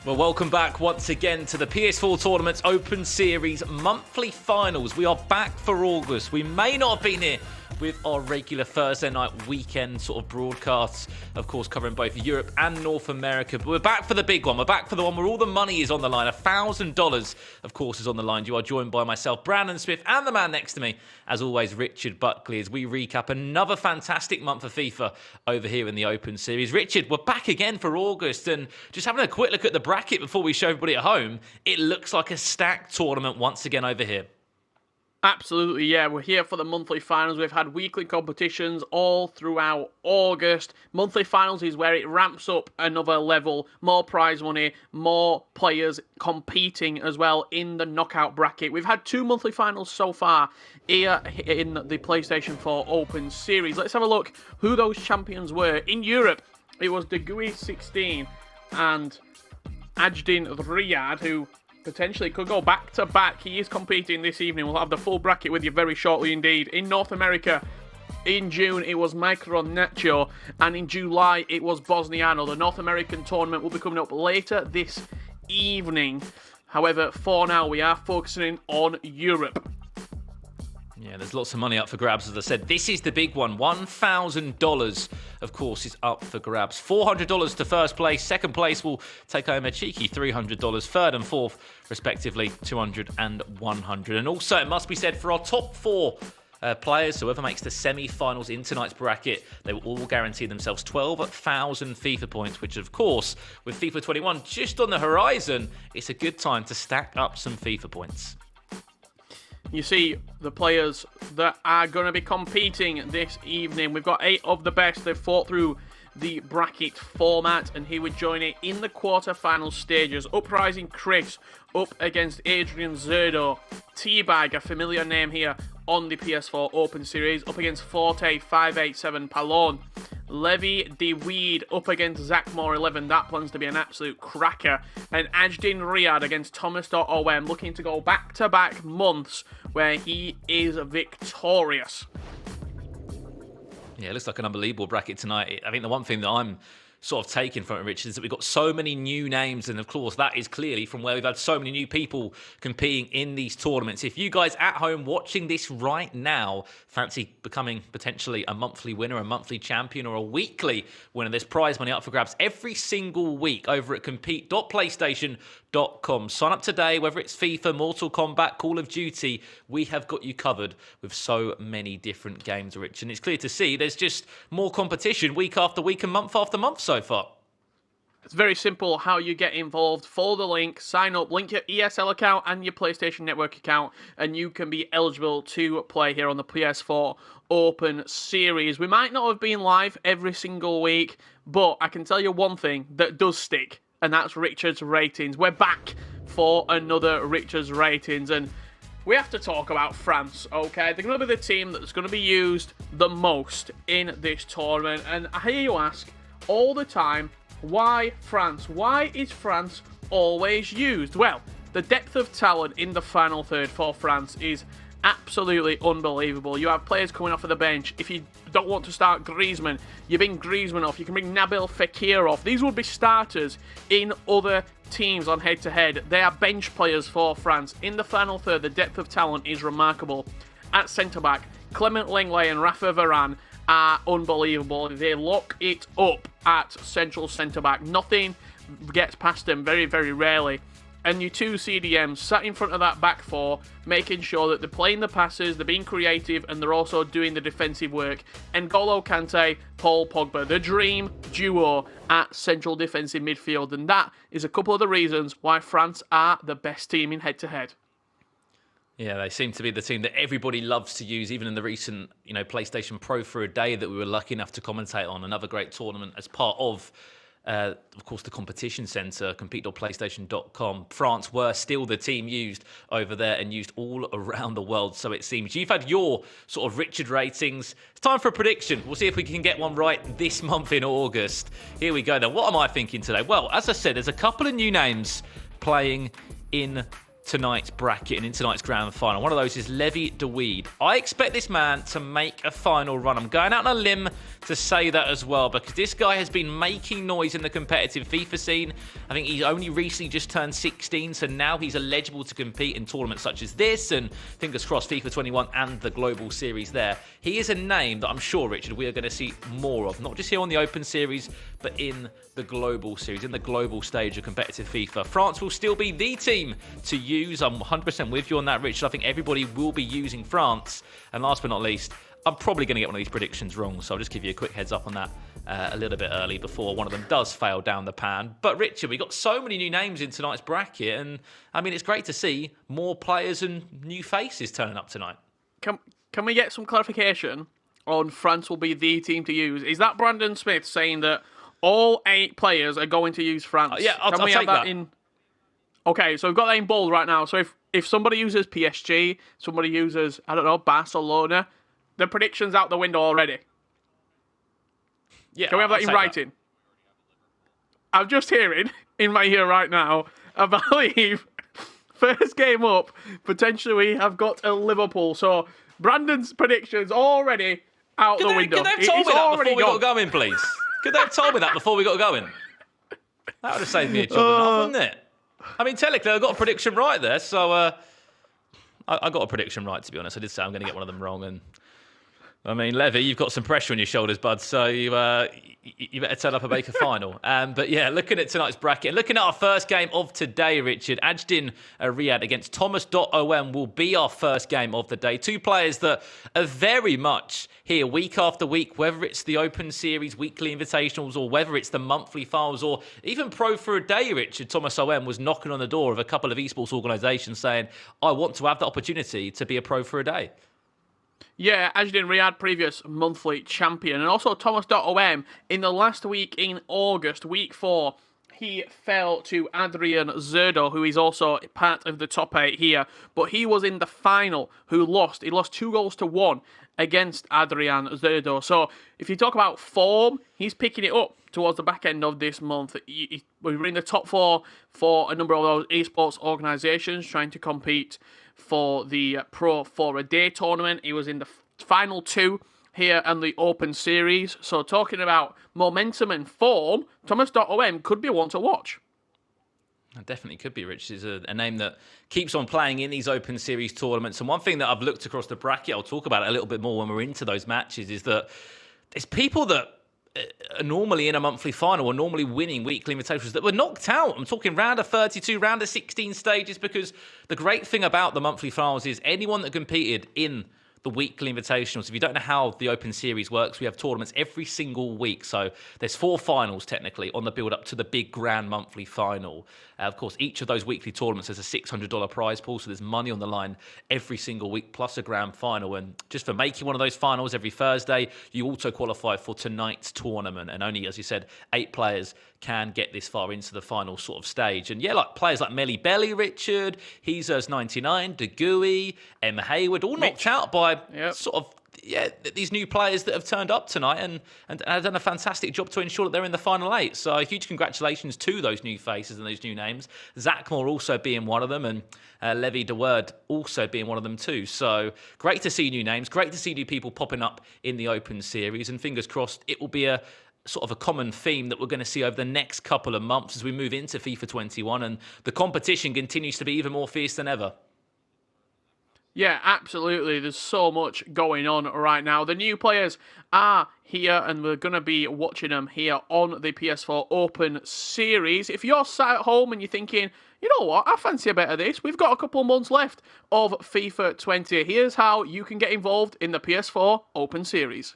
Well, welcome back once again to the PS4 Tournament's Open Series monthly finals. We are back for August. We may not have been here with our regular Thursday night weekend sort of broadcasts, of course, covering both Europe and North America. But we're back for the big one. We're back for the one where all the money is on the line. $1,000, of course, is on the line. You are joined by myself, Brandon Smith, and the man next to me, as always, Richard Buckley, as we recap another fantastic month of FIFA over here in the Open Series. Richard, we're back again for August, and just having a quick look at the bracket before we show everybody at home, it looks like a stacked tournament once again over here. Absolutely, yeah. We're here for the monthly finals. We've had weekly competitions all throughout August. Monthly finals is where it ramps up another level. More prize money, more players competing as well in the knockout bracket. We've had 2 monthly finals so far here in the PlayStation 4 Open Series. Let's have a look who those champions were. In Europe, it was the GUI 16 and Ajdin Riad, who potentially could go back-to-back. He is competing this evening. We'll have the full bracket with you very shortly indeed. In North America, in June, it was Micron Nacho, and in July, it was Bosniano. The North American tournament will be coming up later this evening. However, for now, we are focusing on Europe. Yeah, there's lots of money up for grabs, as I said. This is the big one. $1,000, of course, is up for grabs. $400 to first place. Second place will take home a cheeky $300. Third and fourth, respectively, $200 and $100. And also, it must be said, for our top 4 players, whoever makes the semi-finals in tonight's bracket, they will all guarantee themselves 12,000 FIFA points, which, of course, with FIFA 21 just on the horizon, it's a good time to stack up some FIFA points. You see the players that are going to be competing this evening. We've got 8 of the best. They've fought through the bracket format, and he would join it in the quarterfinal stages. Uprising Chris up against Adrian Zordo. Tabag, a familiar name here on the PS4 Open Series, up against Forte 587 Palon. Levy the Weed up against Zachmore11. That plans to be an absolute cracker. And Ajdin Riad against Thomas.OM, looking to go back-to-back months where he is victorious. Yeah, it looks like an unbelievable bracket tonight. I think the one thing that I'm sort of taking from it, Richard, is that we've got so many new names, and of course that is clearly from where we've had so many new people competing in these tournaments. If you guys at home watching this right now fancy becoming potentially a monthly winner, a monthly champion, or a weekly winner, there's prize money up for grabs every single week over at compete.playstation.com. Sign up today, whether it's FIFA, Mortal Kombat, Call of Duty, we have got you covered with so many different games, Rich. And it's clear to see there's just more competition week after week and month after month so far. It's very simple how you get involved. Follow the link, sign up, link your ESL account and your PlayStation Network account, and you can be eligible to play here on the PS4 Open Series. We might not have been live every single week, but I can tell you one thing that does stick, and that's Richard's Ratings. We're back for another Richard's Ratings, and we have to talk about France, okay? They're going to be the team that's going to be used the most in this tournament, and I hear you ask all the time, why France? Why is France always used? Well, the depth of talent in the final third for France is absolutely unbelievable. You have players coming off of the bench. If you don't want to start Griezmann, you bring Griezmann off. You can bring Nabil Fekir off. These would be starters in other teams on head-to-head. They are bench players for France. In the final third, the depth of talent is remarkable. At centre-back, Clement Lenglet and Rafa Varane are unbelievable. They lock it up at central centre-back. Nothing gets past them very, very rarely. And your 2 CDMs sat in front of that back 4, making sure that they're playing the passes, they're being creative, and they're also doing the defensive work. N'Golo Kante, Paul Pogba, the dream duo at central defensive midfield. And that is a couple of the reasons why France are the best team in head-to-head. Yeah, they seem to be the team that everybody loves to use, even in the recent, PlayStation Pro for a Day that we were lucky enough to commentate on. Another great tournament as part of course, the competition centre, compete.playstation.com. France were still the team used over there and used all around the world, so it seems. You've had your sort of Richard ratings. It's time for a prediction. We'll see if we can get one right this month in August. Here we go then. What am I thinking today? Well, as I said, there's a couple of new names playing in tonight's bracket and in tonight's grand final. One of those is Levy Riad. I expect this man to make a final run. I'm going out on a limb to say that as well, because this guy has been making noise in the competitive FIFA scene. I think he's only recently just turned 16, so now he's eligible to compete in tournaments such as this, and fingers crossed FIFA 21 and the global series there. He is a name that I'm sure, Richard, we are going to see more of, not just here on the Open Series, but in the global series, in the global stage of competitive FIFA. France will still be the team to use. I'm 100% with you on that, Richard. I think everybody will be using France. And last but not least, I'm probably going to get one of these predictions wrong, so I'll just give you a quick heads up on that a little bit early before one of them does fail down the pan. But Richard, we got so many new names in tonight's bracket, and I mean, it's great to see more players and new faces turning up tonight. Can we get some clarification on France will be the team to use? Is that Brandon Smith saying that all 8 players are going to use France? Yeah, I'll Can we take have that in? Okay, so we've got that in bold right now. So if somebody uses PSG, somebody uses, I don't know, Barcelona, the prediction's out the window already. Yeah, can we have that in writing? I'm just hearing in my ear right now, I believe, first game up, potentially we have got a Liverpool. So Brandon's prediction's already out the window. Could they have told me that before we got going, please? Could they have told me that before we got going? That would have saved me a job, wouldn't it? I mean, technically, I got a prediction right there, so I got a prediction right, to be honest. I did say I'm going to get one of them wrong, and I mean, Levy, you've got some pressure on your shoulders, bud, so you better turn up and make a final. But yeah, looking at tonight's bracket, looking at our first game of today, Richard, Ajdin Riad against Thomas.om will be our first game of the day. 2 players that are very much here week after week, whether it's the Open Series, weekly invitationals, or whether it's the monthly files, or even Pro for a Day, Richard. Thomas.om was knocking on the door of a couple of esports organisations saying, I want to have the opportunity to be a Pro for a Day. Yeah, Ajdin Riad, previous monthly champion. And also Thomas.om, in the last week in August, week 4, he fell to Adrian Zordo, who is also part of the top 8 here. But he was in the final, who lost. He lost 2-1 against Adrian Zordo. So if you talk about form, he's picking it up towards the back end of this month. We're in the top 4 for a number of those esports organisations trying to compete for the Pro for a Day tournament. He was in the final 2 here and the Open Series. So talking about momentum and form, Thomas.om could be one to watch. It definitely could be, Rich. He's a name that keeps on playing in these Open Series tournaments. And one thing that I've looked across the bracket, I'll talk about it a little bit more when we're into those matches, is that there's people that are normally in a monthly final or normally winning weekly invitations that were knocked out. I'm talking round of 32, round of 16 stages, because the great thing about the monthly finals is anyone that competed in the weekly invitationals. If you don't know how the Open Series works, we have tournaments every single week. So there's 4 finals technically on the build up to the big grand monthly final. Of course, each of those weekly tournaments has a $600 prize pool. So there's money on the line every single week plus a grand final. And just for making one of those finals every Thursday, you also qualify for tonight's tournament. And only, as you said, 8 players can get this far into the final sort of stage. And yeah, like players like Melly Belly, Richard, Heezers 99, DeGui, M. Hayward, all knocked out by sort of these new players that have turned up tonight and have done a fantastic job to ensure that they're in the final 8. So huge congratulations to those new faces and those new names. Zachmore also being one of them, and Levy Riad also being one of them too. So great to see new names, great to see new people popping up in the Open Series, and fingers crossed it will be a sort of a common theme that we're going to see over the next couple of months as we move into FIFA 21 and the competition continues to be even more fierce than ever. Yeah, absolutely. There's so much going on right now. The new players are here, and we're going to be watching them here on the PS4 Open Series. If you're sat at home and you're thinking, you know what, I fancy a bit of this, we've got a couple of months left of FIFA 20. Here's how you can get involved in the PS4 Open Series.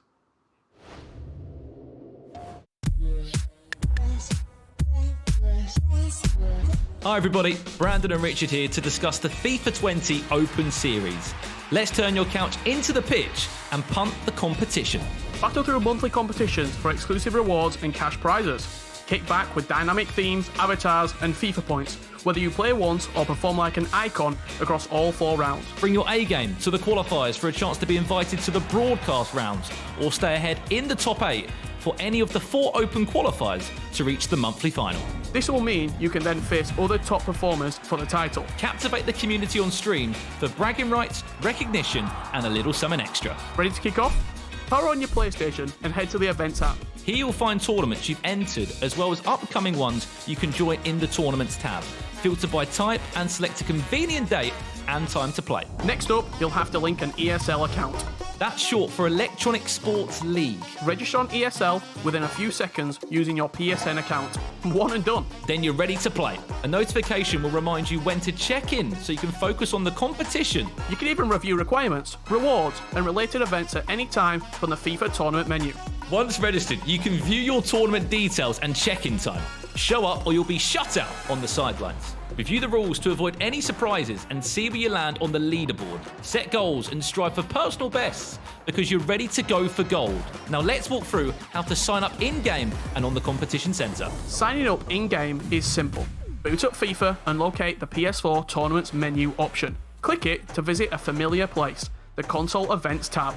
Hi everybody, Brandon and Richard here to discuss the FIFA 20 Open Series. Let's turn your couch into the pitch and punt the competition. Battle through monthly competitions for exclusive rewards and cash prizes. Kick back with dynamic themes, avatars and FIFA points, whether you play once or perform like an icon across all 4 rounds. Bring your A game to the qualifiers for a chance to be invited to the broadcast rounds, or stay ahead in the top 8 for any of the 4 open qualifiers to reach the monthly final. This will mean you can then face other top performers for the title. Captivate the community on stream for bragging rights, recognition, and a little something extra. Ready to kick off? Power on your PlayStation and head to the Events app. Here you'll find tournaments you've entered, as well as upcoming ones you can join in the Tournaments tab. Filter by type and select a convenient date and time to play. Next up, you'll have to link an ESL account. That's short for Electronic Sports League. Register on ESL within a few seconds using your PSN account. One and done. Then you're ready to play. A notification will remind you when to check in so you can focus on the competition. You can even review requirements, rewards, and related events at any time from the FIFA tournament menu. Once registered, you can view your tournament details and check-in time. Show up or you'll be shut out on the sidelines. Review the rules to avoid any surprises and see where you land on the leaderboard. Set goals and strive for personal bests because you're ready to go for gold. Now let's walk through how to sign up in-game and on the competition centre. Signing up in-game is simple. Boot up FIFA and locate the PS4 Tournaments menu option. Click it to visit a familiar place, the Console Events tab.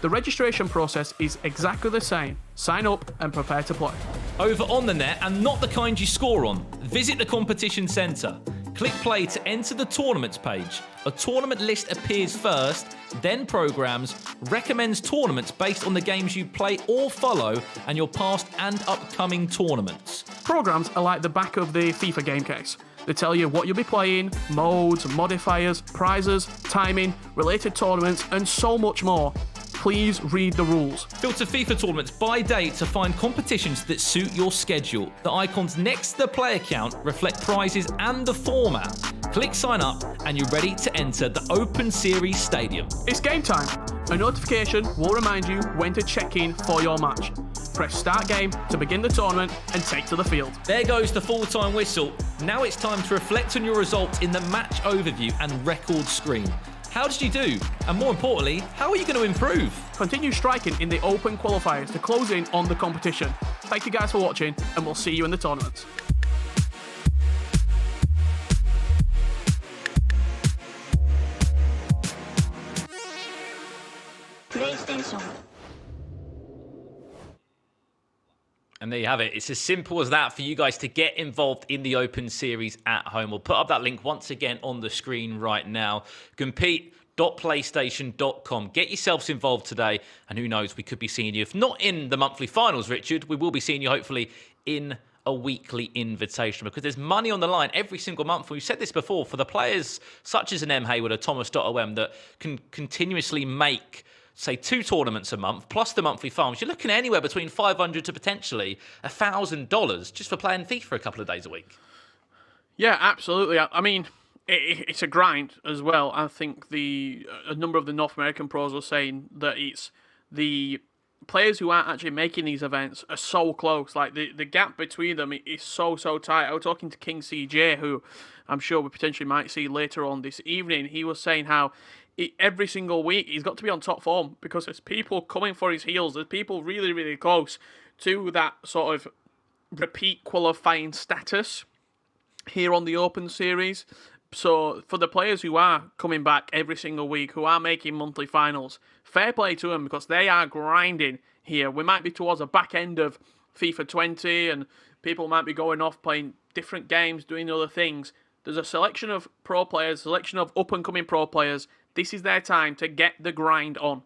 The registration process is exactly the same. Sign up and prepare to play. Over on the net, and not the kind you score on, visit the competition centre. Click play to enter the tournaments page. A tournament list appears first, then programs, recommends tournaments based on the games you play or follow, and your past and upcoming tournaments. Programs are like the back of the FIFA game case. They tell you what you'll be playing, modes, modifiers, prizes, timing, related tournaments, and so much more. Please read the rules. Filter FIFA tournaments by date to find competitions that suit your schedule. The icons next to the player count reflect prizes and the format. Click sign up and you're ready to enter the Open Series Stadium. It's game time. A notification will remind you when to check in for your match. Press start game to begin the tournament and take to the field. There goes the full-time whistle. Now it's time to reflect on your results in the match overview and record screen. How did you do? And more importantly, how are you going to improve? Continue striking in the open qualifiers to close in on the competition. Thank you guys for watching, and we'll see you in the tournaments. PlayStation. And there you have it. It's as simple as that for you guys to get involved in the Open Series at home. We'll put up that link once again on the screen right now. Compete.playstation.com. Get yourselves involved today. And who knows, we could be seeing you, if not in the monthly finals, Richard, we will be seeing you hopefully in a weekly invitation because there's money on the line every single month. We've said this before for the players such as an M. Hayward or Thomas.om that can continuously make say 2 tournaments a month, plus the monthly farms, you're looking at anywhere between $500 to potentially $1,000 just for playing FIFA a couple of days a week. Yeah, absolutely. I mean, it's a grind as well. I think a number of the North American pros were saying that it's the players who aren't actually making these events are so close. Like, the gap between them is so tight. I was talking to King CJ, who I'm sure we potentially might see later on this evening. He was saying how every single week he's got to be on top form because there's people coming for his heels. There's people really, really close to that sort of repeat qualifying status here on the Open Series. So for the players who are coming back every single week, who are making monthly finals, fair play to them because they are grinding here. We might be towards the back end of FIFA 20 and people might be going off playing different games, doing other things. There's a selection of pro players, a selection of up-and-coming pro players. This is their time to get the grind on.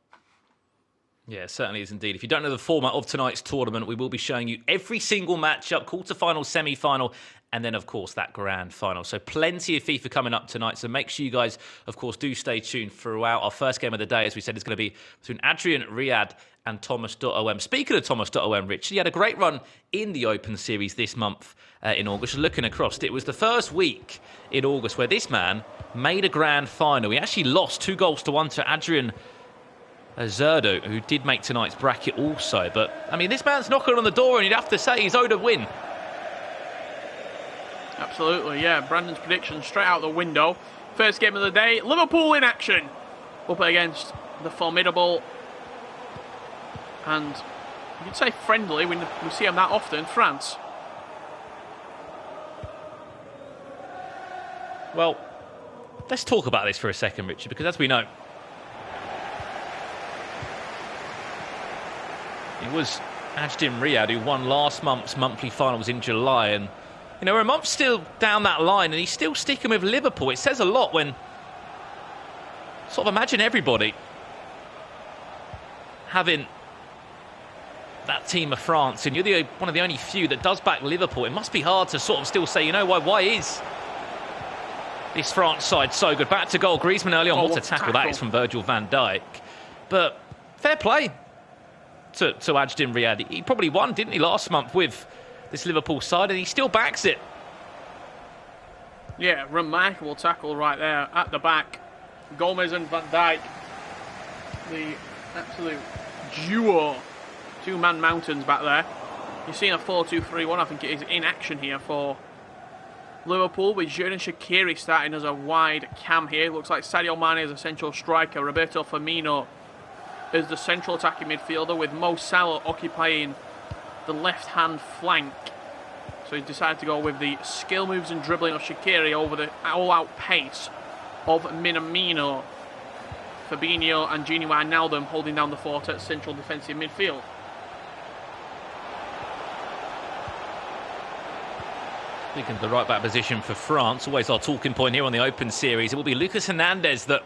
Yeah, it certainly is indeed. If you don't know the format of tonight's tournament, we will be showing you every single matchup, quarterfinal, semi-final, and then, of course, that grand final. So plenty of FIFA coming up tonight. So make sure you guys, of course, do stay tuned throughout. Our first game of the day, as we said, is going to be between Adrian, Riad, and Thomas.om. Speaking of Thomas.om, Rich, he had a great run in the Open Series this month in August. Looking across, it was the first week in August where this man made a grand final. He actually lost 2-1 to Adrian Zordo, who did make tonight's bracket also. But, I mean, this man's knocking on the door, and you'd have to say he's owed a win. Absolutely, yeah. Brandon's prediction straight out the window. First game of the day, Liverpool in action. Up against the formidable and you could say friendly, we see them that often, France. Well, let's talk about this for a second, Richard, because as we know, it was Adrian Riad who won last month's monthly finals in July, and You know, we're a month still down that line and he's still sticking with Liverpool. It says a lot when sort of imagine everybody having that team of France and you're one of the only few that does back Liverpool. It must be hard to sort of still say, you know, why is this France side so good? Back to goal, Griezmann early on. What a tackle that is from Virgil van Dijk. But fair play to Ajdin Riad. He probably won, didn't he, last month with this Liverpool side, and he still backs it. Yeah, remarkable tackle right there at the back. Gomez and Van Dijk, the absolute duo, two-man mountains back there. You're seeing a 4-2-3-1, I think it is, in action here for Liverpool, with Xherdan Shaqiri starting as a wide cam here. Looks like Sadio Mane is a central striker, Roberto Firmino is the central attacking midfielder, with Mo Salah occupying the left-hand flank. So he's decided to go with the skill moves and dribbling of Shaqiri over the all-out pace of Minamino. Fabinho and Gini Wijnaldum holding down the fort at central defensive midfield. Speaking of the right-back position for France, always our talking point here on the Open Series, it will be Lucas Hernandez that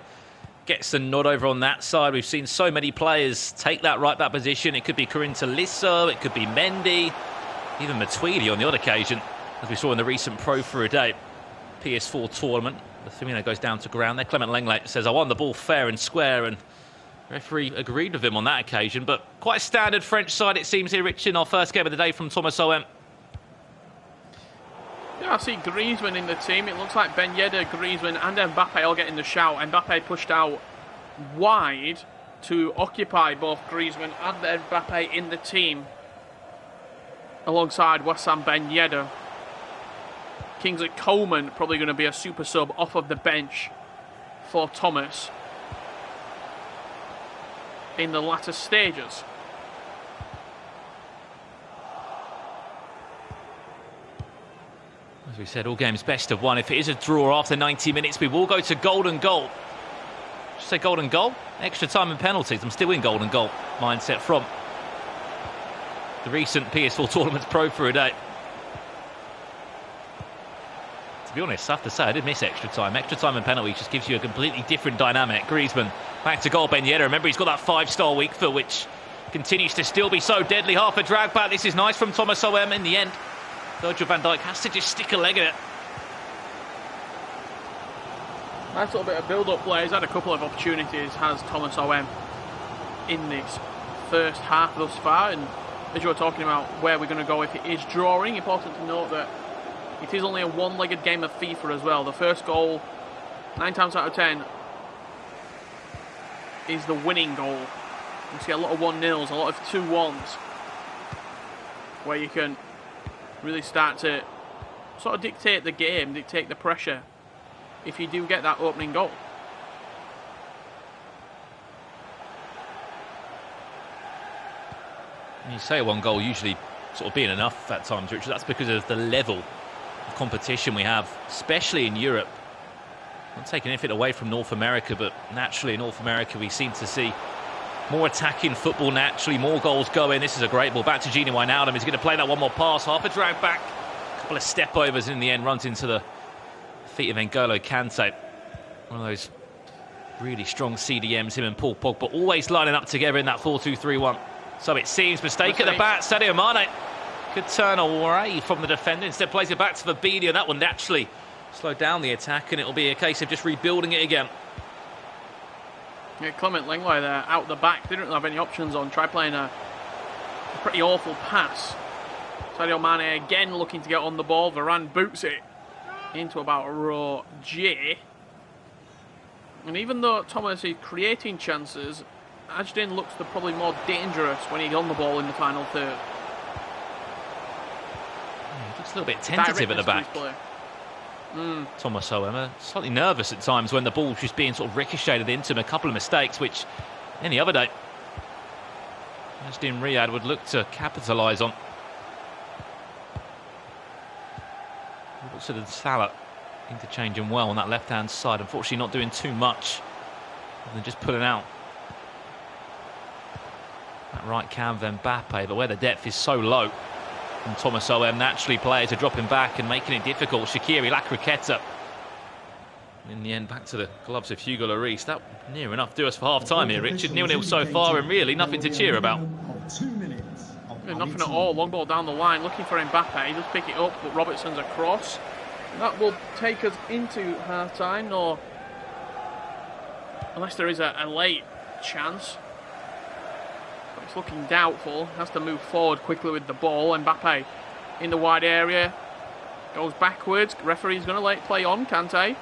gets the nod over on that side. We've seen so many players take that right-back position. It could be Karim Tolisso, it could be Mendy, even Matuidi on the odd occasion, as we saw in the recent Pro for a Day PS4 tournament. The Firmino goes down to ground there. Clement Lenglet says, I won the ball fair and square, and the referee agreed with him on that occasion. But quite a standard French side, it seems here, Rich, in our first game of the day from Thomas Oem. Yeah, I see Griezmann in the team. It looks like Ben Yedder, Griezmann and Mbappe all getting the shout. Mbappe pushed out wide to occupy both Griezmann and Mbappe in the team, alongside Wissam Ben Yedder. Kingsley Coman probably going to be a super sub off of the bench for Thomas in the latter stages. As we said, all games best of one. If it is a draw after 90 minutes, we will go to golden goal. Should I say golden goal? Extra time and penalties. I'm still in golden goal mindset from the recent PS4 tournaments Pro for a Day. To be honest, I have to say, I did miss extra time. Extra time and penalties just gives you a completely different dynamic. Griezmann back to goal. Ben Yedder. Remember, he's got that 5-star weak foot, which continues to still be so deadly. Half a drag back. This is nice from Thomas Oem in the end. Virgil van Dijk has to just stick a leg in it. Nice little bit of build-up play. He's had a couple of opportunities, has Thomas Oem, in this first half thus far. And as you were talking about where we're going to go if it is drawing, important to note that it is only a one-legged game of FIFA as well. The first goal, 9 times out of 10, is the winning goal. You see a lot of 1-0s, a lot of 2-1s, where you can really start to sort of dictate the game, dictate the pressure, if you do get that opening goal. You say one goal usually sort of being enough at times, Richard. That's because of the level of competition we have, especially in Europe. Not taking anything away from North America, but naturally in North America we seem to see more attacking football naturally, more goals going. This is a great ball. Back to Gini Wijnaldum. He's going to play that one more pass. Half a drag back. A couple of step overs in the end. Runs into the feet of N'Golo Kante. One of those really strong CDMs, him and Paul Pogba, always lining up together in that 4-2-3-1. So it seems. Mistake at the bat. Sadio Mane could turn away from the defender. Instead plays it back to Fabinho. That one naturally slowed down the attack, and it'll be a case of just rebuilding it again. Yeah, Clement Lenglet there out the back. Didn't really have any options on. Tried playing a pretty awful pass. Sadio Mane again looking to get on the ball. Varane boots it into about row J. And even though Thomas is creating chances, Ajdin looks the probably more dangerous when he's on the ball in the final third. Yeah, looks a little bit tentative at the back. Thomas Oem, slightly nervous at times when the ball's just being sort of ricocheted into him. A couple of mistakes, which any other day Ajdin Riad would look to capitalise on. Looks at Salah interchanging well on that left-hand side. Unfortunately, not doing too much other than just pulling out that right cam of Mbappe. But where the depth is so low, from Thomas OM. Naturally, players are dropping back and making it difficult. Shaqiri, La Croqueta. In the end, back to the gloves of Hugo Lloris. That near enough do us for half-time here, Richard. 0-0 so far, and really nothing to cheer about. Yeah, nothing at all. Long ball down the line, looking for Mbappe. He does pick it up, but Robertson's across. That will take us into half-time, or unless there is a late chance. But it's looking doubtful. Has to move forward quickly with the ball. Mbappe in the wide area. Goes backwards. Referee's going to let it play on. Kante.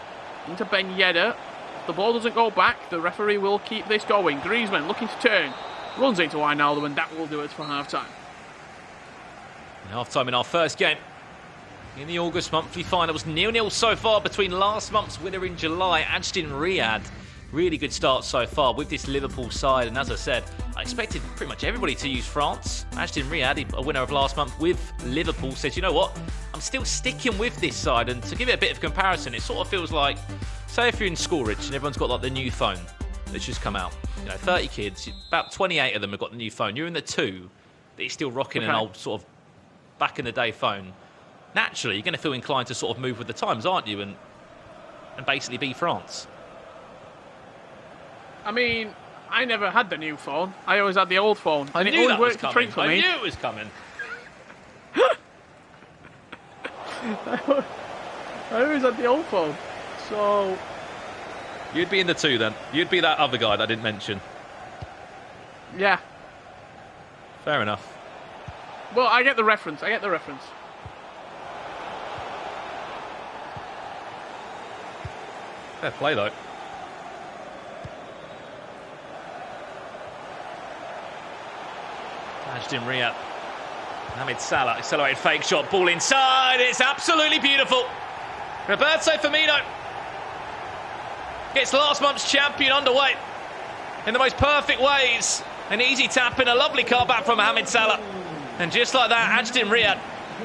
Into Ben Yedder. If the ball doesn't go back, the referee will keep this going. Griezmann looking to turn. Runs into Wijnaldum, and that will do it for half-time. Half-time in our first game in the August monthly finals. 0-0 so far between last month's winner in July, Ajdin Riad. Really good start so far with this Liverpool side. And as I said, I expected pretty much everybody to use France. Ajdin Riad, a winner of last month with Liverpool, says, you know what? I'm still sticking with this side. And to give it a bit of comparison, it sort of feels like, say if you're in Schoolridge and everyone's got like the new phone that's just come out. 30 kids, about 28 of them have got the new phone. You're in the two, but you're still rocking an old sort of back in the day phone. Naturally, you're going to feel inclined to sort of move with the times, aren't you? And basically be France. I mean, I never had the new phone. I always had the old phone. I and knew it that always was worked a coming. treat for me. I knew it was coming. I always had the old phone. So You'd be in the two then. You'd be that other guy that I didn't mention. yeah. Fair enough. Well, I get the reference. Fair play though. Ajdin Riad. Mohamed Salah, accelerated fake shot, ball inside. It's absolutely beautiful. Roberto Firmino gets last month's champion underway in the most perfect ways. An easy tap in, a lovely car back from Mohamed Salah. And just like that, Ajdin Riad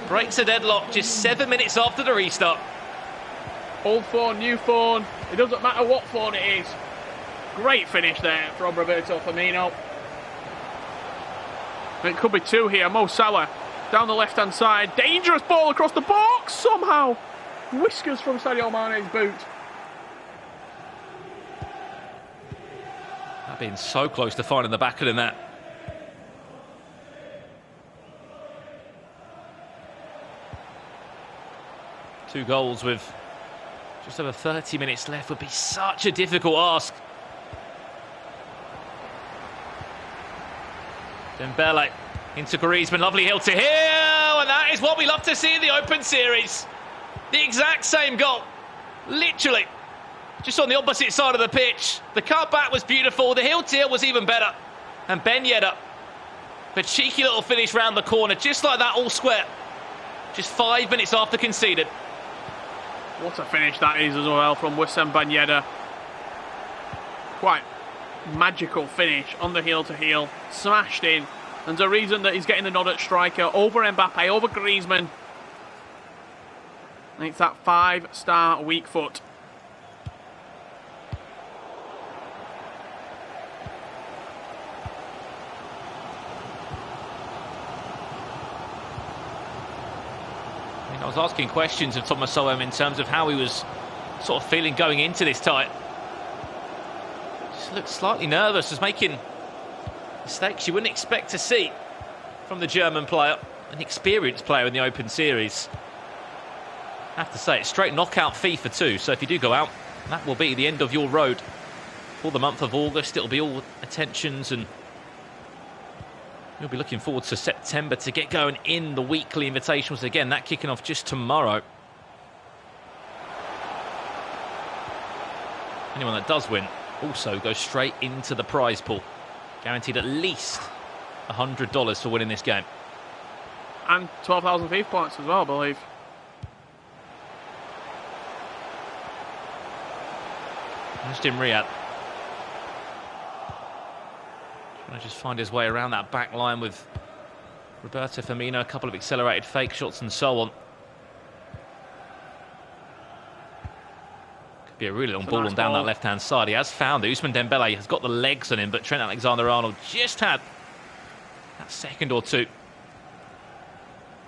breaks a deadlock just 7 minutes after the restart. Old phone, new phone. It doesn't matter what phone it is. Great finish there from Roberto Firmino. It could be two here. Mo Salah down the left-hand side. Dangerous ball across the box. Somehow whiskers from Sadio Mane's boot. That being so close to finding the back of the net. Two goals with just over 30 minutes left would be such a difficult ask. Dembele into Griezmann, lovely hill to hill, and that is what we love to see in the Open Series. The exact same goal, literally, just on the opposite side of the pitch. The cutback was beautiful, the hill to hill was even better. And Ben Yedder, the cheeky little finish round the corner, just like that, all square. Just 5 minutes after conceded. What a finish that is as well from Wissam Ben Yedder. Quite magical finish on the heel to heel, smashed in. And the reason that he's getting the nod at striker over Mbappe, over Griezmann. And it's that 5-star weak foot. I was asking questions of Thomas Soem in terms of how he was sort of feeling going into this tie. Just looked slightly nervous, was making mistakes you wouldn't expect to see from the German player, an experienced player in the Open Series. I have to say, it's straight knockout FIFA too, so if you do go out, that will be the end of your road for the month of August. It'll be all attentions, and you'll be looking forward to September to get going in the weekly invitationals again, that kicking off just tomorrow. Anyone that does win also goes straight into the prize pool. Guaranteed at least $100 for winning this game. And 12,000 FIFA points as well, I believe. Ajdin Riad. Trying to just find his way around that back line with Roberto Firmino, a couple of accelerated fake shots and so on. Could be a really long ball on down that left-hand side. He has found it. Ousmane Dembele has got the legs on him, but Trent Alexander-Arnold just had that second or two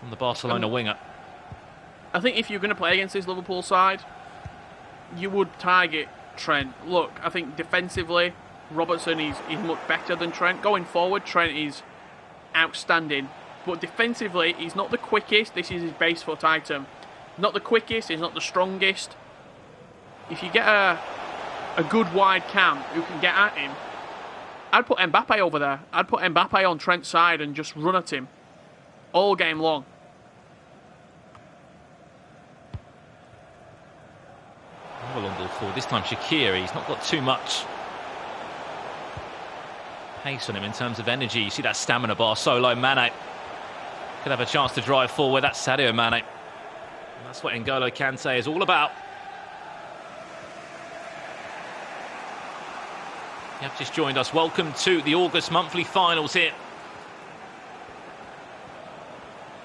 on the Barcelona winger. I think if you're going to play against this Liverpool side, you would target Trent. Look, I think defensively, Robertson is much better than Trent. Going forward, Trent is outstanding. But defensively, he's not the quickest. This is his base foot item. Not the quickest, he's not the strongest. If you get a good wide cam who can get at him, I'd put Mbappe over there. I'd put Mbappe on Trent's side and just run at him all game long. Well, on ball forward. This time Shaqiri, he's not got too much pace on him in terms of energy. You see that stamina bar so low. Mane could have a chance to drive forward. That's Sadio Mane. And that's what N'Golo Kante is all about. You have just joined us. Welcome to the August monthly finals here.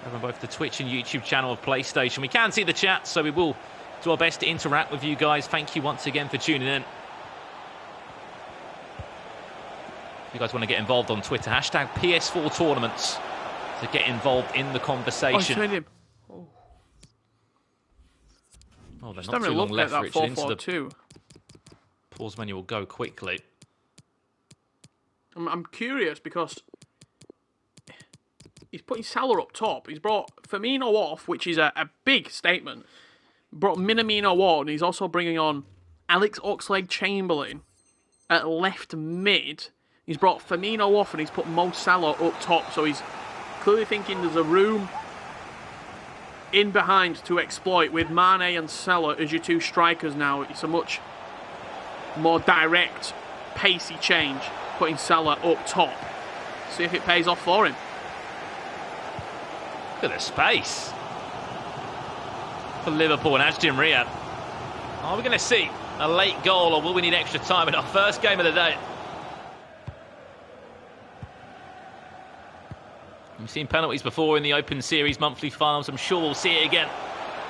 Over on both the Twitch and YouTube channel of PlayStation. We can see the chat, so we will do our best to interact with you guys. Thank you once again for tuning in. If you guys want to get involved on Twitter, hashtag PS4 tournaments to get involved in the conversation. Oh, they're not too long left for it into the pause menu will go quickly. I'm curious because he's putting Salah up top. He's brought Firmino off, which is a big statement. Brought Minamino on. He's also bringing on Alex Oxlade-Chamberlain at left mid. He's brought Firmino off and he's put Mo Salah up top. So he's clearly thinking there's a room in behind to exploit with Mane and Salah as your two strikers now. It's a much more direct, pacey change, putting Salah up top. See if it pays off for him. Look at the space for Liverpool and Riad. Are we going to see a late goal, or will we need extra time in our first game of the day? We've seen penalties before in the Open Series monthly finals. I'm sure we'll see it again.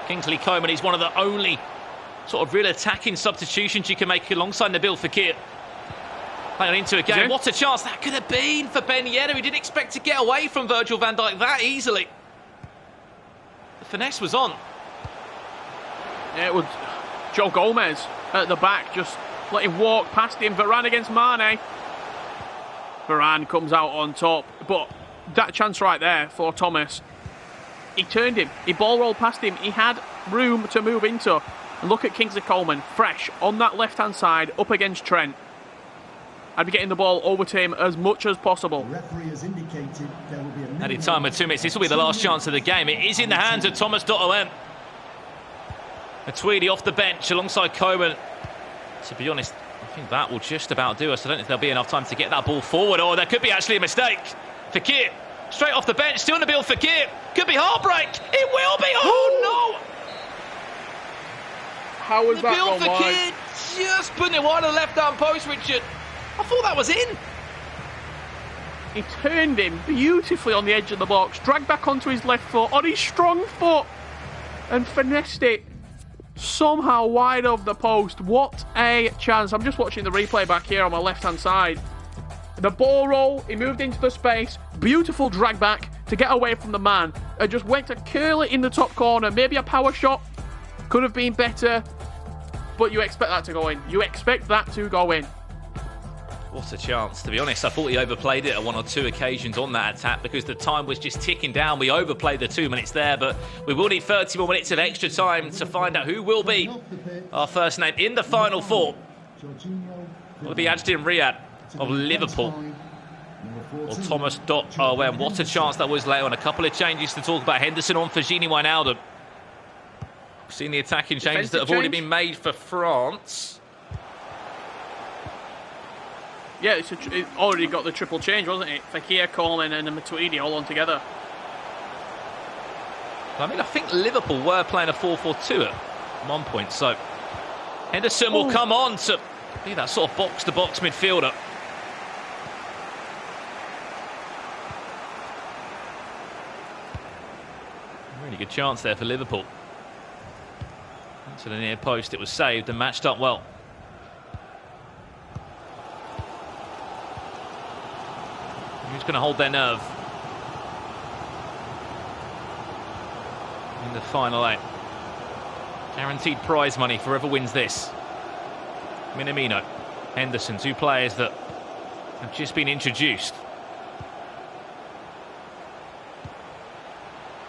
Kingsley Coman, he's one of the only sort of real attacking substitutions you can make alongside Nabil Fekir. Playing into a game. What a chance that could have been for Ben Yedder. He didn't expect to get away from Virgil van Dijk that easily. The finesse was on. Yeah, it was Joe Gomez at the back, just let him walk past him. Varane against Mane. Varane comes out on top, but that chance right there for Thomas, he turned him, he ball rolled past him, he had room to move into. And look at Kingsley Coman, fresh on that left hand side, up against Trent. I'd be getting the ball over to him as much as possible. Added time with 2 minutes. This will be the last chance of the game. It is in the hands of Thomas Dottoem. Tweedy off the bench alongside Coman. To be honest, I think that will just about do us. I don't think there'll be enough time to get that ball forward, or there could be actually a mistake. Fekir, straight off the bench, still Nabil Fekir. Could be heartbreak. It will be. Oh, no. How was that Nabil Fekir just putting it wide on the left-hand post, Richard. I thought that was in. He turned him beautifully on the edge of the box, dragged back onto his left foot, on his strong foot, and finessed it somehow wide of the post. What a chance. I'm just watching the replay back here on my left-hand side. The ball roll, he moved into the space, beautiful drag back to get away from the man, and just went to curl it in the top corner. Maybe a power shot could have been better, but you expect that to go in. You expect that to go in. What a chance. To be honest, I thought he overplayed it at 1 or 2 occasions on that attack because the time was just ticking down. We overplayed the 2 minutes there, but we will need 30 more minutes of extra time to find out who will be our first name in the Final Four. Will it be Riad of Liverpool or Thomas Dottoem? What a chance that was late on. A couple of changes to talk about. Henderson on for Gini Wijnaldum. We've seen the attacking changes that have already been made for France. Yeah, it already got the triple change, wasn't it? Fekir, Coleman and Matuidi all on together. I mean, I think Liverpool were playing a 4-4-2 at one point, so Henderson will come on to be that sort of box-to-box midfielder. Really good chance there for Liverpool. To the near post, it was saved and matched up well. Who's going to hold their nerve? in the final 8. Guaranteed prize money for whoever wins this. Minamino, Henderson, 2 players that have just been introduced.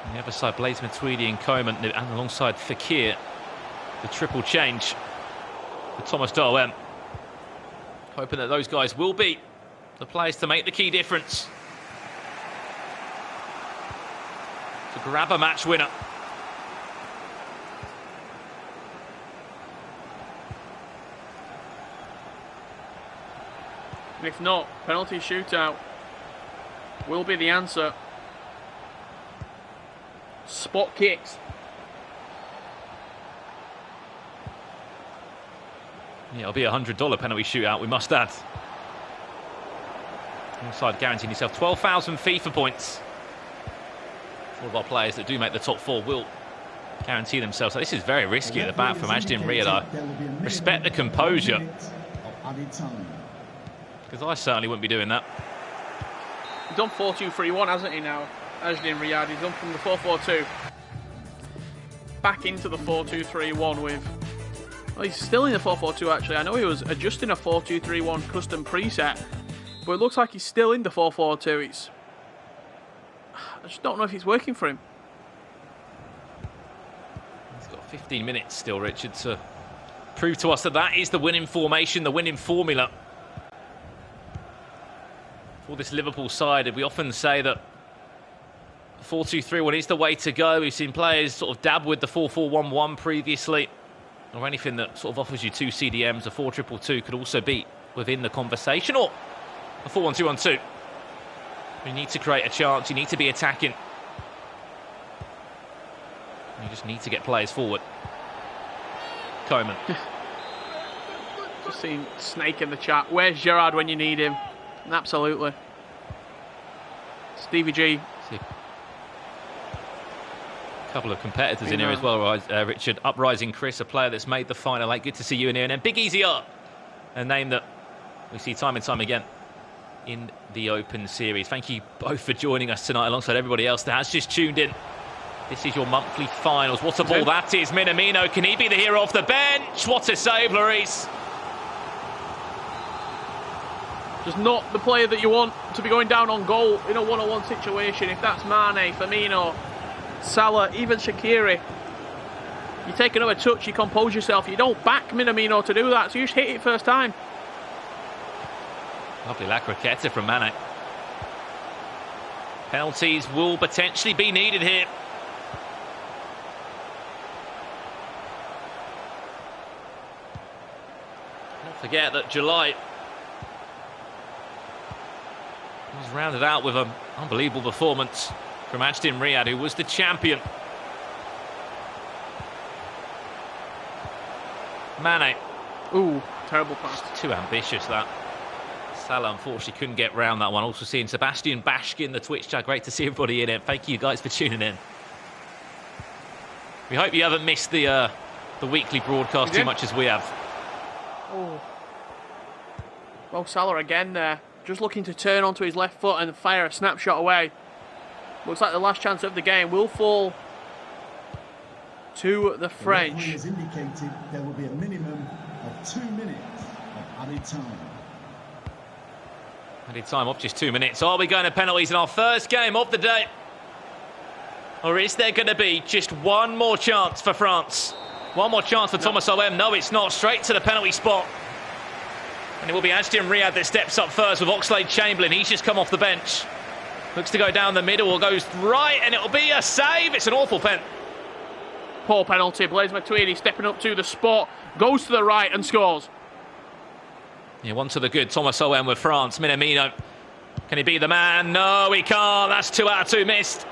On the other side, Blaise Matuidi and Coman, and alongside Fekir, the triple change for Thomas Darwin. Hoping that those guys will be the players to make the key difference, to grab a match winner. And if not, penalty shootout will be the answer. Spot kicks. Yeah, it'll be a $100 penalty shootout, we must add. Alongside guaranteeing yourself 12,000 FIFA points. 4 of our players that do make the top 4 will guarantee themselves. So this is very risky at the back from Riad. I respect the composure, because I certainly wouldn't be doing that. He's done 4-2-3-1, hasn't he now? Riad. He's done from the 4-4-2 back into the 4-2-3-1 with... Well, he's still in the 4-4-2 actually. I know he was adjusting a 4-2-3-1 custom preset, but it looks like he's still in the 4-4-2. I just don't know if it's working for him. He's got 15 minutes still, Richard, to prove to us that that is the winning formation, the winning formula for this Liverpool side. We often say that 4-2-3-1 is the way to go. We've seen players sort of dab with the 4-4-1-1 previously, or anything that sort of offers you 2 CDMs. A 4-2-2-2 could also be within the conversation, or a 4-1-2-1-2. You need to create a chance, you need to be attacking. You just need to get players forward. Coman. Just seen Snake in the chat. Where's Gerrard when you need him? Absolutely. Stevie G. A couple of competitors in here as well, Richard. Uprising Chris, a player that's made the final 8. Good to see you in here. And then Big Easy Art, a name that we see time and time again in the Open Series. Thank you both for joining us tonight alongside everybody else that has just tuned in. This is your monthly finals. What a ball that is. Minamino, can he be the hero off the bench? What a save, Lloris. Just not the player that you want to be going down on goal in a one-on-one situation. If that's Mane, Firmino, Salah, even Shaqiri, you take another touch, you compose yourself. You don't back Minamino to do that, so you just hit it first time. Lovely La Croqueta from Mane. Penalties will potentially be needed here. Don't forget that July was rounded out with an unbelievable performance from Riad, who was the champion. Mane. Ooh, terrible pass. Too ambitious, that. Salah unfortunately couldn't get round that one. Also seeing Sebastian Bashkin in the Twitch chat. Great to see everybody in it. Thank you guys for tuning in. We hope you haven't missed the weekly broadcast too much as we have. Oh. Well, Salah again there. Just looking to turn onto his left foot and fire a snapshot away. Looks like the last chance of the game will fall to the French. The referee has indicated there will be a minimum of 2 minutes of added time. Added time of just 2 minutes. Are we going to penalties in our first game of the day? Or is there going to be just one more chance for France? One more chance for Thomas O.M. No, it's not. Straight to the penalty spot. And it will be Riad that steps up first with Oxlade-Chamberlain. He's just come off the bench. Looks to go down the middle or goes right, and it'll be a save. It's an awful pen. Poor penalty. Blaise Matuidi stepping up to the spot. Goes to the right and scores. Yeah, one to the good. Thomas O.M. with France. Minamino. Can he be the man? No, he can't. That's 2 out of 2 missed.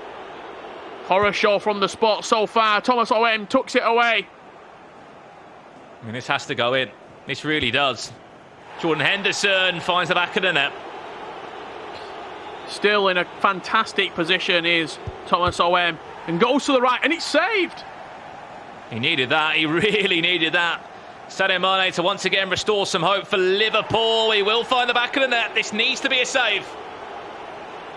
Horror show from the spot so far. Thomas O.M. tucks it away. I mean, this has to go in. This really does. Jordan Henderson finds the back of the net. Still in a fantastic position is Thomas O.M. and goes to the right, and it's saved. He needed that. He really needed that. Sadio Mane to once again restore some hope for Liverpool. He will find the back of the net. This needs to be a save.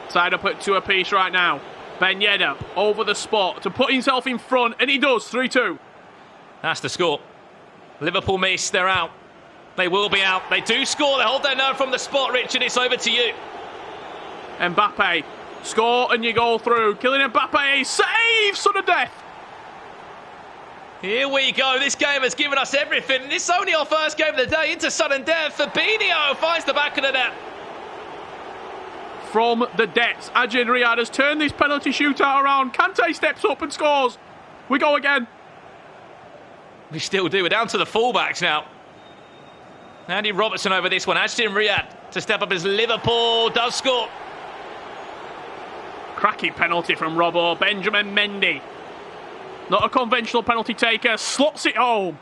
Side up at 2 apiece right now. Ben Yedder over the spot to put himself in front, and he does. 3-2. That's the score. Liverpool miss. They're out. They will be out. They do score. They hold their nerve from the spot, Richard. It's over to you. Mbappe. Score and you go through. Kylian Mbappe. Save! Sudden death. Here we go. This game has given us everything. It's only our first game of the day into sudden death. Fabinho finds the back of the net. From the depths, Adrian Riad has turned this penalty shootout around. Kante steps up and scores. We go again. We still do. We're down to the fullbacks now. Andy Robertson over this one. Adrian Riad to step up as Liverpool does score. Cracking penalty from Robbo. Benjamin Mendy. Not a conventional penalty taker. Slots it home.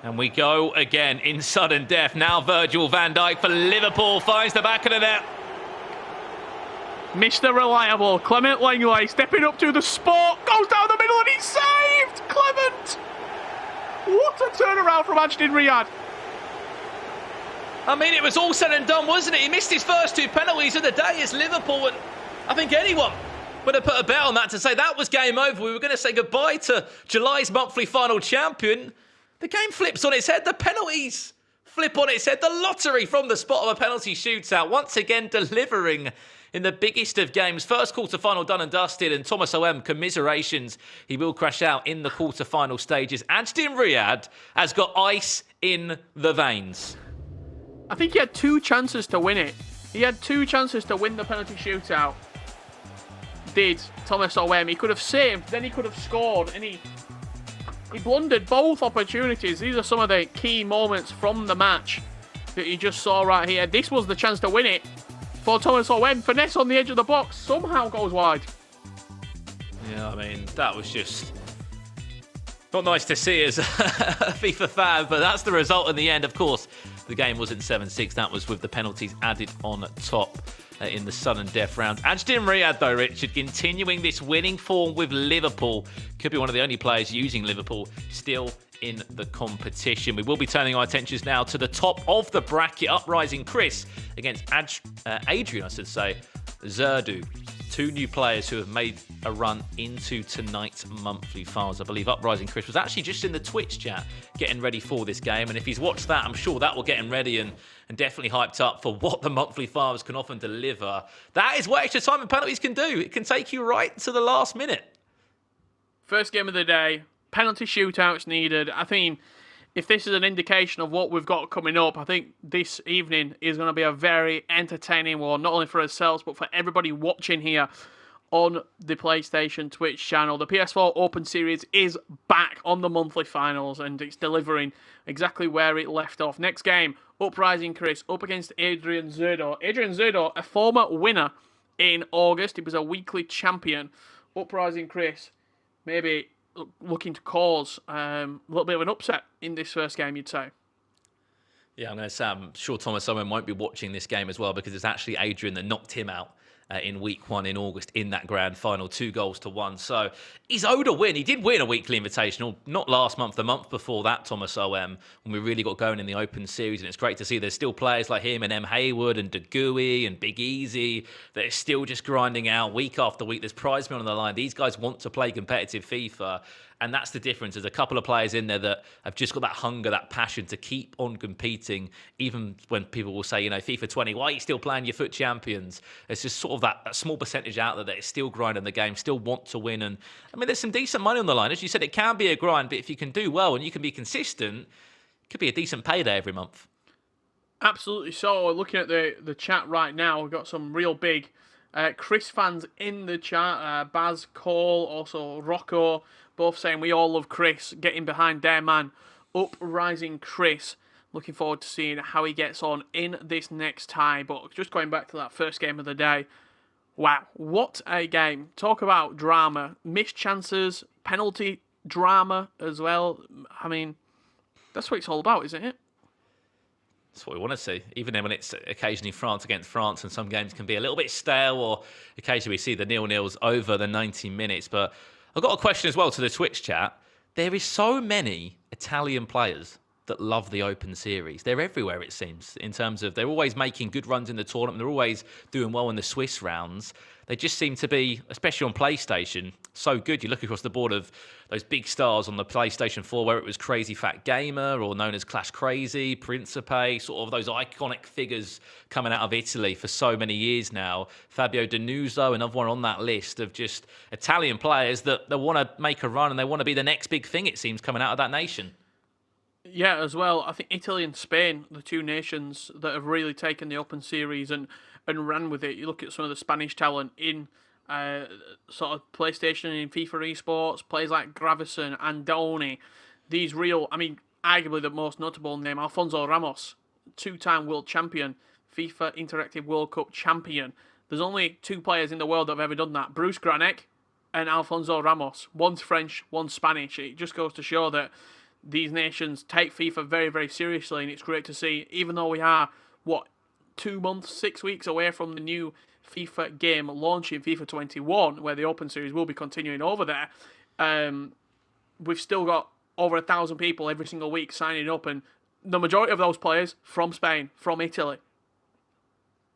And we go again in sudden death. Now Virgil van Dijk for Liverpool finds the back of the net. Mr. Reliable, Clement Langley stepping up to the spot. Goes down the middle and he's saved. Clement. What a turnaround from Adrian Riad. I mean, it was all said and done, wasn't it? He missed his first 2 penalties of the day as Liverpool. And I think anyone would have put a bet on that to say that was game over. We were going to say goodbye to July's monthly final champion. The game flips on its head. The penalties flip on its head. The lottery from the spot of a penalty shootout. Once again, delivering in the biggest of games. First quarter-final done and dusted. And Thomas O.M., commiserations. He will crash out in the quarter-final stages. Adrian Riad has got ice in the veins. I think he had 2 chances to win it. He had 2 chances to win the penalty shootout. Did Thomas O.M. He could have saved, then he could have scored, and he blundered both opportunities. These are some of the key moments from the match that you just saw right here. This was the chance to win it for Thomas O.M. Finesse on the edge of the box, somehow goes wide. Yeah, I mean, that was just not nice to see as a FIFA fan, but that's the result in the end. Of course, the game wasn't 7-6. That was with the penalties added on top in the sudden death round. Adrian Riad, though, Richard, continuing this winning form with Liverpool. Could be one of the only players using Liverpool still in the competition. We will be turning our attentions now to the top of the bracket. Uprising Chris against Adrian, I should say, Zordo. 2 new players who have made a run into tonight's monthly finals. I believe Uprising Chris was actually just in the Twitch chat getting ready for this game. And if he's watched that, I'm sure that will get him ready and definitely hyped up for what the monthly finals can often deliver. That is what extra time and penalties can do. It can take you right to the last minute. First game of the day, penalty shootouts needed. I think if this is an indication of what we've got coming up, I think this evening is going to be a very entertaining one, not only for ourselves, but for everybody watching here on the PlayStation Twitch channel. The PS4 Open Series is back on the monthly finals, and it's delivering exactly where it left off. Next game, Uprising Chris up against Adrian Zordo. Adrian Zordo, a former winner in August. He was a weekly champion. Uprising Chris, maybe looking to cause a little bit of an upset in this first game, you'd say. Yeah, I'm going to say I'm sure Thomas Owen won't be watching this game as well, because it's actually Adrian that knocked him out in week 1 in August in that grand final, 2-1. So he's owed a win. He did win a weekly invitational, not last month, the month before that, Thomas O.M., when we really got going in the Open Series. And it's great to see there's still players like him and M. Hayward and DeGuy and Big Easy that are still just grinding out week after week. There's prize money on the line. These guys want to play competitive FIFA. And that's the difference. There's a couple of players in there that have just got that hunger, that passion to keep on competing, even when people will say, FIFA 20, why are you still playing your FUT champions? It's just sort of that small percentage out there that is still grinding the game, still want to win. And I mean, there's some decent money on the line. As you said, it can be a grind, but if you can do well and you can be consistent, it could be a decent payday every month. Absolutely so. Looking at the chat right now, we've got some real big Chris fans in the chat. Baz, Cole, also Rocco, both saying we all love Chris, getting behind their man, Uprising Chris. Looking forward to seeing how he gets on in this next tie. But just going back to that first game of the day, wow, what a game. Talk about drama, missed chances, penalty drama as well. I mean, that's what it's all about, isn't it? That's what we want to see, even when it's occasionally France against France, and some games can be a little bit stale, or occasionally we see the 0-0s over the 90 minutes. But I've got a question as well to the Twitch chat. There is so many Italian players that love the Open Series. They're everywhere, it seems, in terms of they're always making good runs in the tournament. They're always doing well in the Swiss rounds. They just seem to be, especially on PlayStation, so good. You look across the board of those big stars on the PlayStation 4, where it was Crazy Fat Gamer or known as Clash Crazy, Principe, sort of those iconic figures coming out of Italy for so many years now. Fabio Denuso, another one on that list of just Italian players that want to make a run and they want to be the next big thing, it seems, coming out of that nation. Yeah, as well. I think Italy and Spain, the two nations that have really taken the Open Series and ran with it. You look at some of the Spanish talent in sort of PlayStation and in FIFA esports, players like Gravison, Andoni, these real, arguably the most notable name, Alfonso Ramos, two-time world champion, FIFA Interactive World Cup champion. There's only two players in the world that have ever done that, Bruce Granek and Alfonso Ramos. One's French, one's Spanish. It just goes to show that these nations take FIFA very, very seriously, and it's great to see, even though we are, 2 months, 6 weeks away from the new FIFA game launching, FIFA 21, where the Open Series will be continuing over there, we've still got over 1,000 people every single week signing up, and the majority of those players from Spain, from Italy.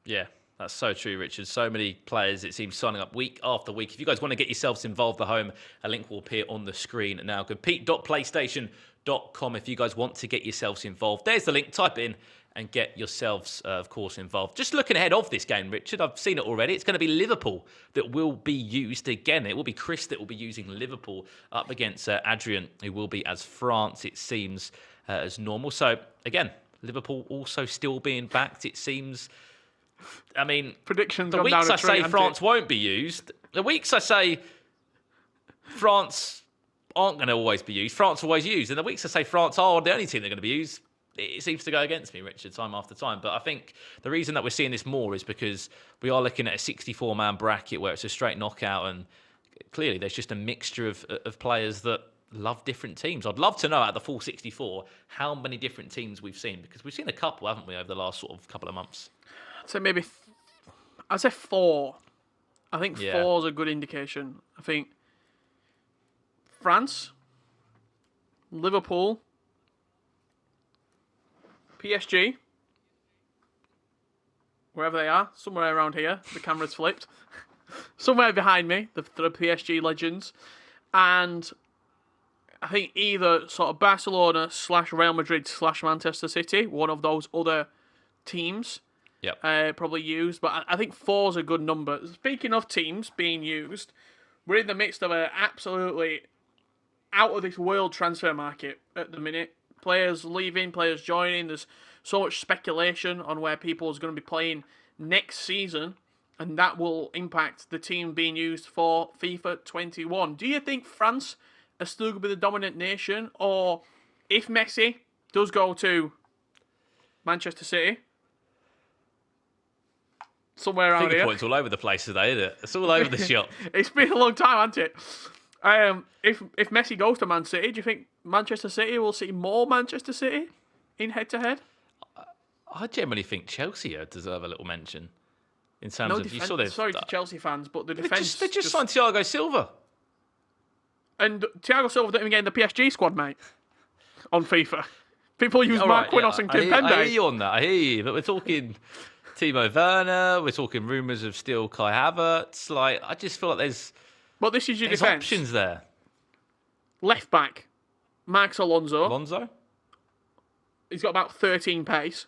Yeah. That's so true, Richard. So many players, it seems, signing up week after week. If you guys want to get yourselves involved at home, a link will appear on the screen now. Compete.playstation.com if you guys want to get yourselves involved. There's the link. Type in and get yourselves, of course, involved. Just looking ahead of this game, Richard, I've seen it already. It's going to be Liverpool that will be used again. It will be Chris that will be using Liverpool up against Adrian, who will be as France, it seems, as normal. So, again, Liverpool also still being backed, it seems. Predictions. The weeks I say France won't be used, the weeks I say France aren't going to always be used, France always used, and the weeks I say France are the only team they're going to be used, it seems to go against me, Richard, time after time. But I think the reason that we're seeing this more is because we are looking at a 64-man bracket where it's a straight knockout, and clearly there's just a mixture of players that love different teams. I'd love to know out of the full 64 how many different teams we've seen, because we've seen a couple, haven't we, over the last sort of couple of months. So maybe, I'd say 4. I think 4 is a good indication. I think France, Liverpool, PSG, wherever they are, somewhere around here. The camera's flipped. Somewhere behind me, the PSG legends. And I think either sort of Barcelona / Real Madrid / Manchester City, one of those other teams. Yep. Probably used, but I think 4 is a good number. Speaking of teams being used, we're in the midst of an absolutely out-of-this-world transfer market at the minute. Players leaving, players joining. There's so much speculation on where people are going to be playing next season, and that will impact the team being used for FIFA 21. Do you think France are still going to be the dominant nation, or if Messi does go to Manchester City, somewhere around here. Points all over the place today, isn't it? It's all over the shop. It's been a long time, hasn't it? If Messi goes to Man City, do you think Manchester City will see more Manchester City in head-to-head? I generally think Chelsea deserve a little mention in terms of... You saw sorry to Chelsea fans, but the defence... They just signed Thiago Silva. And Thiago Silva don't even get in the PSG squad, mate, on FIFA. People use Mark Quinnos and Kim Pende. I hear you on that, I hear you, but we're talking... Timo Werner, we're talking rumours of still Kai Havertz. I just feel like there's this is your defence. Options there. Left back, Marcos Alonso. Alonso? He's got about 13 pace.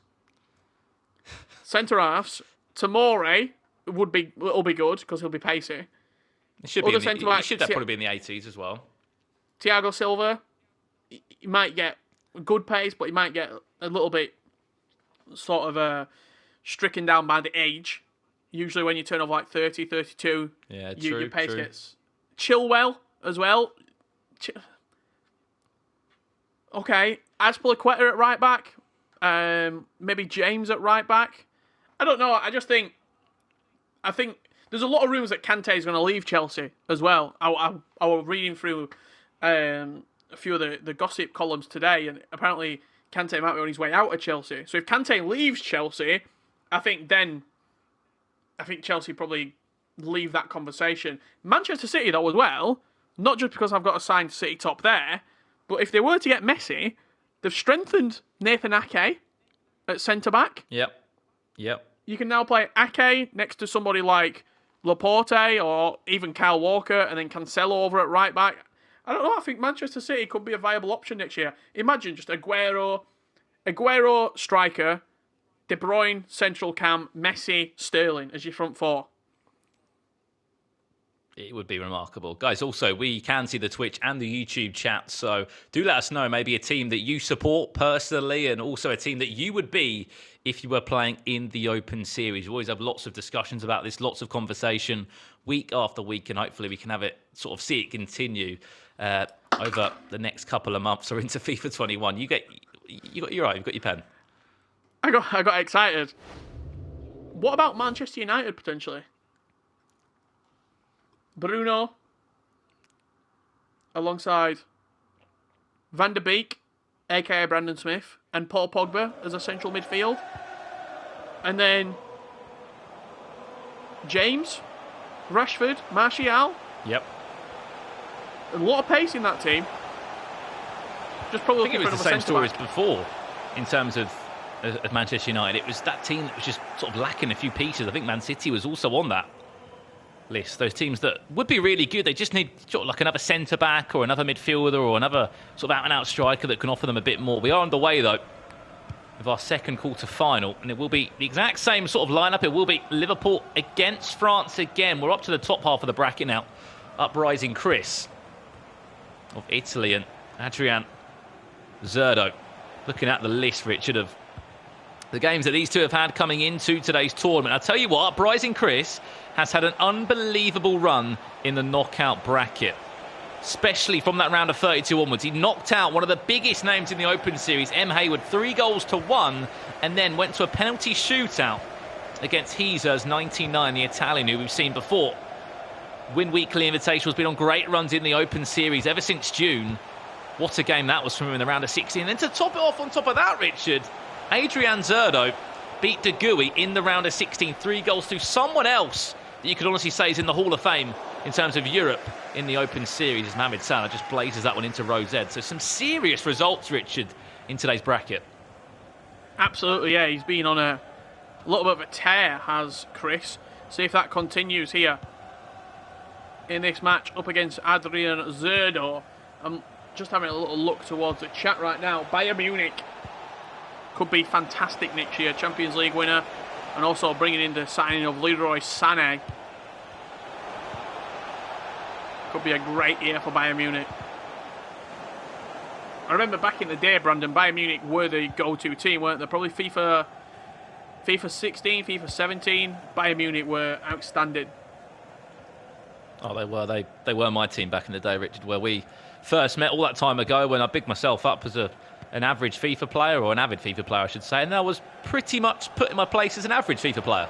Centre halves, Tomori will be good because he'll be pacey. He should probably be in the 80s as well. Thiago Silva, he might get good pace, but he might get a little bit sort of stricken down by the age. Usually when you turn off 30, 32, your pace gets... Chilwell as well. Okay, Azpilicueta at right back. Maybe James at right back. I don't know. I think there's a lot of rumours that Kante is going to leave Chelsea as well. I was reading through a few of the gossip columns today, and apparently Kante might be on his way out of Chelsea. So if Kante leaves Chelsea, I think Chelsea probably leave that conversation. Manchester City, though, as well, not just because I've got a signed City top there, but if they were to get Messi, They've strengthened Nathan Ake at centre-back. Yep. You can now play Ake next to somebody like Laporte or even Kyle Walker, and then Cancelo over at right-back. I don't know, I think Manchester City could be a viable option next year. Imagine just Aguero striker, De Bruyne, central cam, Messi, Sterling as your front four. It would be remarkable. Guys, also, we can see the Twitch and the YouTube chat, so do let us know maybe a team that you support personally and also a team that you would be if you were playing in the Open Series. We always have lots of discussions about this, lots of conversation week after week, and hopefully we can have it, sort of see it continue over the next couple of months or into FIFA 21. You're right, you've got your pen. I got excited. What about Manchester United potentially? Bruno alongside Van der Beek, aka Brandon Smith, and Paul Pogba as a central midfield. And then James, Rashford, Martial. Yep. A lot of pace in that team. Just probably I think it was the same story as before in terms of Manchester United. It was that team that was just sort of lacking a few pieces. I think Man City was also on that list. Those teams that would be really good, they just need sort of like another centre-back or another midfielder or another sort of out-and-out striker that can offer them a bit more. We are underway, though, with our second quarter-final, and it will be the exact same sort of lineup. It will be Liverpool against France again. We're up to the top half of the bracket now. Uprising Chris of Italy and Adrian Zordo. Looking at the list, Richard, of the games that these two have had coming into today's tournament. I'll tell you what, Uprising Chris has had an unbelievable run in the knockout bracket, especially from that round of 32 onwards. He knocked out one of the biggest names in the Open Series, M. Hayward, 3-1, and then went to a penalty shootout against Heezers 99, the Italian who we've seen before. Win Weekly Invitational has been on great runs in the Open Series ever since June. What a game that was from him in the round of 16. And then to top it off on top of that, Richard, Adrian Zordo beat De Gouy in the round of 16, 3 goals to someone else that you could honestly say is in the Hall of Fame in terms of Europe in the Open Series, as Mohamed Salah just blazes that one into row Z. So some serious results, Richard, in today's bracket. Absolutely, yeah. He's been on a little bit of a tear, has Chris. See if that continues here in this match up against Adrian Zordo. I'm just having a little look towards the chat right now. Bayern Munich could be fantastic next year. Champions League winner. And also bringing in the signing of Leroy Sané. Could be a great year for Bayern Munich. I remember back in the day, Brandon, Bayern Munich were the go-to team, weren't they? Probably FIFA 16, FIFA 17. Bayern Munich were outstanding. Oh, they were. They were my team back in the day, Richard, where we first met all that time ago when I bigged myself up as an average FIFA player, or an avid FIFA player, I should say, and I was pretty much put in my place as an average FIFA player.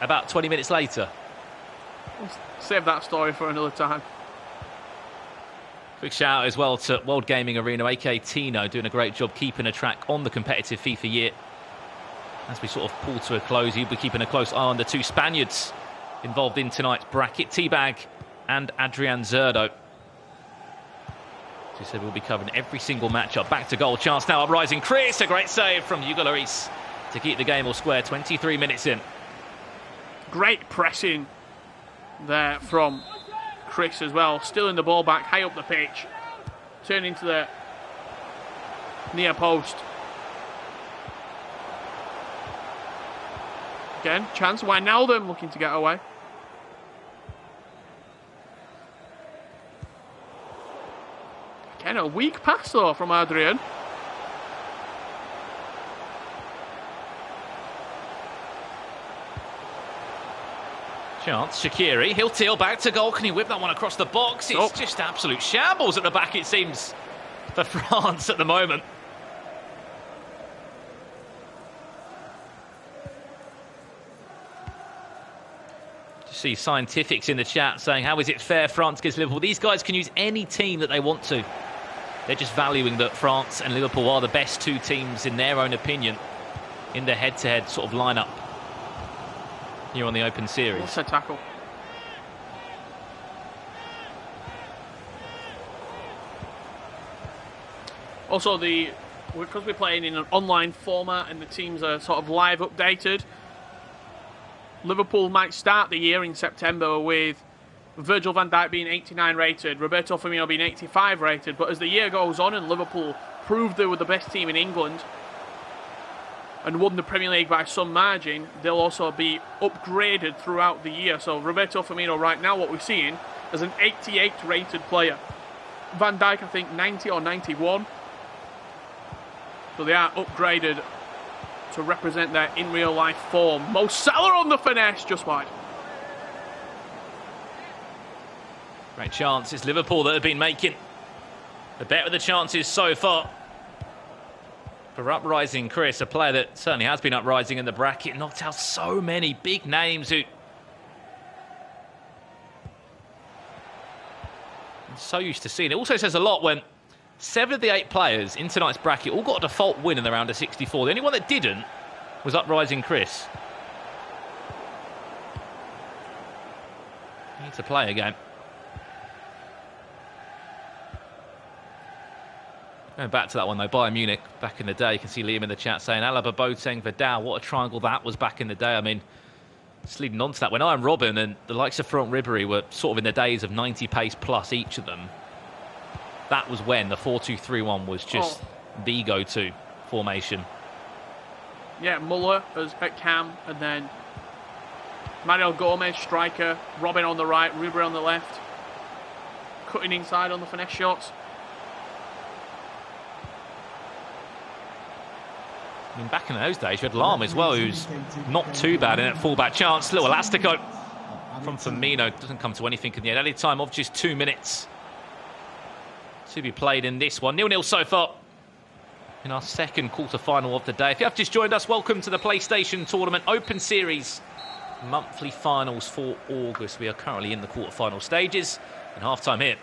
About 20 minutes later. We'll save that story for another time. Quick shout out as well to World Gaming Arena, aka Tino, doing a great job keeping a track on the competitive FIFA year. As we sort of pull to a close, he'll be keeping a close eye on the two Spaniards involved in tonight's bracket, Tabag and Adrian Zordo. As we said, we'll be covering every single matchup. Back to goal chance now, Uprising Chris. A great save from Hugo Lloris to keep the game all square. 23 minutes in. Great pressing there from Chris as well. Still in the ball back, high up the pitch. Turning to the near post. Again, chance. Wijnaldum looking to get away. Again, a weak pass though from Adrian. Chance, Shaqiri, he'll teal back to goal. Can he whip that one across the box? It's just absolute shambles at the back, it seems, for France at the moment. You see Scientifics in the chat saying, how is it fair France against Liverpool? These guys can use any team that they want to. They're just valuing that France and Liverpool are the best two teams in their own opinion in the head-to-head sort of lineup here on the Open Series. What's a tackle? Also, because we're playing in an online format and the teams are sort of live updated, Liverpool might start the year in September with Virgil van Dijk being 89 rated, Roberto Firmino being 85 rated, but as the year goes on and Liverpool proved they were the best team in England and won the Premier League by some margin, they'll also be upgraded throughout the year. So Roberto Firmino right now, what we're seeing, is an 88 rated player. Van Dijk, I think, 90 or 91. So they are upgraded to represent their in real life form. Mo Salah on the finesse, just wide. Great chance. It's Liverpool that have been making the better of the chances so far. For uprising Chris, a player that certainly has been uprising in the bracket, knocked out so many big names who I'm so used to seeing. It also says a lot when 7 of the 8 players in tonight's bracket all got a default win in the round of 64. The only one that didn't was uprising Chris. He needs to play again. Going back to that one though, Bayern Munich back in the day. You can see Liam in the chat saying Alaba, Boateng, Vidal, what a triangle that was back in the day. I mean, just leading on to that, when Iron Robin and the likes of Front Ribery were sort of in the days of 90 pace plus each of them, that was when the 4-2-3-1 was just the go-to formation. Yeah, Muller at cam, and then Mario Gomez, striker, Robin on the right, Ribery on the left, cutting inside on the finesse shots. I mean, back in those days, you had Lam as well, who's not too bad in that fullback chance. Little elastico from Firmino. Doesn't come to anything in the end. Added time of just 2 minutes to be played in this one. 0-0 so far in our second quarter-final of the day. If you have just joined us, welcome to the PlayStation Tournament Open Series monthly finals for August. We are currently in the quarter-final stages. And half-time here,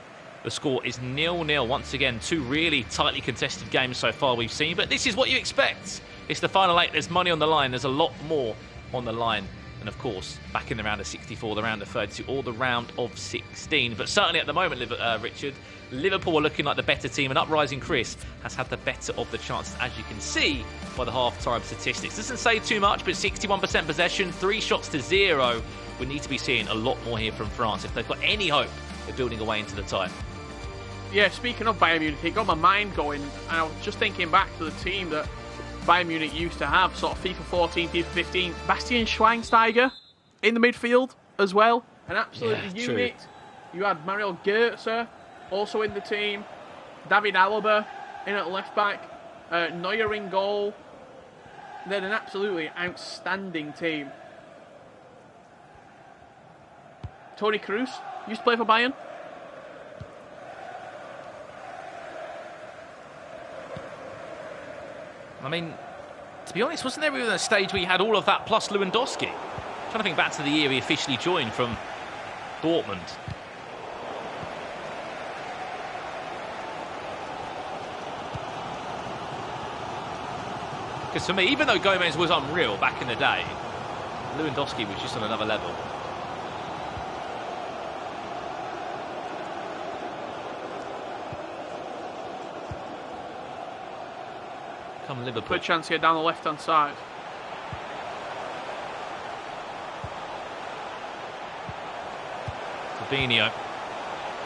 the score is 0-0. Once again, 2 really tightly contested games so far we've seen. But this is what you expect. It's the final 8. There's money on the line. There's a lot more on the line. And of course, back in the round of 64, the round of 32, or the round of 16. But certainly at the moment, Richard, Liverpool are looking like the better team. And uprising Chris has had the better of the chances, as you can see by the half-time statistics. Doesn't say too much, but 61% possession, 3 shots to 0. We need to be seeing a lot more here from France if they've got any hope of building away into the tie. Yeah, speaking of Bayern Munich, it got my mind going. And I was just thinking back to the team that Bayern Munich used to have, sort of FIFA 14, FIFA 15. Bastian Schweinsteiger in the midfield as well. An absolute unit. True. You had Mario Götze also in the team. David Alaba in at left back. Neuer in goal. They're an absolutely outstanding team. Toni Kroos used to play for Bayern. I mean, to be honest, wasn't there even a stage where you had all of that plus Lewandowski? I'm trying to think back to the year he officially joined from Dortmund. Because for me, even though Gomez was unreal back in the day, Lewandowski was just on another level. Liverpool. Good chance here down the left-hand side. Fabinho.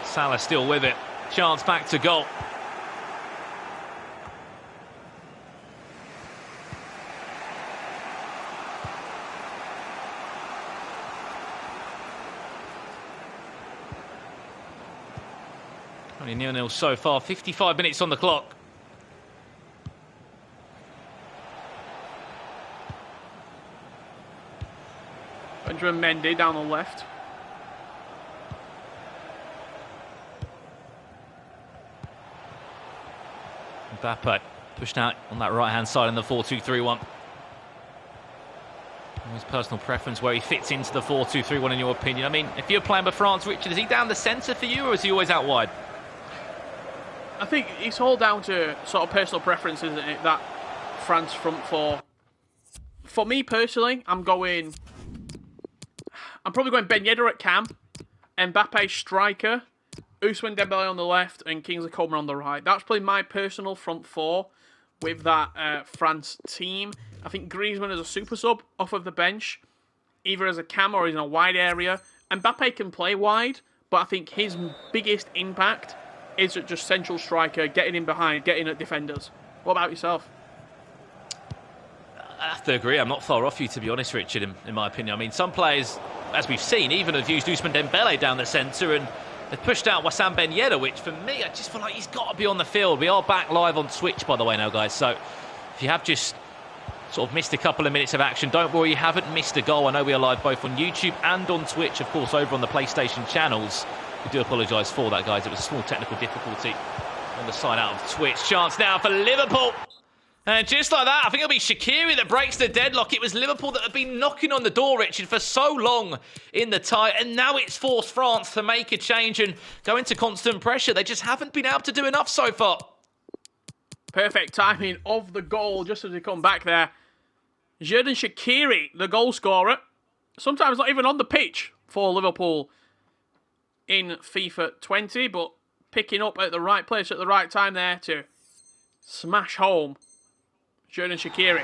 Salah still with it. Chance back to goal. Only 0-0 so far. 55 minutes on the clock. Benjamin Mendy down the left. Mbappe pushed out on that right-hand side in the 4-2-3-1. His personal preference where he fits into the 4-2-3-1 in your opinion. I mean, if you're playing for France, Richard, is he down the centre for you or is he always out wide? I think it's all down to sort of personal preference, isn't it? That France front four. For me personally, I'm probably going Ben Yedder at cam, Mbappe striker, Ousmane Dembele on the left and Kingsley Coman on the right. That's probably my personal front four with that France team. I think Griezmann is a super sub off of the bench, either as a cam or in a wide area. Mbappe can play wide, but I think his biggest impact is at just central striker, getting in behind, getting at defenders. What about yourself? I have to agree. I'm not far off you, to be honest, Richard, in my opinion. I mean, some players, as we've seen, even have used Ousmane Dembele down the centre and they've pushed out Wissam Ben Yedder, which for me, I just feel like he's got to be on the field. We are back live on Twitch, by the way, now, guys. So if you have just sort of missed a couple of minutes of action, don't worry, you haven't missed a goal. I know we are live both on YouTube and on Twitch, of course, over on the PlayStation channels. We do apologise for that, guys. It was a small technical difficulty on the side out of Twitch. Chance now for Liverpool. And just like that, I think it'll be Shaqiri that breaks the deadlock. It was Liverpool that had been knocking on the door, Richard, for so long in the tie. And now it's forced France to make a change and go into constant pressure. They just haven't been able to do enough so far. Perfect timing of the goal just as we come back there. Xherdan Shaqiri, the goal scorer. Sometimes not even on the pitch for Liverpool in FIFA 20, but picking up at the right place at the right time there to smash home. Xherdan Shaqiri.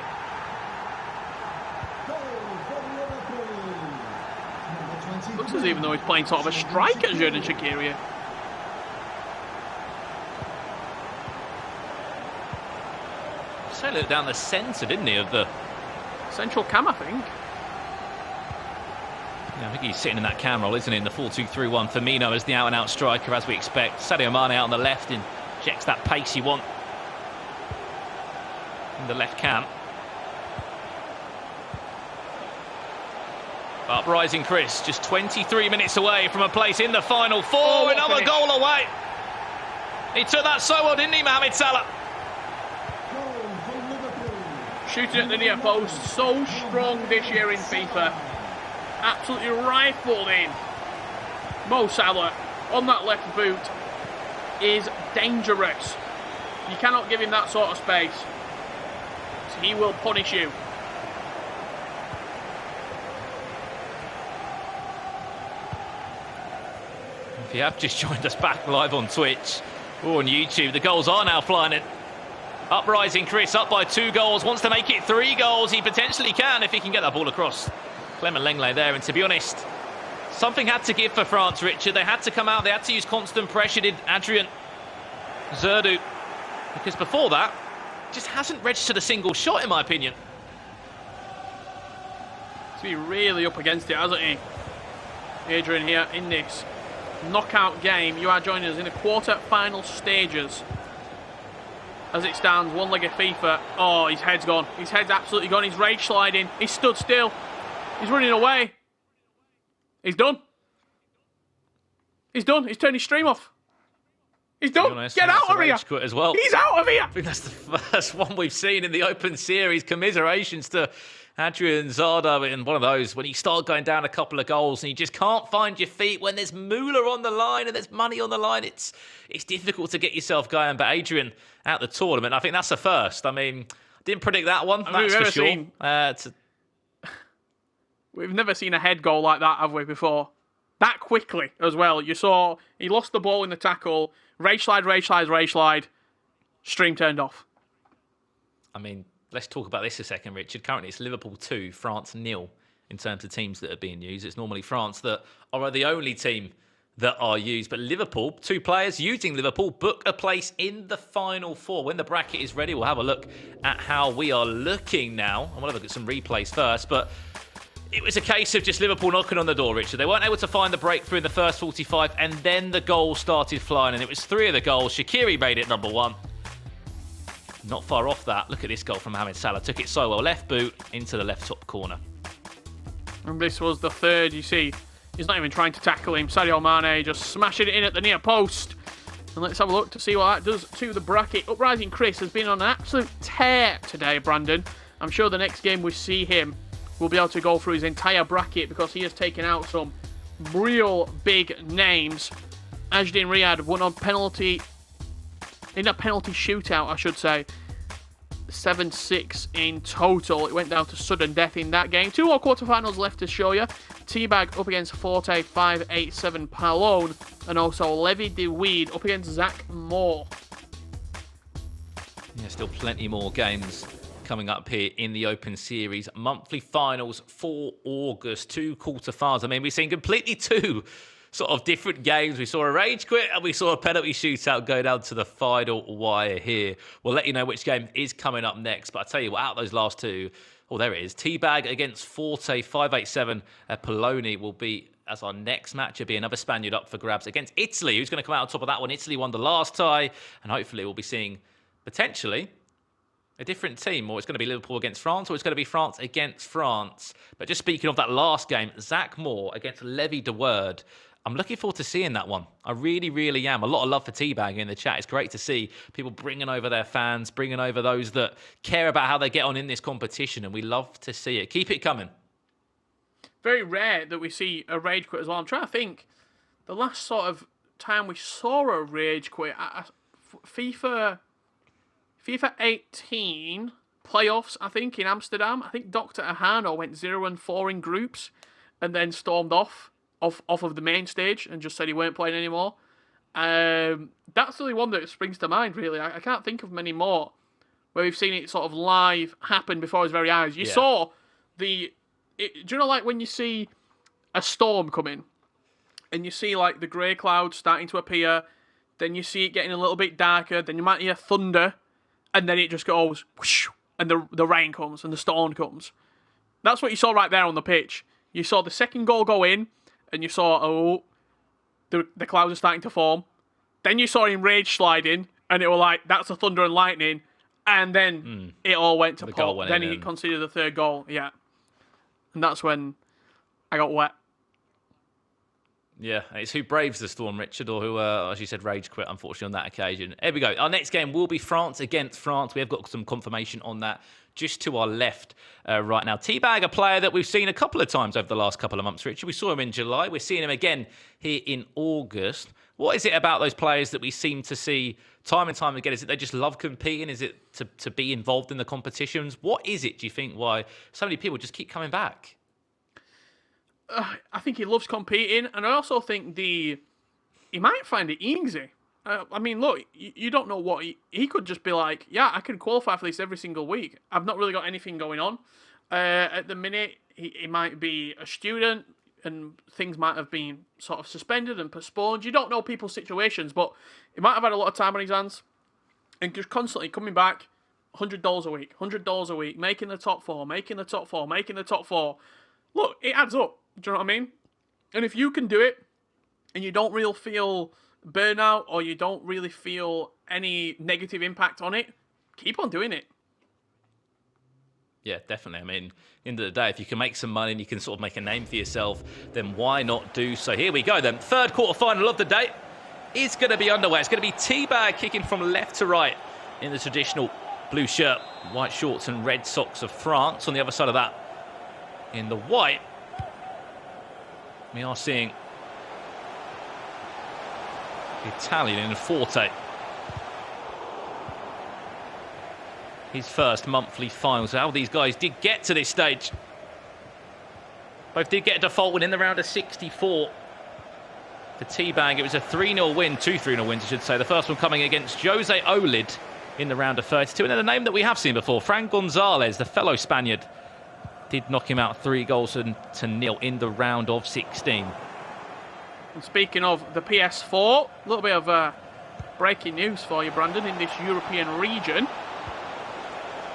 Looks as even though he's playing sort of a striker, Xherdan Shaqiri. Sailed it down the centre, didn't he, of the central cam, I think. Yeah, I think he's sitting in that cam role, isn't he, in the 4-2-3-1. Firmino as the out-and-out striker, as we expect. Sadio Mane out on the left injects that pace you want in the left cam. Uprising Chris, just 23 minutes away from a place in the final four. Oh, another goal away. He took that so well, didn't he, Mohamed Salah? Shooting at the near post, so strong this year in FIFA. Absolutely rifled in. Mo Salah on that left boot is dangerous. You cannot give him that sort of space. So he will punish you. If you have just joined us back live on Twitch or on YouTube, the goals are now flying in. Uprising Chris up by 2 goals, wants to make it 3 goals. He potentially can if he can get that ball across. Clement Lenglet there, and to be honest, something had to give for France, Richard. They had to come out, they had to use constant pressure, did Adrien Zordo, because before that, just hasn't registered a single shot, in my opinion. He's been really up against it, hasn't he? Adrian here in this knockout game. You are joining us in the quarter-final stages. As it stands, one leg of FIFA. Oh, his head's gone. His head's absolutely gone. He's rage sliding. He's stood still. He's running away. He's done. He's done. He's turned his stream off. He's done. Honest, get out of here. Quit as well. He's out of here. I think that's the first one we've seen in the Open Series. Commiserations to Adrien Zordo, and one of those when you start going down a couple of goals and you just can't find your feet when there's moolah on the line and there's money on the line. It's difficult to get yourself going. But Adrien out the tournament, I think that's a first. I mean, didn't predict that one. That's for sure. We've never seen a head goal like that, have we, before? That quickly as well. You saw he lost the ball in the tackle. Rage slide. Stream turned off. I mean, let's talk about this a second, Richard. Currently, it's Liverpool 2, France 0 in terms of teams that are being used. It's normally France that are the only team that are used. But Liverpool, 2 players using Liverpool, book a place in the final 4. When the bracket is ready, we'll have a look at how we are looking now. I'm going to look at some replays first, but it was a case of just Liverpool knocking on the door, Richard. They weren't able to find the breakthrough in the first 45, and then the goals started flying, and it was 3 of the goals. Shaqiri made it number 1. Not far off that. Look at this goal from Mohamed Salah. Took it so well. Left boot into the left top corner. And this was the 3rd, you see. He's not even trying to tackle him. Sadio Mane just smashing it in at the near post. And let's have a look to see what that does to the bracket. Uprising Chris has been on an absolute tear today, Brandon. I'm sure the next game we see him, we'll be able to go through his entire bracket because he has taken out some real big names. Ajdin Riad won on penalty, in a penalty shootout, I should say. 7-6 in total. It went down to sudden death in that game. 2 more quarterfinals left to show you. Tabag up against Forte, 5-8-7 Palone. And also Levy DeWeed up against Zach Moore. Yeah, still plenty more games coming up here in the Open Series. Monthly finals for August. 2 quarterfinals. I mean, we've seen completely 2 sort of different games. We saw a rage quit and we saw a penalty shootout go down to the final wire here. We'll let you know which game is coming up next. But I tell you what, out of those last 2, oh, there it is. Tabag against Forte, 5-8-7. Poloni will be, as our next match, it'll be another Spaniard up for grabs against Italy. Who's going to come out on top of that one? Italy won the last tie. And hopefully we'll be seeing, potentially, a different team, or it's going to be Liverpool against France, or it's going to be France against France. But just speaking of that last game, Zach Moore against Levy DeWeed. I'm looking forward to seeing that one. I really, really am. A lot of love for Tabag in the chat. It's great to see people bringing over their fans, bringing over those that care about how they get on in this competition, and we love to see it. Keep it coming. Very rare that we see a rage quit as well. I'm trying to think. The last sort of time we saw a rage quit, FIFA 18 playoffs, I think, in Amsterdam. I think Dr. Ahano went 0-4 in groups and then stormed off of the main stage and just said he weren't playing anymore. That's the only one that springs to mind, really. I can't think of many more where we've seen it sort of live happen before his very eyes. You saw do you know, like when you see a storm coming and you see like the grey clouds starting to appear, then you see it getting a little bit darker, then you might hear thunder, and then it just goes whoosh, and the rain comes and the storm comes. That's what you saw right there on the pitch. You saw the second goal go in, and you saw, the clouds are starting to form. Then you saw him rage sliding, and it was like, that's a thunder and lightning. And then it all went to pot. Then he conceded the third goal, yeah. And that's when I got wet. Yeah, it's who braves the storm, Richard, or who, as you said, rage quit, unfortunately, on that occasion. Here we go. Our next game will be France against France. We have got some confirmation on that just to our left right now. Tabag, a player that we've seen a couple of times over the last couple of months, Richard. We saw him in July. We're seeing him again here in August. What is it about those players that we seem to see time and time again? Is it they just love competing? Is it to be involved in the competitions? What is it, do you think, why so many people just keep coming back? I think he loves competing, and I also think he might find it easy. I mean, look, you don't know what he could just be like, yeah, I can qualify for this every single week. I've not really got anything going on. At the minute, he might be a student, and things might have been sort of suspended and postponed. You don't know people's situations, but he might have had a lot of time on his hands, and just constantly coming back, $100 a week, $100 a week, making the top 4, making the top 4, making the top 4. Look, it adds up. Do you know what I mean? And if you can do it, and you don't really feel burnout, or you don't really feel any negative impact on it, keep on doing it. Yeah, definitely. I mean, at the end of the day, if you can make some money and you can sort of make a name for yourself, then why not do so? Here we go then. Third quarterfinal of the day is going to be underway. It's going to be Tabag kicking from left to right in the traditional blue shirt, white shorts and red socks of France. On the other side of that, in the white, we are seeing the Italian in Forte. His first monthly finals. How these guys did get to this stage. Both did get a default win in the round of 64. For Tabag, it was a 3-0 win, 2 3-0 wins, I should say. The first one coming against Jose Olid in the round of 32. And then a name that we have seen before, Fran Gonzalez, the fellow Spaniard, did knock him out 3-0 in the round of 16. And speaking of the PS4, a little bit of breaking news for you, Brandon, in this European region.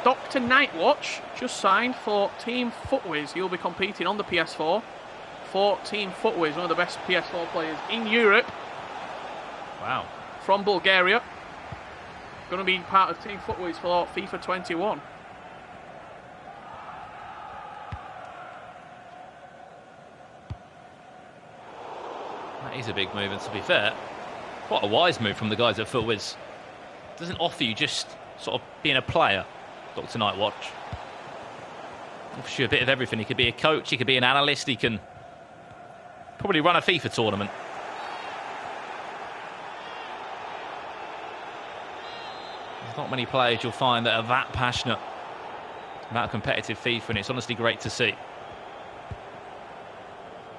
Dr. Nightwatch just signed for Team Footwiz. He'll be competing on the PS4 for Team Footwiz, one of the best PS4 players in Europe. Wow. From Bulgaria. Going to be part of Team Footwiz for FIFA 21. That is a big move, and to be fair, quite a wise move from the guys at Footwiz. Doesn't offer you just sort of being a player, Dr. Nightwatch. Offers you a bit of everything. He could be a coach, he could be an analyst, he can probably run a FIFA tournament. There's not many players you'll find that are that passionate about competitive FIFA, and it's honestly great to see.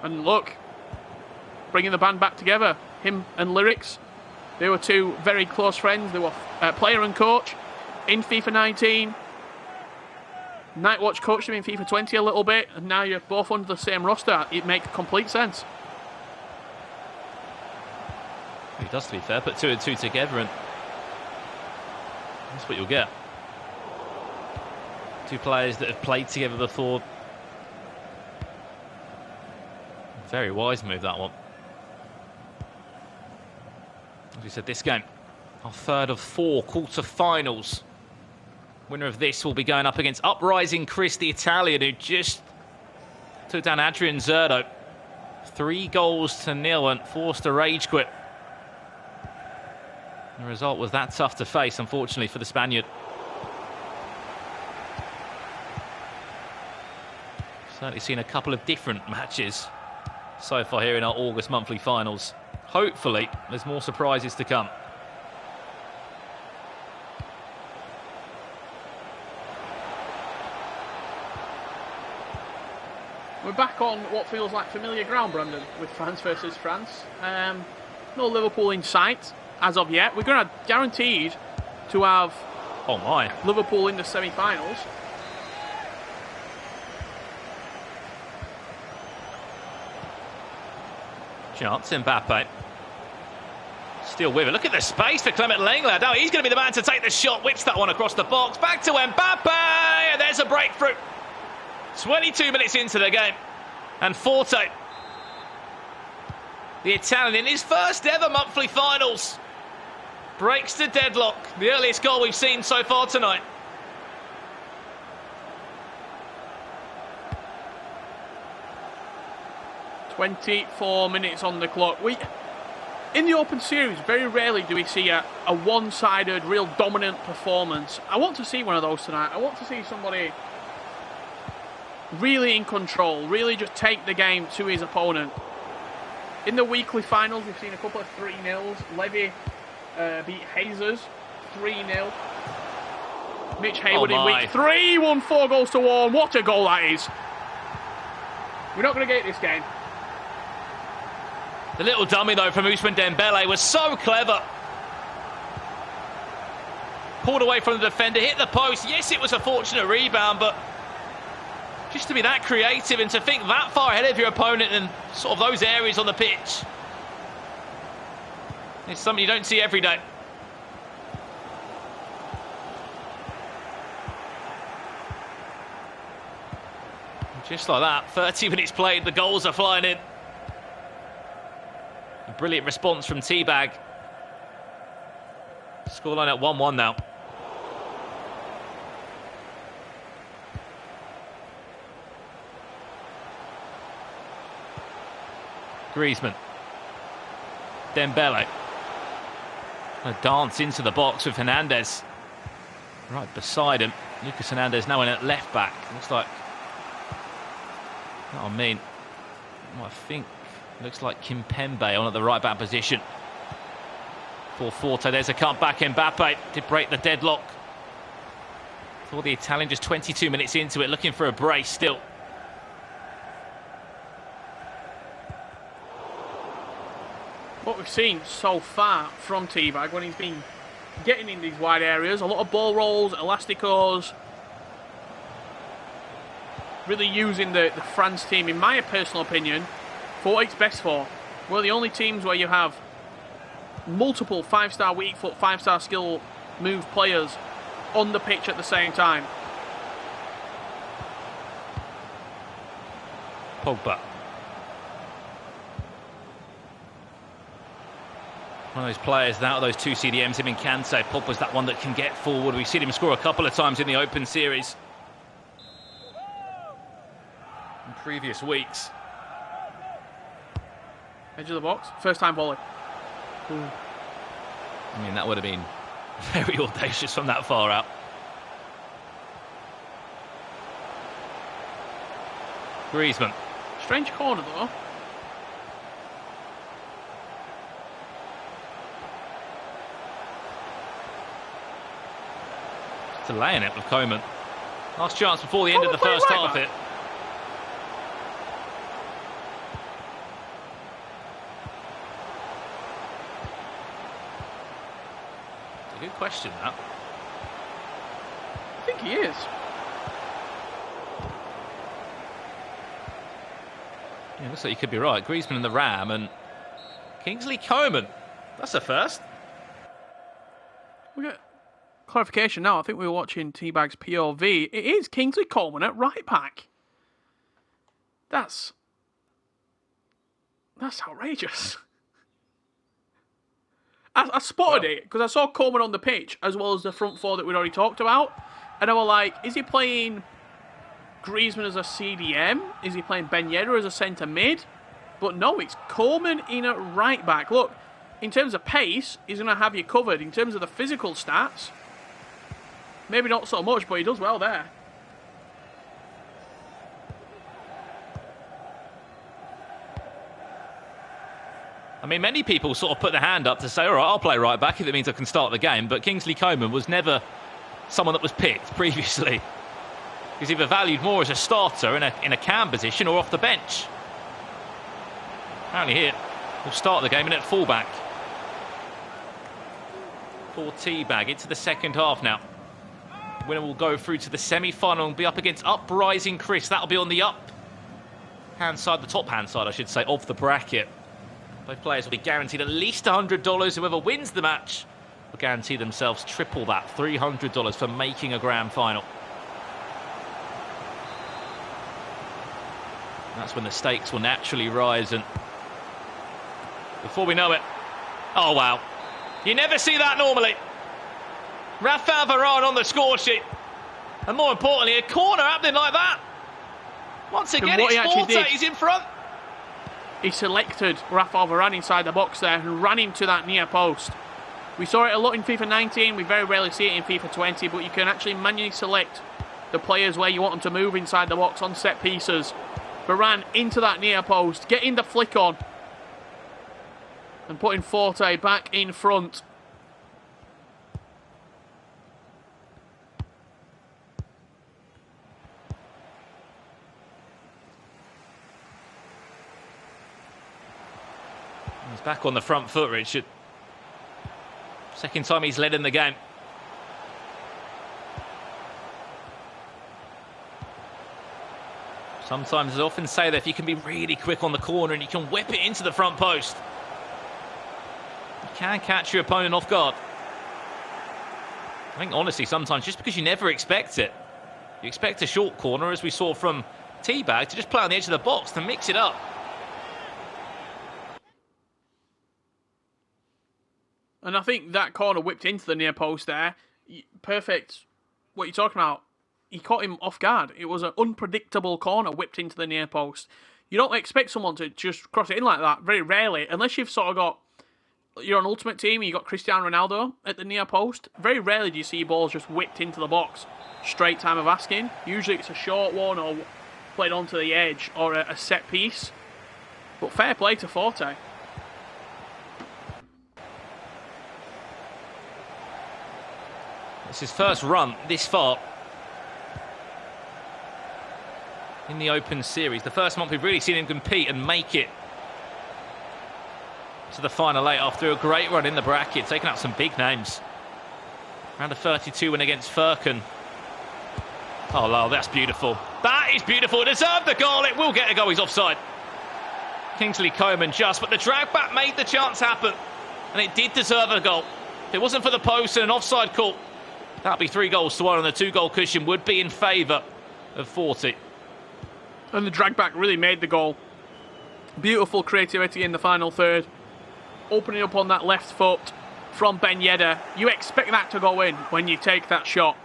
And look, bringing the band back together. Him and Lyrics, they were two very close friends. They were player and coach in FIFA 19. Nightwatch coached him in FIFA 20 a little bit, and now you're both under the same roster. It makes complete sense. He does, to be fair. Put 2 and 2 together, and that's what you'll get. Two players that have played together before. Very wise move, that one. As we said, this game, our third of 4 quarterfinals. Winner of this will be going up against Uprising Chris, the Italian, who just took down Adrian Zordo. 3-0 and forced a rage quit. The result was that tough to face, unfortunately, for the Spaniard. Certainly seen a couple of different matches so far here in our August monthly finals. Hopefully, there's more surprises to come. We're back on what feels like familiar ground, Brandon, with France versus France. No Liverpool in sight as of yet. We're going to guaranteed to have Liverpool in the semi-finals. Chance, Mbappe. Still with it. Look at the space for Clement Lenglet. Now he's going to be the man to take the shot. Whips that one across the box. Back to Mbappe. And there's a breakthrough. 22 minutes into the game. And Forte, the Italian, in his first ever monthly finals, breaks the deadlock. The earliest goal we've seen so far tonight. "24 minutes on the clock." In the Open Series, very rarely do we see a one-sided, real dominant performance. I want to see one of those tonight. I want to see somebody really in control, really just take the game to his opponent. In the weekly finals, we've seen a couple of 3-0s. Levy beat Hazers 3-0. Mitch Hayward in week 3 won 4-1. What a goal that is. We're not going to get this game. The little dummy, though, from Ousmane Dembele was so clever. Pulled away from the defender, hit the post. Yes, it was a fortunate rebound, but just to be that creative and to think that far ahead of your opponent in sort of those areas on the pitch, it's something you don't see every day. Just like that, 30 minutes played, the goals are flying in. A brilliant response from Tabag. Scoreline at 1-1 now. Griezmann. Dembele. A dance into the box with Hernandez. Right beside him. Lucas Hernandez now in at left back. Looks like... I mean, I think looks like Kimpembe on at the right back position. For Forte, there's a cut back. Mbappe did break the deadlock. For the Italian, just 22 minutes into it, looking for a brace still. What we've seen so far from Tabag when he's been getting in these wide areas, a lot of ball rolls, elasticos, really using the France team, in my personal opinion, for what it's best for. We're the only teams where you have multiple 5-star weak foot, 5-star skill move players on the pitch at the same time. Pogba. One of those players, out of those two CDMs, him and Kante. Pogba's that one that can get forward. We've seen him score a couple of times in the Open Series in previous weeks. Edge of the box, first time volley. I mean, that would have been very audacious from that far out. Griezmann. Strange corner though. Delaying it with Coleman. Last chance before the end of the first half here. It's a good question, that. I think he is. Yeah, looks like you could be right. Griezmann and the Ram and Kingsley Coman. That's a first. We got clarification now. I think we were watching T-Bag's POV. It is Kingsley Coman at right back. That's outrageous. I spotted it because I saw Coleman on the pitch as well as the front four that we'd already talked about. And I was like, is he playing Griezmann as a CDM? Is he playing Ben Yedder as a centre mid? But no, it's Coleman in at right back. Look, in terms of pace, he's going to have you covered. In terms of the physical stats, maybe not so much, but he does well there. I mean, many people sort of put their hand up to say, all right, I'll play right back if it means I can start the game. But Kingsley Coman was never someone that was picked previously. He's either valued more as a starter in a cam position or off the bench. Apparently here, we'll start the game in at fullback. For Tabag into the second half now. Winner will go through to the semi-final and be up against Uprising Chris. That'll be on the up-hand side, the top-hand side, I should say, of the bracket. Both players will be guaranteed at least $100. Whoever wins the match will guarantee themselves triple that, $300 for making a grand final. That's when the stakes will naturally rise, and before we know it, oh wow, you never see that normally. Rafael Varane on the score sheet, and more importantly, a corner happening like that. Once again, it's Forte, he's in front. He selected Rafael Varane inside the box there and ran him to that near post. We saw it a lot in FIFA 19, we very rarely see it in FIFA 20, but you can actually manually select the players where you want them to move inside the box on set pieces. Varane into that near post, getting the flick on and putting Forte back in front. He's back on the front foot, Richard. Second time he's led in the game. Sometimes I often say that if you can be really quick on the corner and you can whip it into the front post, you can catch your opponent off guard. I think honestly sometimes just because you never expect it, you expect a short corner, as we saw from Tabag, to just play on the edge of the box to mix it up. And I think that corner whipped into the near post there. Perfect. What you're talking about. He caught him off guard. It was an unpredictable corner whipped into the near post. You don't expect someone to just cross it in like that, very rarely, unless you've sort of got, you're an ultimate team and you've got Cristiano Ronaldo at the near post. Very rarely do you see balls just whipped into the box. Straight time of asking. Usually it's a short one or played onto the edge or a set piece. But fair play to Forte. It's his first run this far in the Open Series. The first month we've really seen him compete and make it to the final eight after a great run in the bracket, taking out some big names. Round of 32 win against Furkan. Oh, wow, that's beautiful. That is beautiful. It deserved the goal. It will get a goal. He's offside. Kingsley Coman just, but the drag back made the chance happen. And it did deserve a goal. If it wasn't for the post and an offside call, that'd be 3-1, and the 2-goal cushion would be in favour of Forte. And the drag back really made the goal. Beautiful creativity in the final third. Opening up on that left foot from Ben Yedder. You expect that to go in when you take that shot.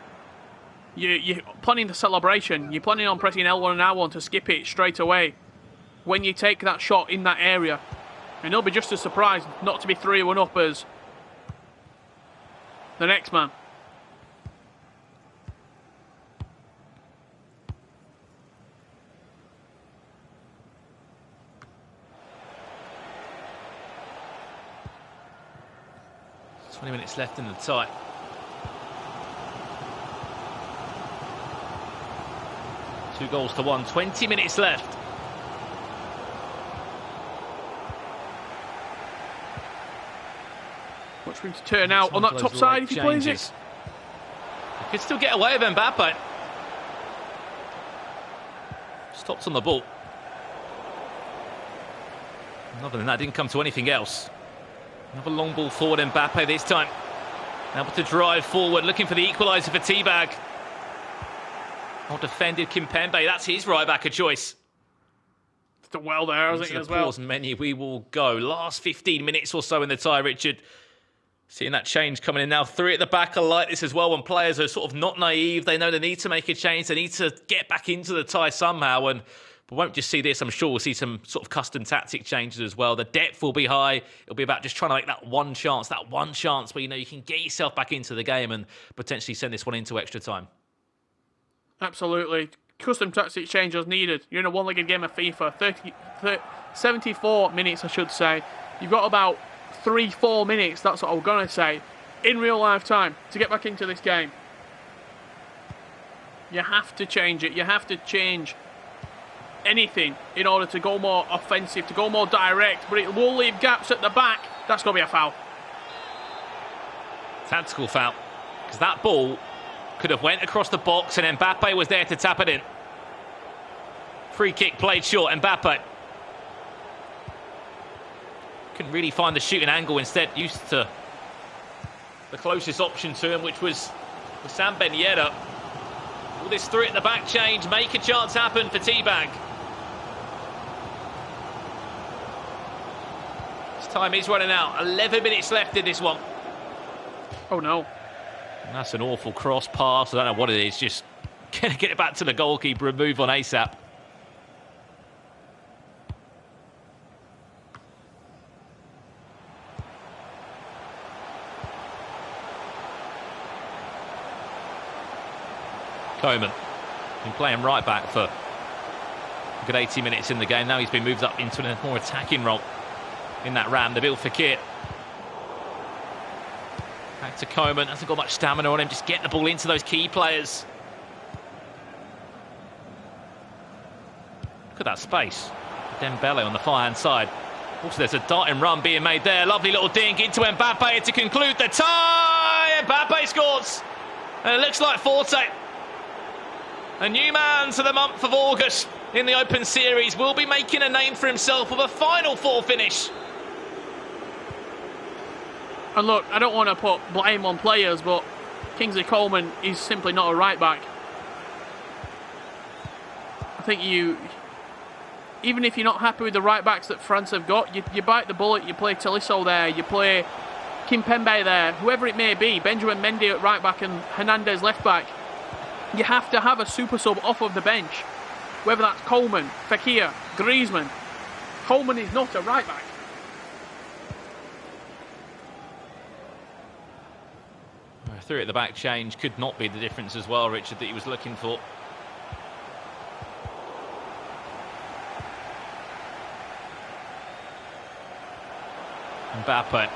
You're planning the celebration. You're planning on pressing L1 and R1 to skip it straight away when you take that shot in that area. And they'll be just as surprised not to be 3-1 up as the next man. Minutes left in the tie. 2-1, 20 minutes left. Watch him to turn out on that top side if he plays it. He could still get away with Mbappe. Stops on the ball. Other than that, didn't come to anything else. Another long ball forward, Mbappe this time. Able to drive forward, looking for the equaliser for Tabag. Well defended Kimpembe, that's his right back of choice. Done well there, hasn't he, as well? Pause menu, we will go. Last 15 minutes or so in the tie, Richard. Seeing that change coming in now. 3 at the back. I like this as well when players are sort of not naive. They know they need to make a change. They need to get back into the tie somehow. And we won't just see this. I'm sure we'll see some sort of custom tactic changes as well. The depth will be high. It'll be about just trying to make that one chance where you know you can get yourself back into the game and potentially send this one into extra time. Absolutely. Custom tactic changes needed. You're in a one-legged game of FIFA. 74 minutes, I should say. You've got about 3-4 minutes, that's what I'm going to say, in real life time to get back into this game. You have to change it. You have to change anything in order to go more offensive, to go more direct, but it will leave gaps at the back. That's going to be a foul. Tactical foul, because that ball could have went across the box and Mbappe was there to tap it in. Free kick played short, Mbappe. Couldn't really find the shooting angle, instead used to the closest option to him, which was Sam Ben Yedder. Will this 3 at the back change make a chance happen for Tabag? This time is running out. 11 minutes left in this one. Oh no. And that's an awful cross pass. I don't know what it is. Just gonna get it back to the goalkeeper and move on ASAP. Coman been playing right back for a good 80 minutes in the game. Now he's been moved up into a more attacking role in that ram. The build for Kit. Back to Coman. Hasn't got much stamina on him. Just get the ball into those key players. Look at that space. Dembele on the far-hand side. Also, there's a darting run being made there. Lovely little dink into Mbappe to conclude the tie. Mbappe scores. And it looks like Forte, a new man to the month of August in the Open Series, will be making a name for himself with a Final Four finish. And look, I don't want to put blame on players, but Kingsley Coman is simply not a right back. I think even if you're not happy with the right backs that France have got, you bite the bullet. You play Tolisso there, you play Kimpembe there, whoever it may be, Benjamin Mendy at right back and Hernandez left back. You have to have a super sub off of the bench, whether that's Coman, Fekir, Griezmann. Coman is not a right back. Through at the back change could not be the difference as well, Richard, that he was looking for. Mbappe.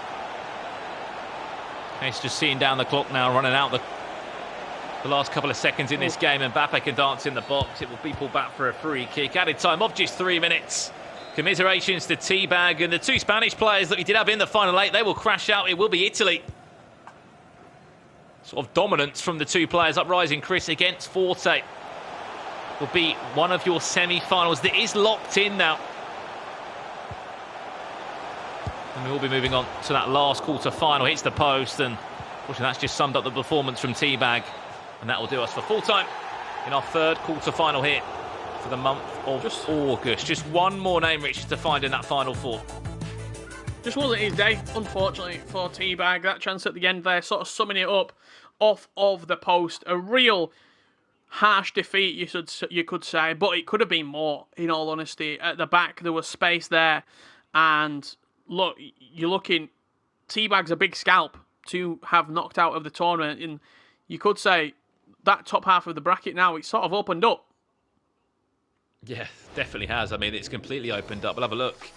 He's just seeing down the clock now, running out the last couple of seconds in this game. Mbappe can dance in the box. It will be pulled back for a free kick. Added time of just 3 minutes. Commiserations to Tabag and the 2 Spanish players that we did have in the final 8. They will crash out. It will be Italy. Sort of dominance from the 2 players. Uprising Chris against Forte will be one of your semi-finals that is locked in now. And we will be moving on to that last quarter-final. Hits the post, and unfortunately that's just summed up the performance from Tabag. And that will do us for full time in our 3rd quarter-final here for the month of August. Just one more name, Richard, to find in that Final 4. Just wasn't his day, unfortunately, for Tabag. That chance at the end there, sort of summing it up off of the post. A real harsh defeat, you could say, but it could have been more, in all honesty. At the back, there was space there. And look, you're looking, Tabag's a big scalp to have knocked out of the tournament. And you could say that top half of the bracket now, it's sort of opened up. Yeah, definitely has. I mean, it's completely opened up. We'll have a look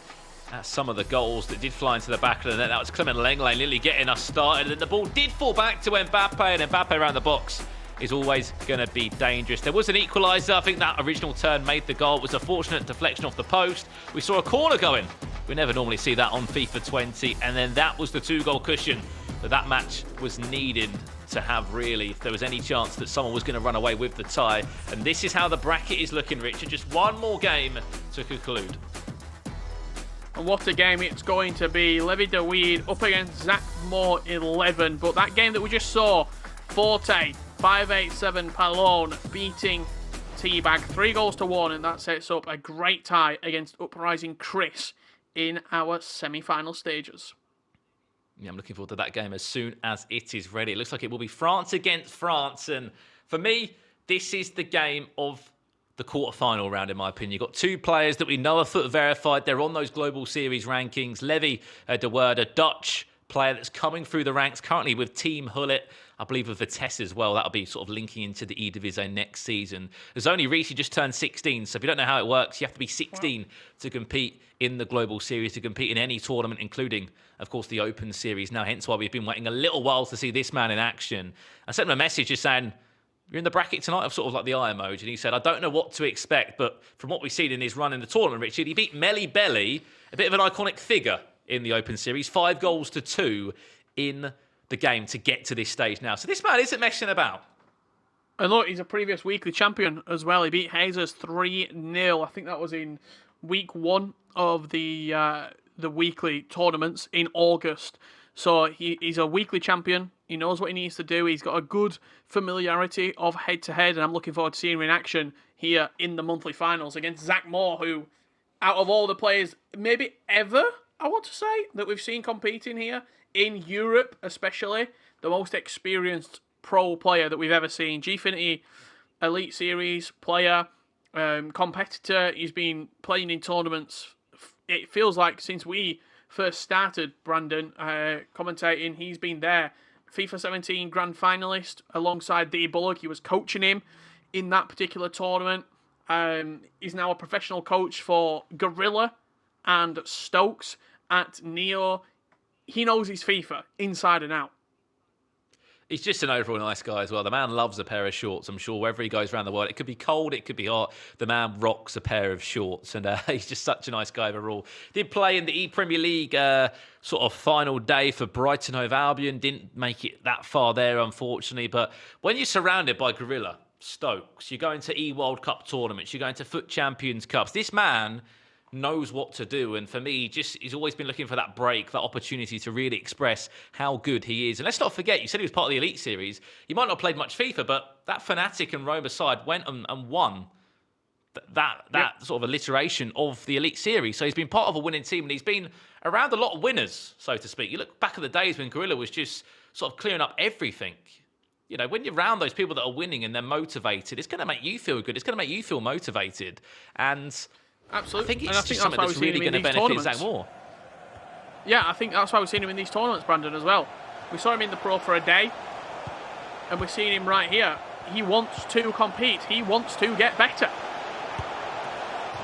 at some of the goals that did fly into the back of the net. That was Clement Lenglet nearly getting us started. And the ball did fall back to Mbappe, and Mbappe around the box is always going to be dangerous. There was an equaliser. I think that original turn made the goal. It was a fortunate deflection off the post. We saw a corner going. We never normally see that on FIFA 20. And then that was the 2-goal cushion that match was needed to have, really, if there was any chance that someone was going to run away with the tie. And this is how the bracket is looking, Richard. Just one more game to conclude. And what a game it's going to be. Levy up against Zach Moore 11. But that game that we just saw, Forte 587 Palone beating Tabag 3-1, and that sets up a great tie against Uprising Chris in our semi-final stages. Yeah, I'm looking forward to that game as soon as it is ready. It looks like it will be France against France. And for me, this is the game of the quarterfinal round, in my opinion. You've got two players that we know are foot verified. They're on those global series rankings. Levy de Word, a Dutch player that's coming through the ranks currently with Team Hullet. I believe with Vitesse as well. That'll be sort of linking into the Eredivisie next season. There's only Reese, just turned 16. So if you don't know how it works, you have to be 16 to compete in the global series, to compete in any tournament, including, of course, the Open Series. Now, hence why we've been waiting a little while to see this man in action. I sent him a message just saying, you're in the bracket tonight, of sort of like the eye emoji. And he said, I don't know what to expect, but from what we've seen in his run in the tournament, Richard, he beat Melly Belly, a bit of an iconic figure in the Open Series, 5-2 in the game to get to this stage now. So this man isn't messing about. And look, he's a previous weekly champion as well. He beat Hazers 3-0. I think that was in week 1 of the weekly tournaments in August. So he's a weekly champion. He knows what he needs to do. He's got a good familiarity of head-to-head, and I'm looking forward to seeing him in action here in the monthly finals against Zach Moore, who, out of all the players, maybe ever, I want to say, that we've seen competing here, in Europe especially, the most experienced pro player that we've ever seen. Gfinity Elite Series player, competitor. He's been playing in tournaments, it feels like, since we first started, Brandon, commentating. He's been there. FIFA 17 grand finalist alongside D Bullock. He was coaching him in that particular tournament. He's now a professional coach for Gorilla and Stokes at Neo. He knows his FIFA inside and out. He's just an overall nice guy as well. The man loves a pair of shorts, I'm sure, wherever he goes around the world. It could be cold, it could be hot. The man rocks a pair of shorts, and he's just such a nice guy overall. Did play in the E-Premier League sort of final day for Brighton Hove Albion. Didn't make it that far there, unfortunately. But when you're surrounded by Gorilla, Stokes, you're going to E-World Cup tournaments, you're going to Foot Champions Cups. This man knows what to do, and for me, he's always been looking for that break, that opportunity to really express how good he is. And let's not forget, you said he was part of the Elite Series. He might not have played much FIFA, but that Fnatic and Roma side went and won that sort of alliteration of the Elite Series. So he's been part of a winning team, and he's been around a lot of winners, so to speak. You look back at the days when Gorilla was just sort of clearing up everything. You know, when you're around those people that are winning and they're motivated, it's going to make you feel good. It's going to make you feel motivated. And absolutely. I think it's just something that's really going to benefit Zach Moore. Yeah, I think that's why we've seen him in these tournaments, Brandon, as well. We saw him in the Pro for a day, and we're seeing him right here. He wants to compete. He wants to get better.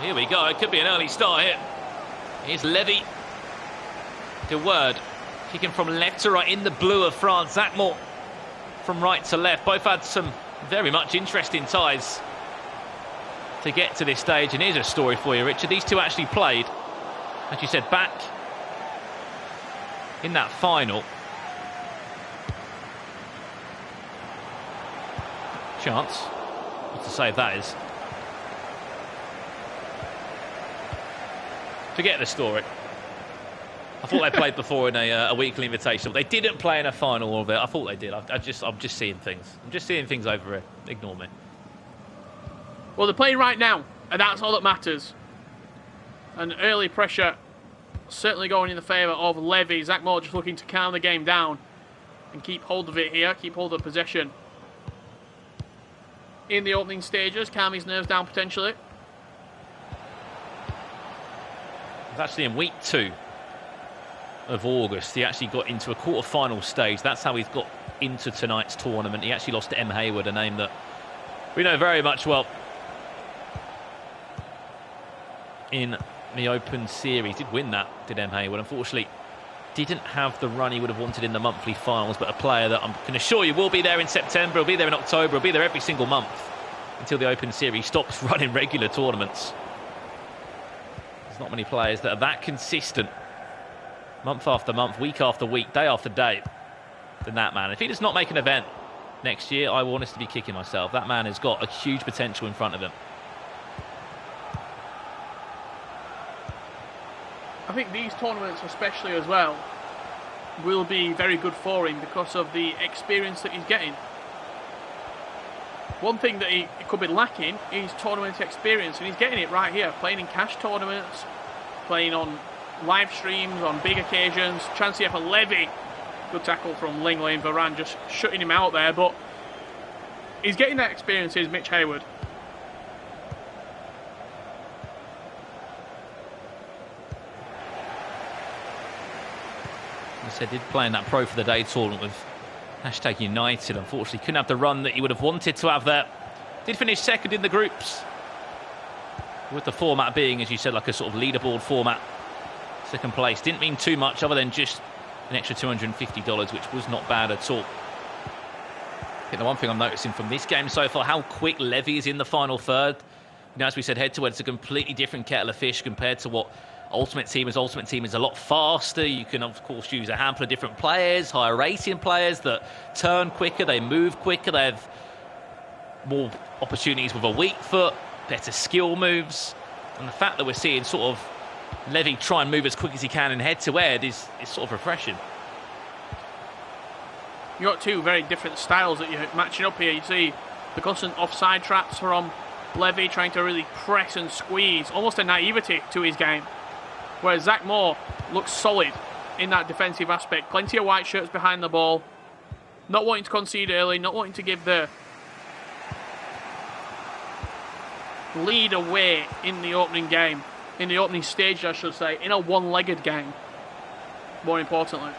Here we go. It could be an early start here. Here's Levy. De Word kicking from left to right in the blue of France. Zach Moore from right to left. Both had some very much interesting ties to get to this stage. And here's a story for you, Richard. These two actually played, as you said, back in that final. Chance. What to save that is. Forget the story. I thought they played before in a weekly invitation, but they didn't play in a final of it. I thought they did. I'm just seeing things. I'm just seeing things over here. Ignore me. Well, they're playing right now, and that's all that matters. And early pressure certainly going in the favour of Levy. Zach Moore just looking to calm the game down and keep hold of it here, keep hold of possession in the opening stages, calm his nerves down potentially. It was actually in week 2 of August, he actually got into a quarter-final stage. That's how he's got into tonight's tournament. He actually lost to M. Hayward, a name that we know very much well in the Open Series. Did win that, did M. Hayward. Unfortunately, didn't have the run he would have wanted in the monthly finals, but a player that I can assure you will be there in September, will be there in October, will be there every single month until the Open Series stops running regular tournaments. There's not many players that are that consistent month after month, week after week, day after day than that man. If he does not make an event next year, I will honestly be kicking myself. That man has got a huge potential in front of him. I think these tournaments especially as well will be very good for him because of the experience that he's getting. One thing that he could be lacking is tournament experience, and he's getting it right here, playing in cash tournaments, playing on live streams, on big occasions. Chance here for Levy. Good tackle from Lingley, and Varane just shutting him out there, but he's getting that experience, is Mitch Hayward. I said, did play in that Pro for the Day tournament with hashtag United. Unfortunately, couldn't have the run that he would have wanted to have there. Did finish second in the groups, with the format being, as you said, like a sort of leaderboard format. Second place didn't mean too much other than just an extra $250, which was not bad at all. I think the one thing I'm noticing from this game so far, how quick Levy is in the final third. You know, as we said, head-to-head, it's a completely different kettle of fish compared to what Ultimate Team is. Ultimate Team is a lot faster. You can, of course, use a handful of different players, higher rating players that turn quicker, they move quicker, they have more opportunities with a weak foot, better skill moves. And the fact that we're seeing sort of Levy try and move as quick as he can in head-to-head is sort of refreshing. You've got two very different styles that you're matching up here. You see the constant offside traps from Levy, trying to really press and squeeze, almost a naivety to his game. Whereas Zach Moore looks solid in that defensive aspect. Plenty of white shirts behind the ball. Not wanting to concede early, not wanting to give the lead away in the opening game. In the opening stage, I should say. In a one-legged game, more importantly.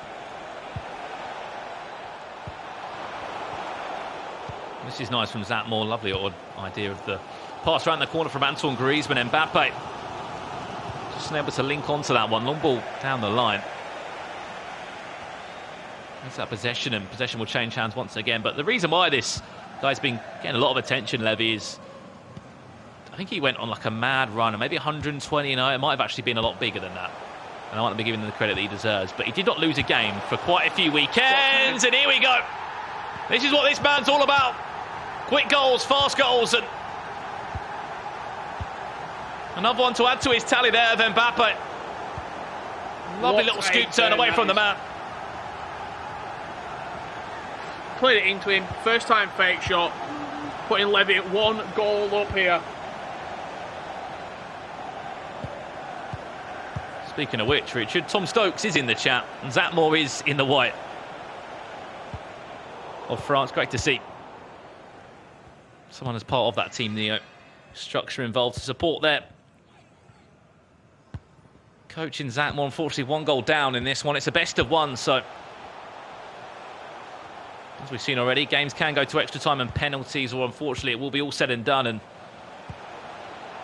This is nice from Zach Moore. Lovely idea of the pass around the corner from Antoine Griezmann. Mbappe just able to link onto that one. Long ball down the line. That's that possession, and possession will change hands once again. But the reason why this guy's been getting a lot of attention, Levy, is I think he went on like a mad run, and maybe 120. It might have actually been a lot bigger than that. And I want to be giving him the credit that he deserves. But he did not lose a game for quite a few weekends. And here we go. This is what this man's all about. Quick goals, fast goals, and another one to add to his tally there of Mbappe. Lovely little scoop turn away from the man. Played it into him. First time fake shot. Putting Levy at 1 goal up here. Speaking of which, Richard, Tom Stokes is in the chat, and Zach Moore is in the white of France. Great to see someone as part of that team, the structure involved to support there. Coaching Zach Moore, unfortunately, 1 goal down in this one. It's a best of 1, so as we've seen already, games can go to extra time and penalties, or unfortunately it will be all said and done, and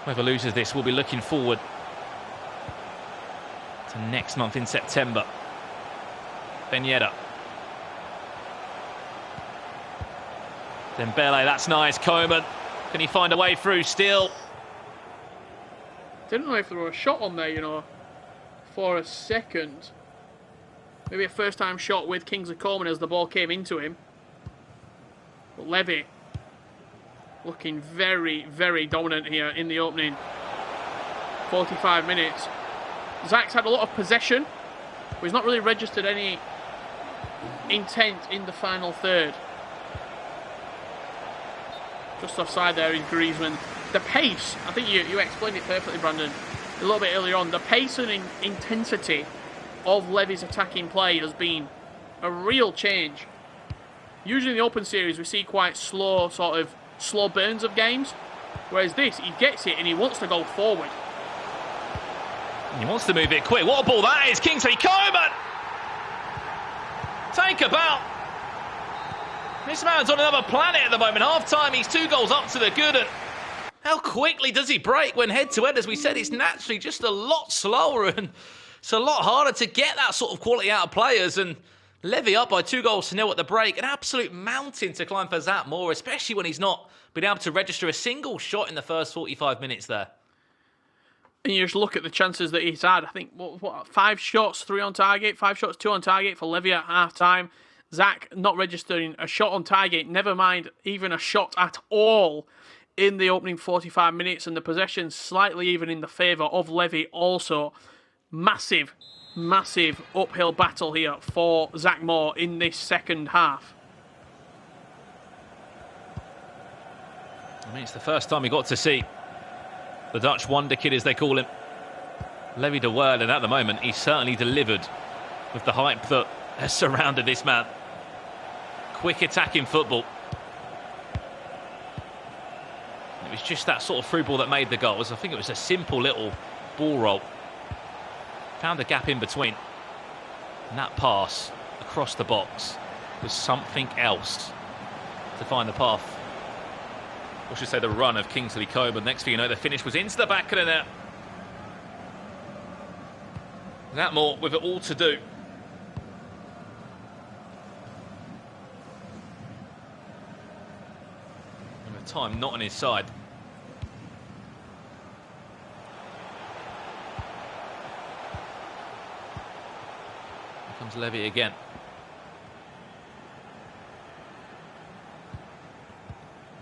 whoever loses this will be looking forward to next month in September. Ben Yedder. Dembele, that's nice. Coman, can he find a way through still? Didn't know if there was a shot on there, you know, for a second. Maybe a first-time shot with Kingsley Coman as the ball came into him. But Levy looking very, very dominant here in the opening 45 minutes. Zach's had a lot of possession, but he's not really registered any intent in the final third. Just offside there is Griezmann. The pace, I think you explained it perfectly, Brandon, a little bit earlier on. The pace and intensity of Levy's attacking play has been a real change. Usually in the Open Series we see quite slow burns of games, whereas this, he gets it and he wants to go forward. He wants to move it quick. What a ball that is. Kingsley Coman! Take about. This man's on another planet at the moment. Half-time, he's 2 goals up to the good. And how quickly does he break when head-to-head? As we said, it's naturally just a lot slower. And It's a lot harder to get that sort of quality out of players. And Levy up by 2-0 at the break. An absolute mountain to climb for Zach Moore, especially when he's not been able to register a single shot in the first 45 minutes there. And you just look at the chances that he's had. I think, what 5 shots, 3 on target, 5 shots, 2 on target for Levy at half-time. Zach not registering a shot on target, never mind even a shot at all in the opening 45 minutes, and the possession slightly even in the favour of Levy also. Massive, massive uphill battle here for Zach Moore in this second half. I mean, it's the first time we got to see the Dutch wonder kid, as they call him, Levy de Waard, and at the moment he's certainly delivered with the hype that has surrounded this man. Quick attacking football. It was just that sort of through ball that made the goals. I think it was a simple little ball roll. Found a gap in between. And that pass across the box was something else to find the path. Or should say the run of Kingsley Coman. Next thing you know, the finish was into the back of the net. That more with it all to do. And the time not on his side. Here comes Levy again.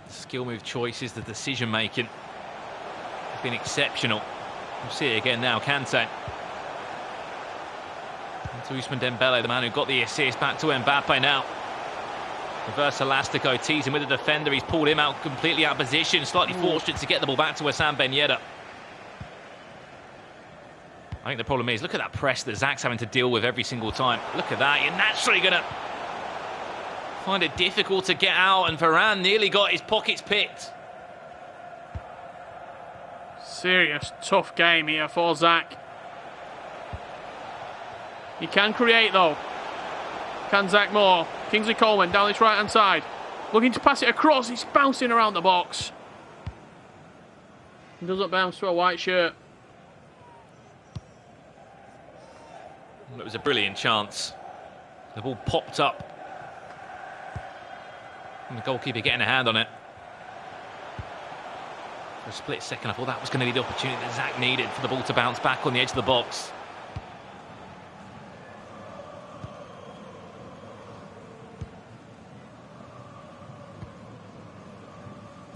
Skill move choices, the decision making has been exceptional. We'll see it again now. Kante into Ousmane Dembele, the man who got the assist, back to Mbappe now. Reverse elastico, teasing with the defender. He's pulled him out completely out of position, slightly fortunate to get the ball back to Wissam Ben Yedder. I think the problem is, look at that press that Zach's having to deal with every single time. Look at that, you're naturally going to find it difficult to get out, and Varane nearly got his pockets picked. Serious, tough game here for Zach. He can create though. Can Zach Moore? Kingsley Coman down his right-hand side. Looking to pass it across, he's bouncing around the box. He doesn't bounce to a white shirt. It was a brilliant chance. The ball popped up. And the goalkeeper getting a hand on it. For a split second, I thought that was going to be the opportunity that Zach needed for the ball to bounce back on the edge of the box.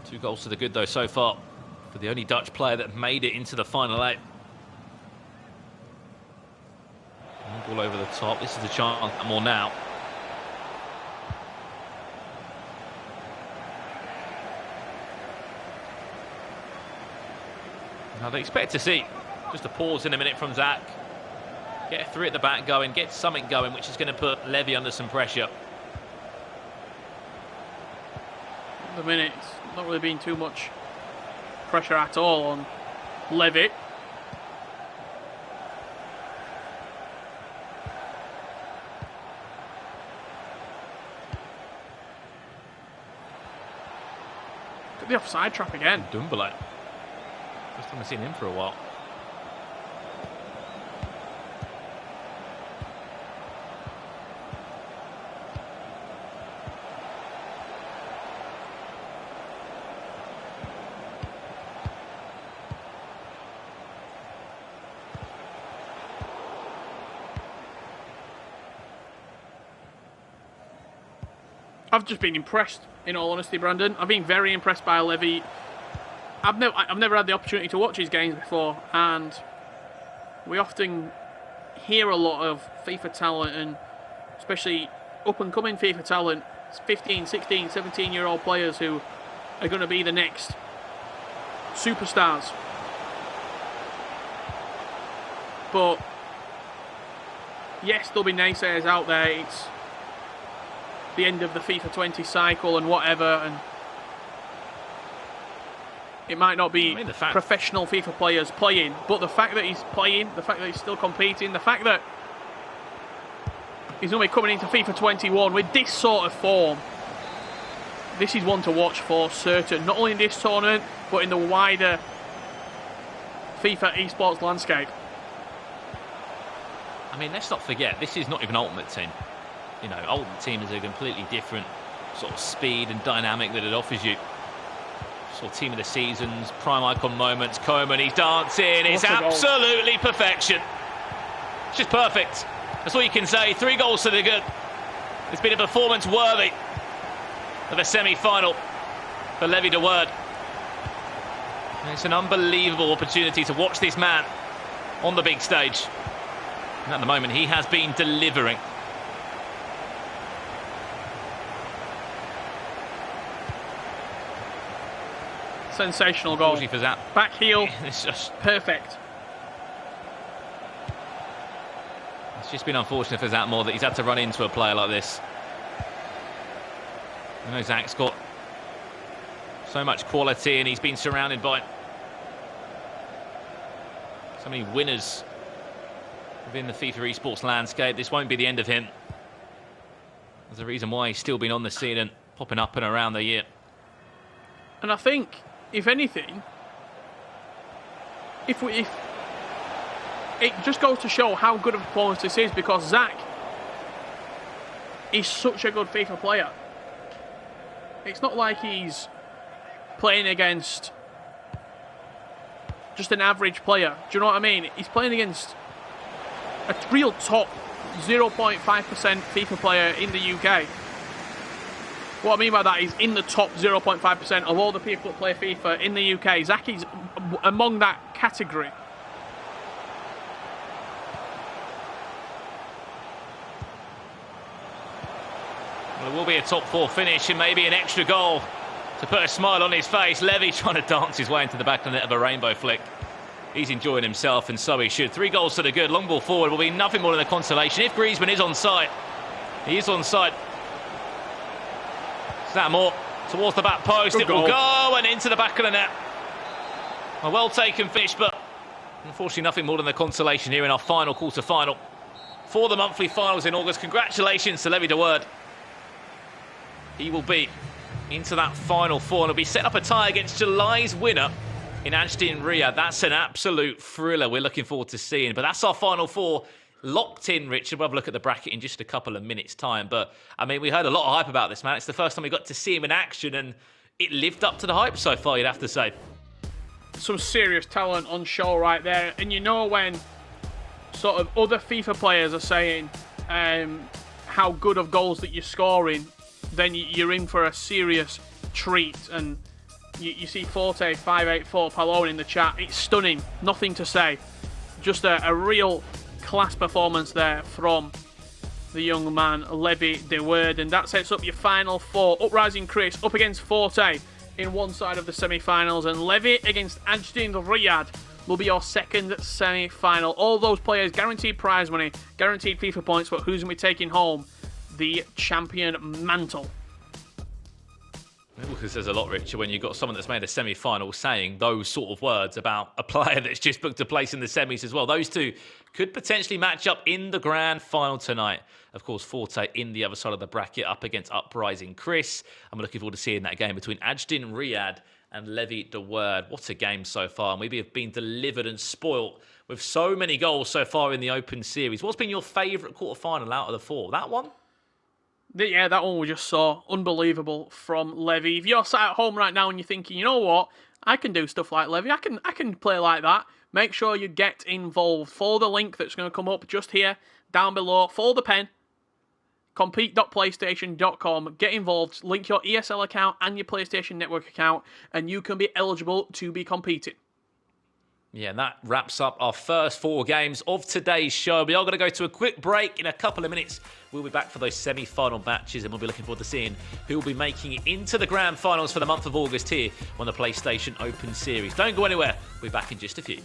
Two goals to the good, though, so far, for the only Dutch player that made it into the final 8. Ball over the top. This is the chance more now. Now they expect to see just a pause in a minute from Zach. Get through at the back going, get something going, which is going to put Levy under some pressure. At the minute, it's not really been too much pressure at all on Levy. The offside trap again. Dumbele. First time I've seen him for a while. I've just been impressed, in all honesty, Brandon. I've been very impressed by Levy. I've never had the opportunity to watch his games before, and we often hear a lot of FIFA talent, and especially up-and-coming FIFA talent, 15, 16, 17-year-old players who are going to be the next superstars. But yes, there'll be naysayers out there. It's the end of the FIFA 20 cycle and whatever, and it might not be professional FIFA players playing, but the fact that he's playing, the fact that he's still competing, the fact that he's going to be coming into FIFA 21 with this sort of form, this is one to watch for certain, not only in this tournament, but in the wider FIFA esports landscape. I mean, let's not forget, this is not even Ultimate Team. You know, Ultimate Team is a completely different sort of speed and dynamic that it offers you. Sort of team of the seasons, prime icon moments, Coleman, he's dancing, it's absolutely perfection. It's just perfect. That's all you can say. 3 goals to the good. It's been a performance worthy of a semi-final for Levy de Word. It's an unbelievable opportunity to watch this man on the big stage. And at the moment, he has been delivering. Sensational goal. For that. Back heel. It's just perfect. It's just been unfortunate for Zach Moore that he's had to run into a player like this. I know Zach's got so much quality and he's been surrounded by so many winners within the FIFA esports landscape. This won't be the end of him. There's a reason why he's still been on the scene and popping up and around the year. And I think, if anything, if it just goes to show how good of a performance this is, because Zach is such a good FIFA player. It's not like he's playing against just an average player. Do you know what I mean? He's playing against a real top 0.5% FIFA player in the UK. What I mean by that is in the top 0.5% of all the people that play FIFA in the UK. Zach is among that category. Well, it will be a top 4 finish and maybe an extra goal to put a smile on his face. Levy trying to dance his way into the back of the net of a rainbow flick. He's enjoying himself, and so he should. 3 goals to the good. Long ball forward will be nothing more than a consolation. If Griezmann is on side, he is on side. Zach Moore towards the back post. It will go and into the back of the net. A well-taken finish, but unfortunately nothing more than the consolation here in our final quarter-final for the monthly finals in August. Congratulations to Levy de Word. He will be into that final 4 and will be set up a tie against July's winner in Riad. That's an absolute thriller we're looking forward to seeing. But that's our final 4 locked in, Richard. We'll have a look at the bracket in just a couple of minutes' time. But, I mean, we heard a lot of hype about this, man. It's the first time we got to see him in action, and it lived up to the hype so far, you'd have to say. Some serious talent on show right there. And you know when sort of other FIFA players are saying how good of goals that you're scoring, then you're in for a serious treat. And you see Forte 584 Palone in the chat. It's stunning. Nothing to say. Just a real class performance there from the young man Levy de Word. And that sets up your final 4. Uprising Chris up against Forte in one side of the semi-finals, and Levy against Riad will be your second semi-final. All those players guaranteed prize money, guaranteed FIFA points, but who's going to be taking home the champion mantle? Because there's a lot, Richard, when you've got someone that's made a semi-final saying those sort of words about a player that's just booked a place in the semis as well. Those two could potentially match up in the grand final tonight. Of course, Forte in the other side of the bracket up against Uprising Chris. I'm looking forward to seeing that game between Riad and Levy de Word. What a game so far. And we have been delivered and spoilt with so many goals so far in the Open Series. What's been your favourite quarter-final out of the 4? That one? Yeah, that one we just saw. Unbelievable from Levy. If you're sat at home right now and you're thinking, you know what, I can do stuff like Levy, I can play like that, make sure you get involved. Follow the link that's going to come up just here, down below. Follow the pen. Compete.playstation.com. Get involved. Link your ESL account and your PlayStation Network account, and you can be eligible to be competing. Yeah, and that wraps up our first 4 games of today's show. We are going to go to a quick break in a couple of minutes. We'll be back for those semi-final matches, and we'll be looking forward to seeing who will be making it into the grand finals for the month of August here on the PlayStation Open Series. Don't go anywhere. We'll be back in just a few.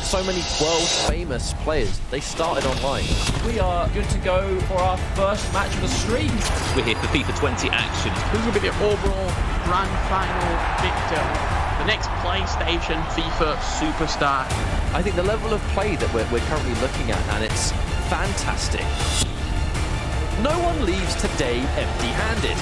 So many world-famous players, they started online. We are good to go for our first match of the stream. We're here for FIFA 20 action. Who's going to be the overall grand final victor? The next PlayStation FIFA superstar. I think the level of play that we're currently looking at, and it's fantastic. No one leaves today empty-handed.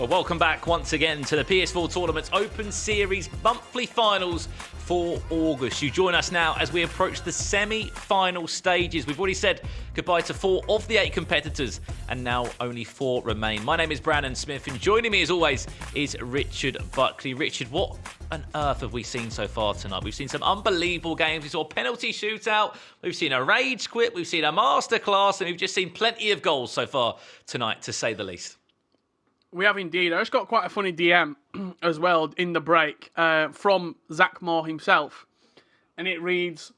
Well, welcome back once again to the PS4 Tournament's Open Series monthly finals for August. You join us now as we approach the semi-final stages. We've already said goodbye to 4 of the 8 competitors, and now only 4 remain. My name is Brandon Smith, and joining me as always is Richard Buckley. Richard, what on earth have we seen so far tonight? We've seen some unbelievable games. We saw a penalty shootout, we've seen a rage quit, we've seen a masterclass, and we've just seen plenty of goals so far tonight, to say the least. We have indeed. I just got quite a funny DM as well in the break from Zach Moore himself. And it reads,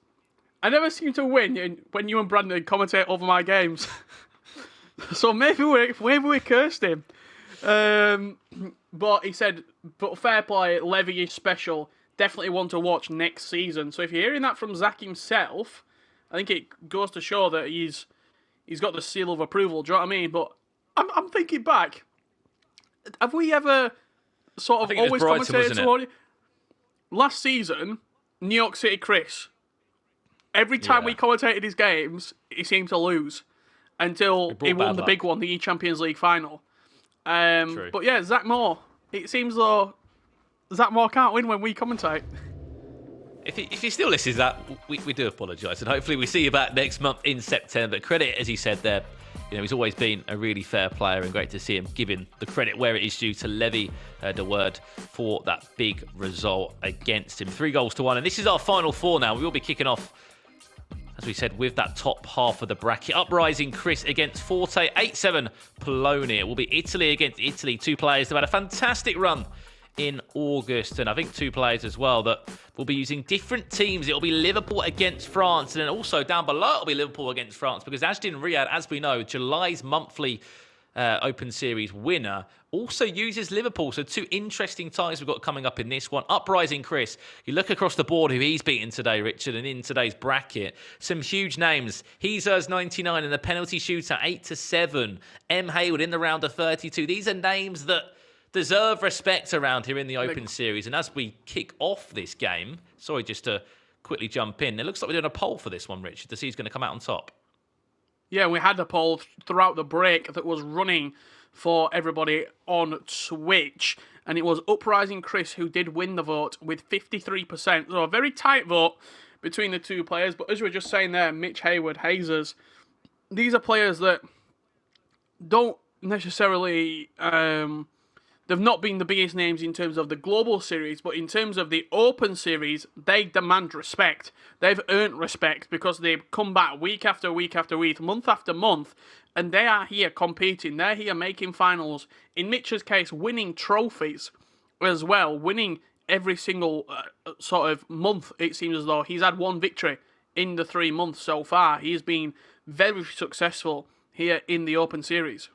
I never seem to win when you and Brandon commentate over my games. So maybe we cursed him. But he said, but fair play, Levy is special. Definitely one to watch next season. So if you're hearing that from Zach himself, I think it goes to show that he's got the seal of approval. Do you know what I mean? But I'm thinking back. Have we ever sort of always commentated toward last season, New York City Chris? Every time we commentated his games, he seemed to lose until he won the big one, the E-Champions League final. But yeah, Zach Moore. It seems though Zach Moore can't win when we commentate. If he still listens to that, we do apologise, and hopefully we see you back next month in September. Credit, as he said there, he's always been a really fair player, and great to see him giving the credit where it is due to Levy the word for that big result against him. 3-1, and this is our final 4 now. We will be kicking off, as we said, with that top half of the bracket. Uprising Chris against Forte, 8-7 Poloni. It will be Italy against Italy, 2 players that had a fantastic run in August, and I think 2 players as well that will be using different teams. It'll be Liverpool against France, and then also down below it'll be Liverpool against France, because Riad, as we know, July's monthly Open Series winner, also uses Liverpool. So 2 interesting ties we've got coming up in this one. Uprising Chris, you look across the board who he's beaten today, Richard, and in today's bracket, some huge names. He's 99 in the penalty shootout, 8-7. M. Hayward in the round of 32. These are names that deserve respect around here in the Open Series. And as we kick off this game, sorry, just to quickly jump in, it looks like we're doing a poll for this one, Richard, to see who's going to come out on top. Yeah, we had a poll throughout the break that was running for everybody on Twitch, and it was Uprising Chris who did win the vote with 53%. So a very tight vote between the 2 players. But as we were just saying there, Mitch Hayward, Hazers, these are players that don't necessarily... they've not been the biggest names in terms of the global series, but in terms of the Open Series, they demand respect. They've earned respect because they've come back week after week after week, month after month, and they are here competing. They're here making finals. In Mitch's case, winning trophies as well, winning every single sort of month. It seems as though he's had 1 victory in the 3 months so far. He's been very successful here in the Open Series.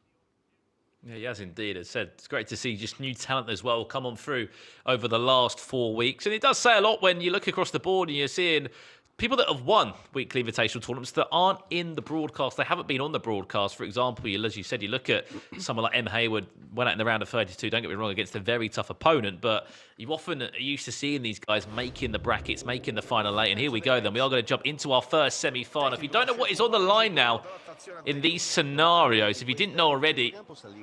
Yeah, he has indeed. As said, it's great to see just new talent as well come on through over the last 4 weeks. And it does say a lot when you look across the board and you're seeing people that have won weekly invitational tournaments that aren't in the broadcast. They haven't been on the broadcast. For example, as you said, you look at someone like M. Hayward, went out in the round of 32, don't get me wrong, against a very tough opponent, but you often are used to seeing these guys making the brackets, making the final 8, and here we go then. We are going to jump into our first semi-final. If you don't know what is on the line now in these scenarios, if you didn't know already,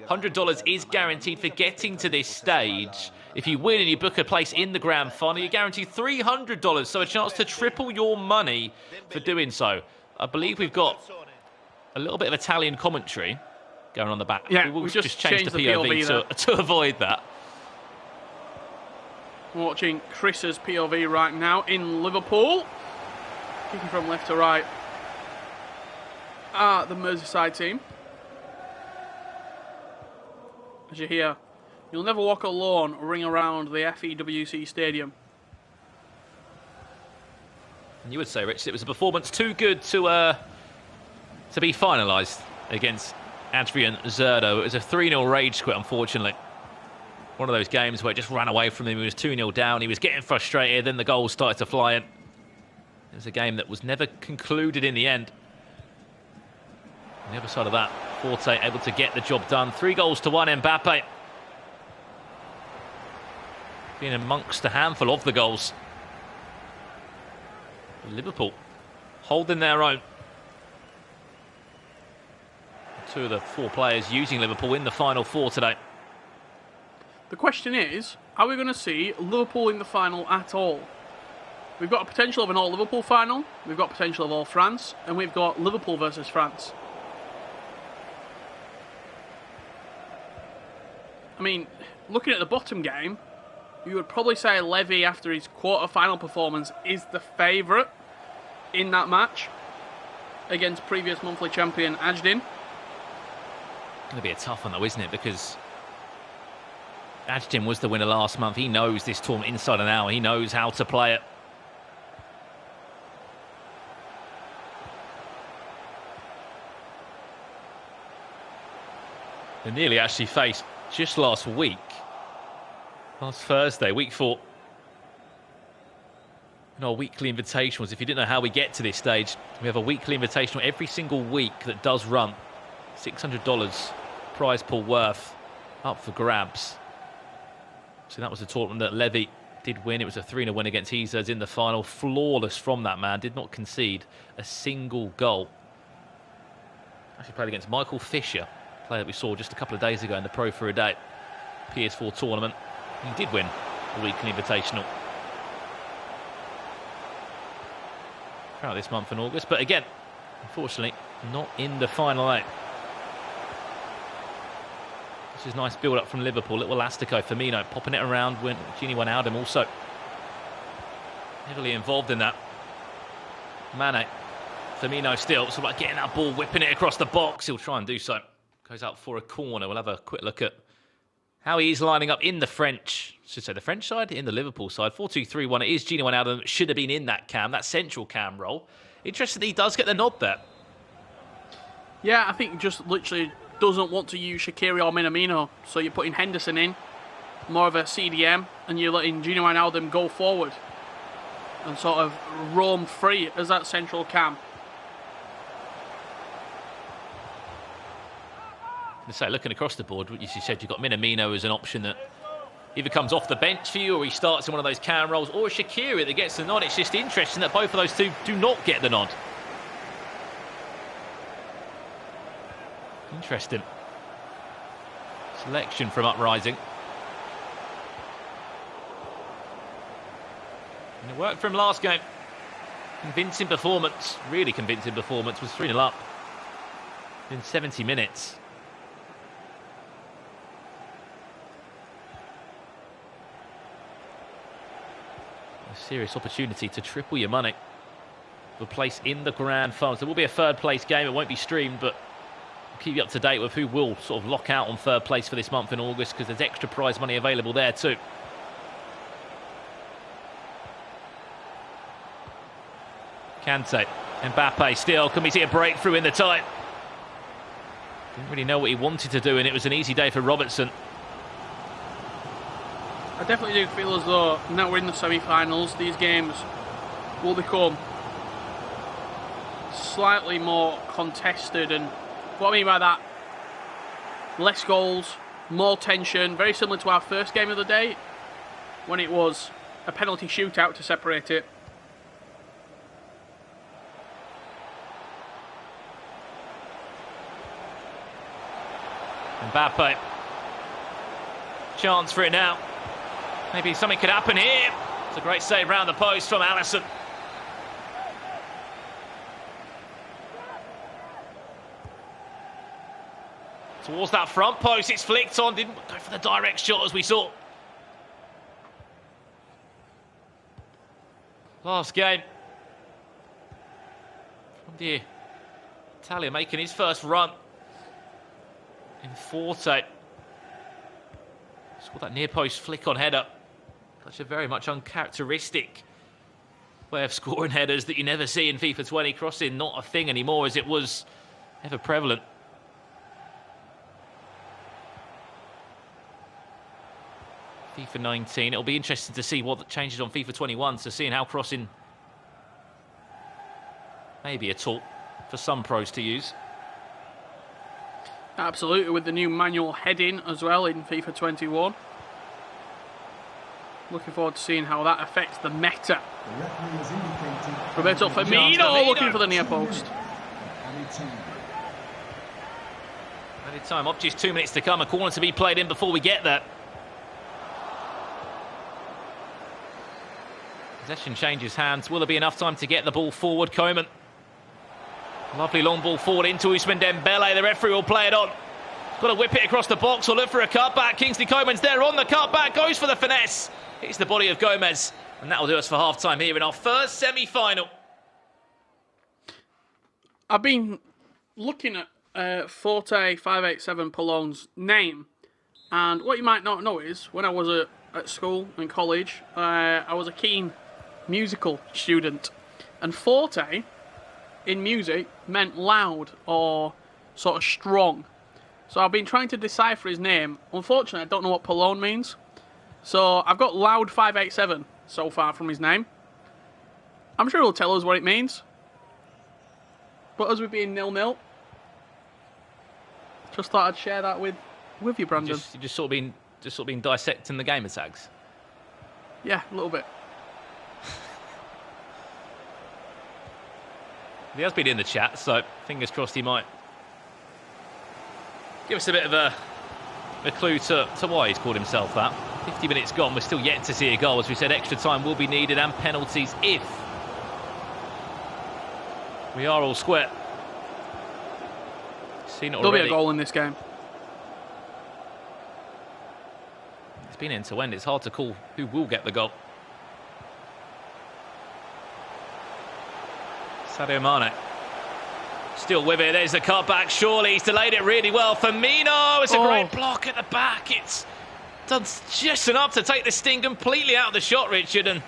$100 is guaranteed for getting to this stage. If you win and you book a place in the grand final, you're guaranteed $300, so a chance to triple your money for doing so. I believe we've got a little bit of Italian commentary going on the back. Yeah, we will just change the POV to avoid that. We're watching Chris's POV right now in Liverpool. Kicking from left to right. The Merseyside team. As you hear, you'll never walk alone ring around the FEWC stadium. And you would say, Rich, it was a performance too good to be finalised against Adrian Zordo. It was a 3-0 rage quit, unfortunately. One of those games where it just ran away from him. He was 2-0 down. He was getting frustrated. Then the goals started to fly in. It was a game that was never concluded in the end. On the other side of that, Forte able to get the job done. 3-1 Mbappe. Being amongst a handful of the goals. Liverpool holding their own. 2 of the 4 players using Liverpool in the final 4 today. The question is, are we going to see Liverpool in the final at all? We've got a potential of an all-Liverpool final, we've got potential of all-France, and we've got Liverpool versus France. I mean, looking at the bottom game, you would probably say Levy, after his quarter-final performance, is the favourite in that match against previous monthly champion Ajdin. Going to be a tough one though, isn't it? Because Ajdin was the winner last month. He knows this tournament inside and out. He knows how to play it. They nearly actually faced just last week. Last Thursday, week 4. In our weekly invitationals, if you didn't know how we get to this stage, we have a weekly invitational every single week that does run. $600 prize pool worth up for grabs. So that was a tournament that Levy did win. It was a 3-0 win against Izards in the final. Flawless from that man. Did not concede a single goal. Actually played against Michael Fisher, player that we saw just a couple of days ago in the Pro for a Day PS4 tournament. He did win the weekly invitational throughout this month in August. But again, unfortunately, not in the final 8. This is nice build-up from Liverpool. Little elastico, Firmino popping it around when Gini Wijnaldum also heavily involved in that. Mane, Firmino still, so like getting that ball, whipping it across the box. He'll try and do so. Goes out for a corner. We'll have a quick look at how he's lining up in the French, should say the French side, in the Liverpool side. 4-2-3-1. It is Gini Wijnaldum. Should have been in that cam, that central cam role. Interesting that he does get the nod there. Yeah, I think just literally doesn't want to use Shaqiri or Minamino, so you're putting Henderson in, more of a CDM, and you're letting Gini Wijnaldum go forward and sort of roam free as that central cam. So looking across the board, as you said, you've got Minamino as an option that either comes off the bench for you or he starts in one of those cam roles, or Shaqiri that gets the nod. It's just interesting that both of those two do not get the nod. Interesting selection from Uprising. And it worked for him last game. Convincing performance, really convincing performance. Was 3-0 up in 70 minutes. A serious opportunity to triple your money for a place in the grand finals. There will be a third place game. It won't be streamed, but keep you up to date with who will sort of lock out on third place for this month in August, because there's extra prize money available there too. Kante, Mbappe still. Can we see a breakthrough in the tie? Didn't really know what he wanted to do, and it was an easy day for Robertson. I definitely do feel as though now we're in the semi-finals, these games will become slightly more contested, and what I mean by that, less goals, more tension, very similar to our first game of the day when it was a penalty shootout to separate it. Mbappe, chance for it now. Maybe something could happen here. It's a great save round the post from Alisson. Towards that front post, it's flicked on. Didn't go for the direct shot as we saw. Last game. From the Italian making his first run in Forte. Scored that near post flick on header. Such a very much uncharacteristic way of scoring headers that you never see in FIFA 20. Crossing not a thing anymore as it was ever prevalent. FIFA 19. It'll be interesting to see what changes on FIFA 21. So seeing how crossing may be a tool for some pros to use. Absolutely, with the new manual heading as well in FIFA 21. Looking forward to seeing how that affects the meta. Roberto Firmino looking for the near post. Added time, up just 2 minutes to come. A corner to be played in before we get there. Possession changes hands. Will there be enough time to get the ball forward? Koeman. Lovely long ball forward into Usman Dembele. The referee will play it on. Got to whip it across the box or look for a cutback. Kingsley Coman's there on the cutback. Goes for the finesse. Hits the body of Gomez. And that will do us for half-time here in our first semi-final. I've been looking at Forte 587 Polon's name. And what you might not know is, when I was at school and college, I was a keen musical student. And Forte, in music, meant loud or sort of strong. So I've been trying to decipher his name. Unfortunately, I don't know what Polon means. So I've got Loud 587 so far from his name. I'm sure he'll tell us what it means. But as we're being 0-0, just thought I'd share that with you, Brandon. You're just sort of been dissecting the gamer tags. Yeah, a little bit. He has been in the chat, so fingers crossed he might give us a bit of a clue to why he's called himself that. 50 minutes gone, we're still yet to see a goal. As we said, extra time will be needed and penalties if we are all square. Seen it already. There'll be a goal in this game. It's been end to end. It's hard to call who will get the goal. Sadio Mane. Still with it. There's the cutback. Surely he's delayed it really well. Firmino. It's a great block at the back. It's done just enough to take the sting completely out of the shot, Richard. And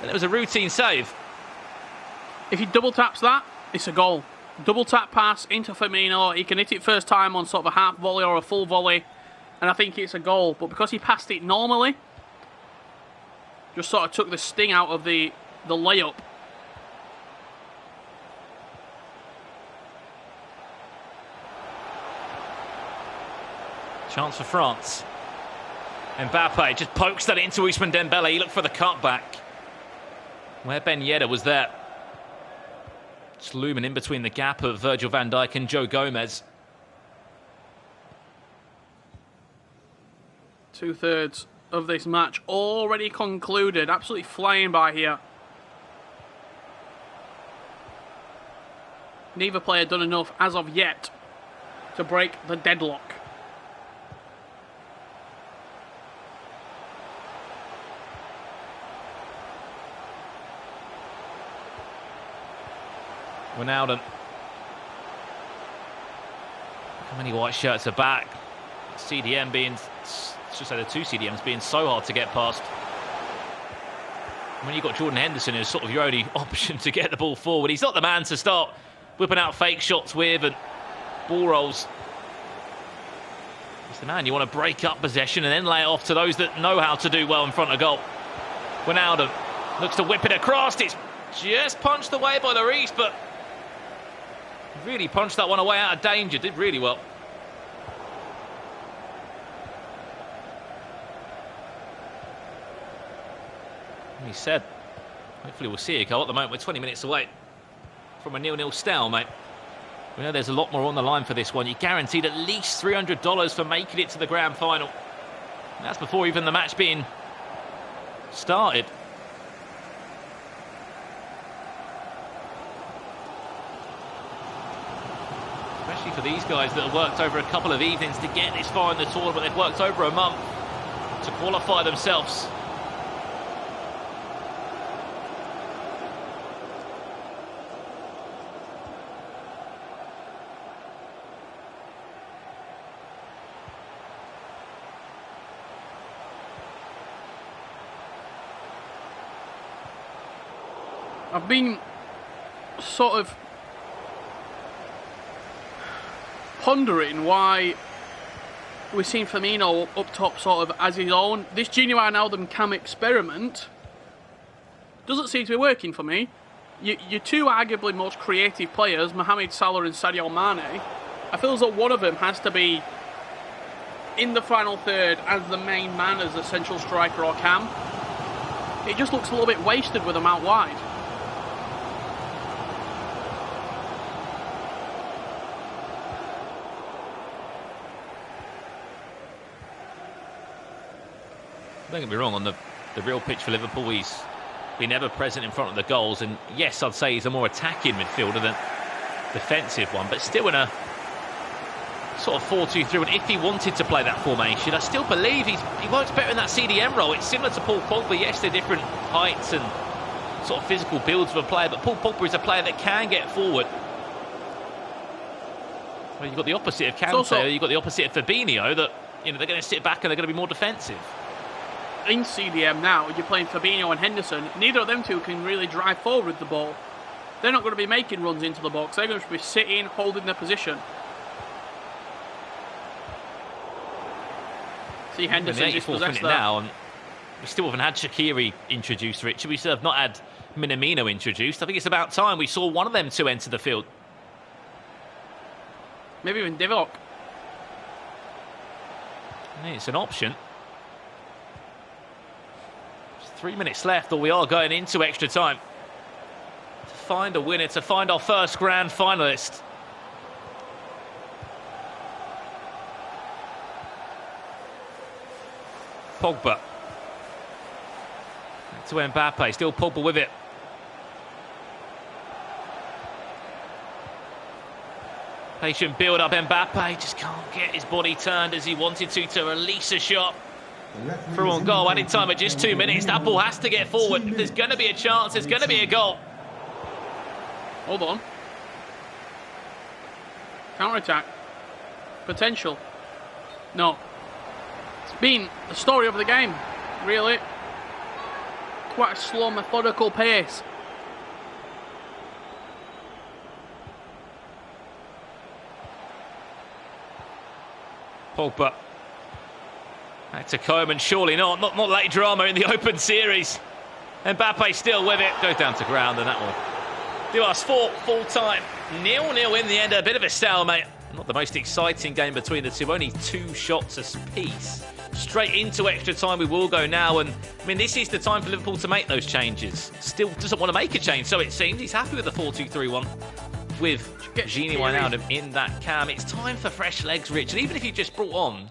then it was a routine save. If he double taps that, it's a goal. Double tap pass into Firmino. He can hit it first time on sort of a half volley or a full volley. And I think it's a goal. But because he passed it normally, just sort of took the sting out of the layup. Chance for France. Mbappe just pokes that into Usman Dembele. He looked for the cutback. Where Ben Yedder was there. Just looming in between the gap of Virgil van Dijk and Joe Gomez. 2/3 of this match already concluded. Absolutely flying by here. Neither player done enough as of yet to break the deadlock. Ronaldo. How many white shirts are back? CDM being, just say the two CDMs being so hard to get past. When you've got Jordan Henderson as sort of your only option to get the ball forward, he's not the man to start whipping out fake shots with and ball rolls. He's the man you want to break up possession and then lay it off to those that know how to do well in front of goal. Ronaldo looks to whip it across. It's just punched away by Lloris, but really punched that one away out of danger. Did really well. And he said, hopefully we'll see a goal. At the moment, we're 20 minutes away from a 0-0 stalemate. We know there's a lot more on the line for this one. You're guaranteed at least $300 for making it to the grand final. And that's before even the match being started. Especially for these guys that have worked over a couple of evenings to get this far in the tournament. They've worked over a month to qualify themselves. I've been sort of pondering why we've seen Firmino up top sort of as his own. This Junior Wijnaldum cam experiment doesn't seem to be working for me. Your two arguably most creative players, Mohamed Salah and Sadio Mane, I feel as though one of them has to be in the final third as the main man, as the central striker or cam. It just looks a little bit wasted with them out wide. Don't get me wrong, on the real pitch for Liverpool, he's been ever present in front of the goals. And yes, I'd say he's a more attacking midfielder than defensive one, but still in a sort of 4-2-3. And if he wanted to play that formation, I still believe he works better in that CDM role. It's similar to Paul Pogba. Yes, they're different heights and sort of physical builds of a player, but Paul Pogba is a player that can get forward. Well, you've got the opposite of Kante, you've got the opposite of Fabinho, that they're going to sit back and they're going to be more defensive. In CDM now, you're playing Fabinho and Henderson. Neither of them two can really drive forward with the ball. They're not going to be making runs into the box. They're going to be sitting, holding their position. See Henderson dispossess that. Now, and we still haven't had Shaqiri introduced, Richard. We still have not had Minamino introduced. I think it's about time we saw one of them two enter the field. Maybe even Divock. It's an option. Just 3 minutes left, or we are going into extra time. To find a winner, to find our first grand finalist. Pogba. Back to Mbappe, still Pogba with it. Patient build-up, Mbappe just can't get his body turned as he wanted to release a shot. Through on goal, added time at just 2 minutes. That ball has to get forward. If there's going to be a chance, there's going to be a goal. Hold on. Counter-attack. Potential. No. It's been the story of the game, really. Quite a slow, methodical pace. Pogba. Back to Coman, surely not late drama in the open series. Mbappe still with it, goes down to ground, and that will do us full time. 0-0 in the end, a bit of a stalemate. Not the most exciting game between the two, only 2 shots apiece. Straight into extra time we will go now, and I mean, this is the time for Liverpool to make those changes. Still doesn't want to make a change, so it seems. He's happy with the 4-2-3-1 with Gini Wijnaldum in that cam. It's time for fresh legs, Rich, and even if you just brought on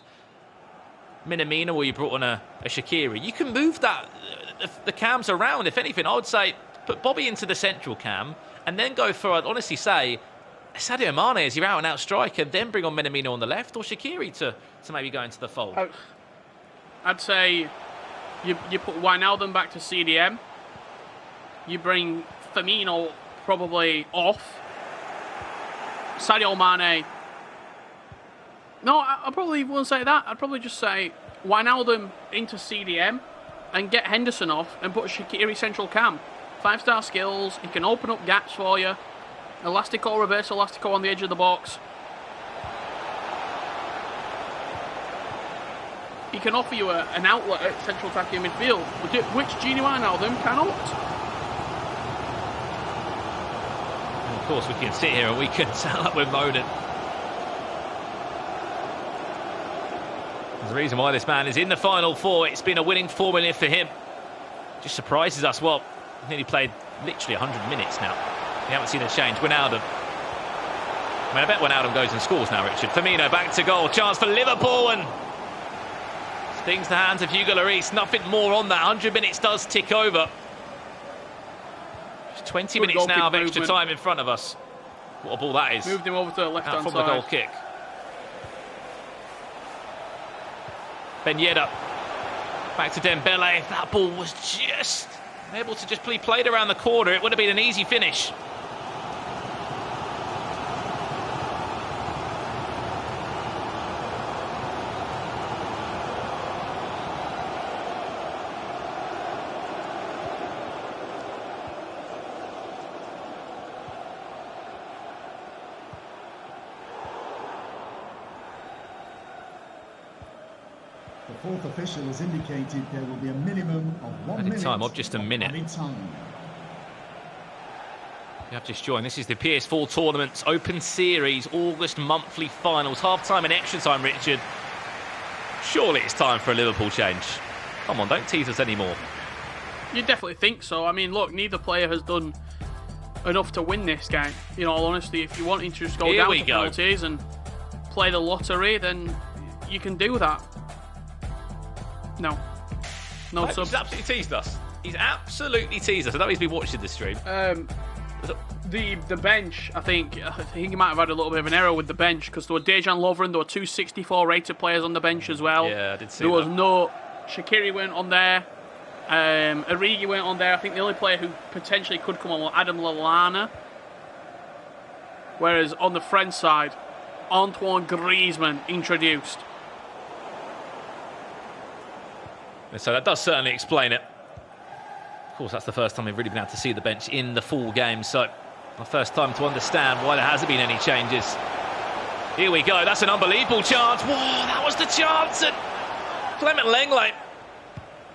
Minamino or you brought on a Shaqiri, you can move the cams around. If anything, I would say put Bobby into the central cam and then go for, I'd honestly say, Sadio Mane as your out-and-out striker, then bring on Minamino on the left, or Shaqiri to maybe go into the fold. I'd say you put Wijnaldum back to CDM. You bring Firmino probably off. Sadio Mane. No, I probably wouldn't say that. I'd probably just say Wijnaldum into CDM and get Henderson off and put Shaqiri central cam. 5-star skills. He can open up gaps for you. Elastico, reverse Elastico on the edge of the box. He can offer you an outlet at central attacking midfield, which Gini Wijnaldum cannot. And of course, we can sit here and we can sound like we're moaning. There's a reason why this man is in the Final Four. It's been a winning formula for him. Just surprises us. Well, he's nearly played literally 100 minutes now. We haven't seen a change. Wijnaldum. I mean, I bet Wijnaldum goes and scores now, Richard. Firmino back to goal. Chance for Liverpool, and stings the hands of Hugo Lloris. Nothing more on that. 100 minutes does tick over. Just 20 minutes now of extra time in front of us. What a ball that is. Moved him over to the left-hand side. From the goal kick. Ben Yedder. Back to Dembele. That ball was just able to just be played around the corner. It would have been an easy finish. The fourth official has indicated there will be a minimum of 1 minute. Time of just a minute. You have just joined. This is the PS4 Tournament's Open Series August monthly finals. Half-time and extra time, Richard. Surely it's time for a Liverpool change. Come on, don't tease us anymore. You definitely think so. I mean, look, neither player has done enough to win this game. In all honesty, if you wanted to just go down to penalties and play the lottery, then you can do that. No, He's absolutely teased us. He's absolutely teased us. I know he's been watching the stream. The bench, I think he might have had a little bit of an error with the bench because there were Dejan Lovren, there were 2 64 rated players on the bench as well. Yeah, I did see there was that. no Shaqiri weren't on there. Origi weren't on there. I think the only player who potentially could come on was Adam Lallana. Whereas on the French side, Antoine Griezmann introduced. So that does certainly explain it. Of course, that's the first time we've really been able to see the bench in the full game. So the first time to understand why there hasn't been any changes. Here we go. That's an unbelievable chance. Whoa, that was the chance. And Clement Lenglet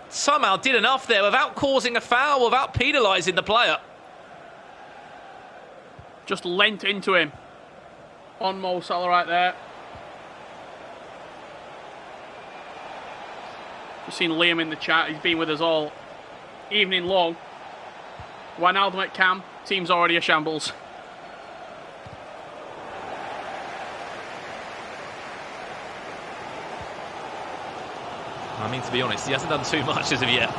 somehow did enough there without causing a foul, without penalising the player. Just lent into him. On Mo Salah right there. Just seen Liam in the chat. He's been with us all evening long. Wijnaldum at cam. Team's already a shambles. I mean, to be honest, he hasn't done too much as of yet.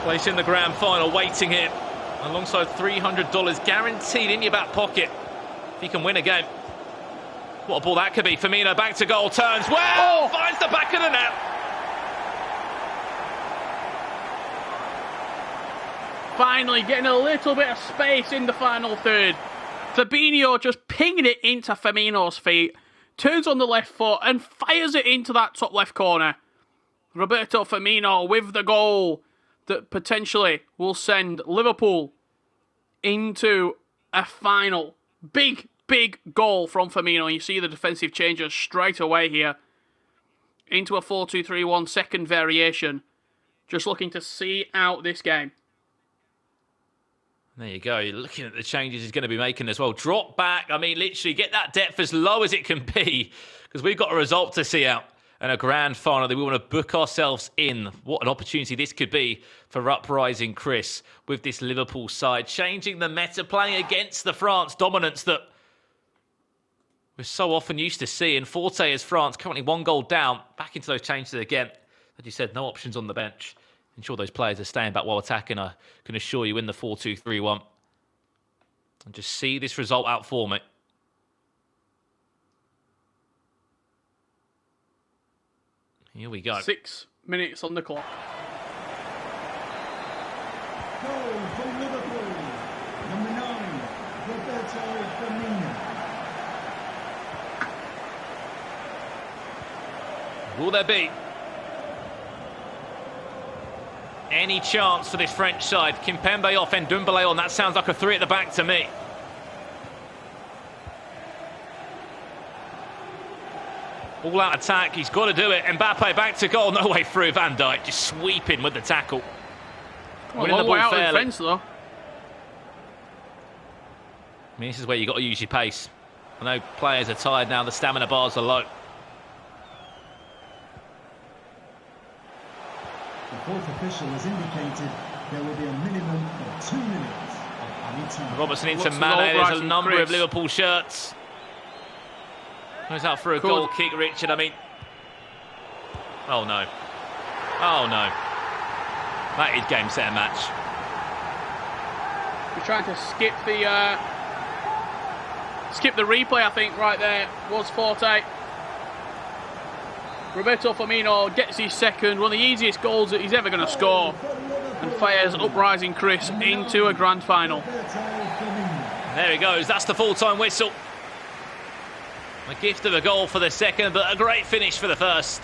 Place in the grand final, waiting here. Alongside $300 guaranteed in your back pocket if he can win a game. What a ball that could be. Firmino back to goal, turns well, finds the back of the net. Finally getting a little bit of space in the final third. Fabinho just pinging it into Firmino's feet, turns on the left foot and fires it into that top left corner. Roberto Firmino with the goal that potentially will send Liverpool into a final. Big goal from Firmino. You see the defensive changes straight away here into a 4-2-3-1 second variation. Just looking to see out this game. There you go. You're looking at the changes he's going to be making as well. Drop back. I mean, literally get that depth as low as it can be because we've got a result to see out and a grand final that we want to book ourselves in. What an opportunity this could be for Uprising Chris with this Liverpool side. Changing the meta, playing against the France dominance that we're so often used to seeing. Forte as France, currently 1 goal down. Back into those changes again. As you said, no options on the bench. Ensure those players are staying back while attacking. I can assure you in the 4-2-3-1. And just see this result out for me. Here we go. 6 minutes on the clock. Goal from Liverpool. Number 9, Roberto Firmino. Will there be any chance for this French side? Kimpembe off and Ndombele on. That sounds like a 3 at the back to me. All out attack. He's got to do it. Mbappe back to goal. No way through. Van Dijk just sweeping with the tackle. Winning the ball out fairly. Defense, though. I mean, this is where you've got to use your pace. I know players are tired now. The stamina bars are low. The fourth official has indicated there will be a minimum of 2 minutes of any time. Robertson into Mane. There's a number of Liverpool shirts. Goes out for a goal kick, Richard. I mean, oh no. Oh no. That is game, set, and match. He's trying to skip the replay, I think, right there was Forte. Roberto Firmino gets his second, one of the easiest goals that he's ever going to score, and fires Uprising Chris into a grand final. There he goes. That's the full-time whistle. A gift of a goal for the second, but a great finish for the first.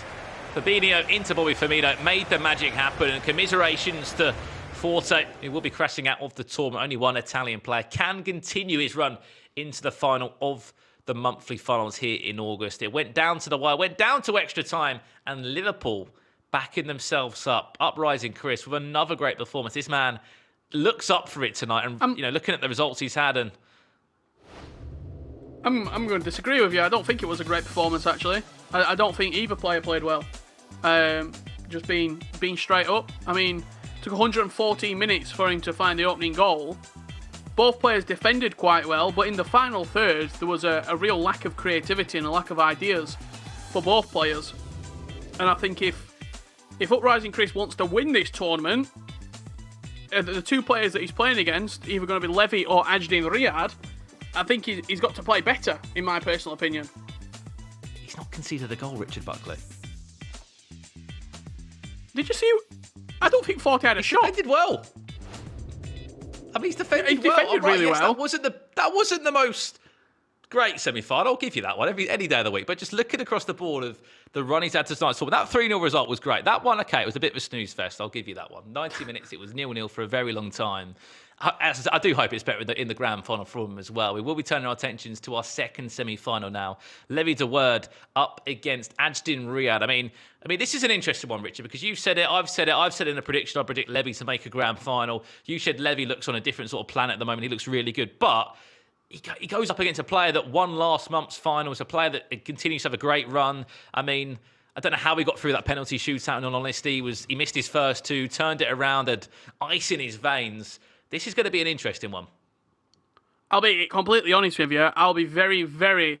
Fabinho into Bobby Firmino made the magic happen, and commiserations to Forte, who will be crashing out of the tournament. Only one Italian player can continue his run into the final of the monthly finals here in August. It went down to the wire, went down to extra time, and Liverpool backing themselves up. Uprising Chris with another great performance. This man looks up for it tonight, and looking at the results he's had, and I'm going to disagree with you. I don't think it was a great performance, actually. I don't think either player played well. Just being straight up. I mean, it took 114 minutes for him to find the opening goal. Both players defended quite well, but in the final third, there was a real lack of creativity and a lack of ideas for both players. And I think if Uprising Chris wants to win this tournament, the two players that he's playing against, either going to be Levy or Ajdin Riad, I think he's got to play better, in my personal opinion. He's not conceded a goal, Richard Buckley. Did you see? I don't think Forte had a shot. Defended well. I mean, he's defended He defended well. really well. That wasn't the most great semi-final. I'll give you that one any day of the week. But just looking across the board of the run he's had to start, that 3-0 result was great. That one, okay, it was a bit of a snooze fest. I'll give you that one. 90 minutes, it was 0-0 for a very long time. I do hope it's better in the grand final for him as well. We will be turning our attentions to our second semi-final now. Levy de Word up against Ajdin Riad. I mean, this is an interesting one, Richard, because you've said it, I've said it in a prediction. I predict Levy to make a grand final. You said Levy looks on a different sort of planet at the moment. He looks really good, but he goes up against a player that won last month's finals, a player that continues to have a great run. I mean, I don't know how he got through that penalty shootout, in all honesty. He missed his first two, turned it around, had ice in his veins. This is going to be an interesting one. I'll be completely honest with you. I'll be very, very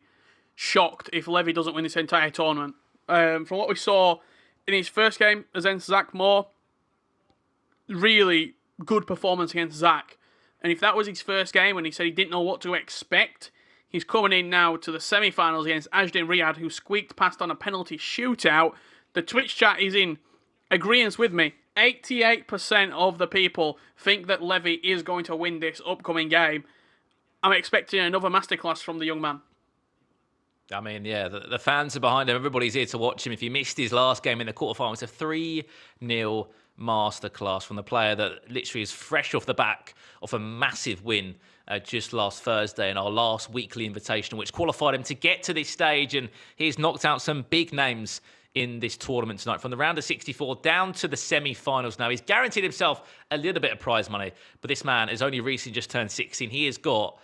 shocked if Levy doesn't win this entire tournament. From what we saw in his first game against Zach Moore, really good performance against Zach. And if that was his first game and he said he didn't know what to expect, he's coming in now to the semi-finals against Ajdin Riad, who squeaked past on a penalty shootout. The Twitch chat is in agreement with me. 88% of the people think that Levy is going to win this upcoming game. I'm expecting another masterclass from the young man. I mean, yeah, the fans are behind him. Everybody's here to watch him. If you missed his last game in the quarterfinal, it's a 3-0 masterclass from the player that literally is fresh off the back of a massive win just last Thursday in our last weekly invitation, which qualified him to get to this stage. And he's knocked out some big names in this tournament tonight, from the round of 64 down to the semi-finals now. He's guaranteed himself a little bit of prize money, but this man has only recently just turned 16. He has got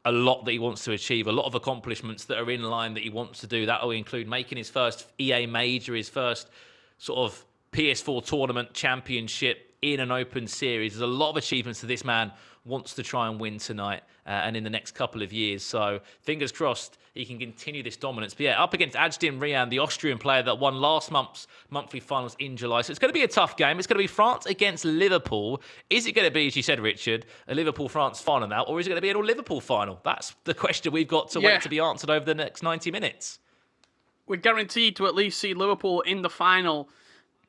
a lot that he wants to achieve, a lot of accomplishments that are in line that he wants to do. That will include making his first EA major, his first sort of PS4 tournament championship in an open series. There's a lot of achievements that this man wants to try and win tonight and in the next couple of years. So fingers crossed he can continue this dominance. But yeah, up against Ajdin Riad, the Austrian player that won last month's monthly finals in July. So it's going to be a tough game. It's going to be France against Liverpool. Is it going to be, as you said, Richard, a Liverpool-France final now, or is it going to be an all-Liverpool final? That's the question we've got to wait to be answered over the next 90 minutes. We're guaranteed to at least see Liverpool in the final.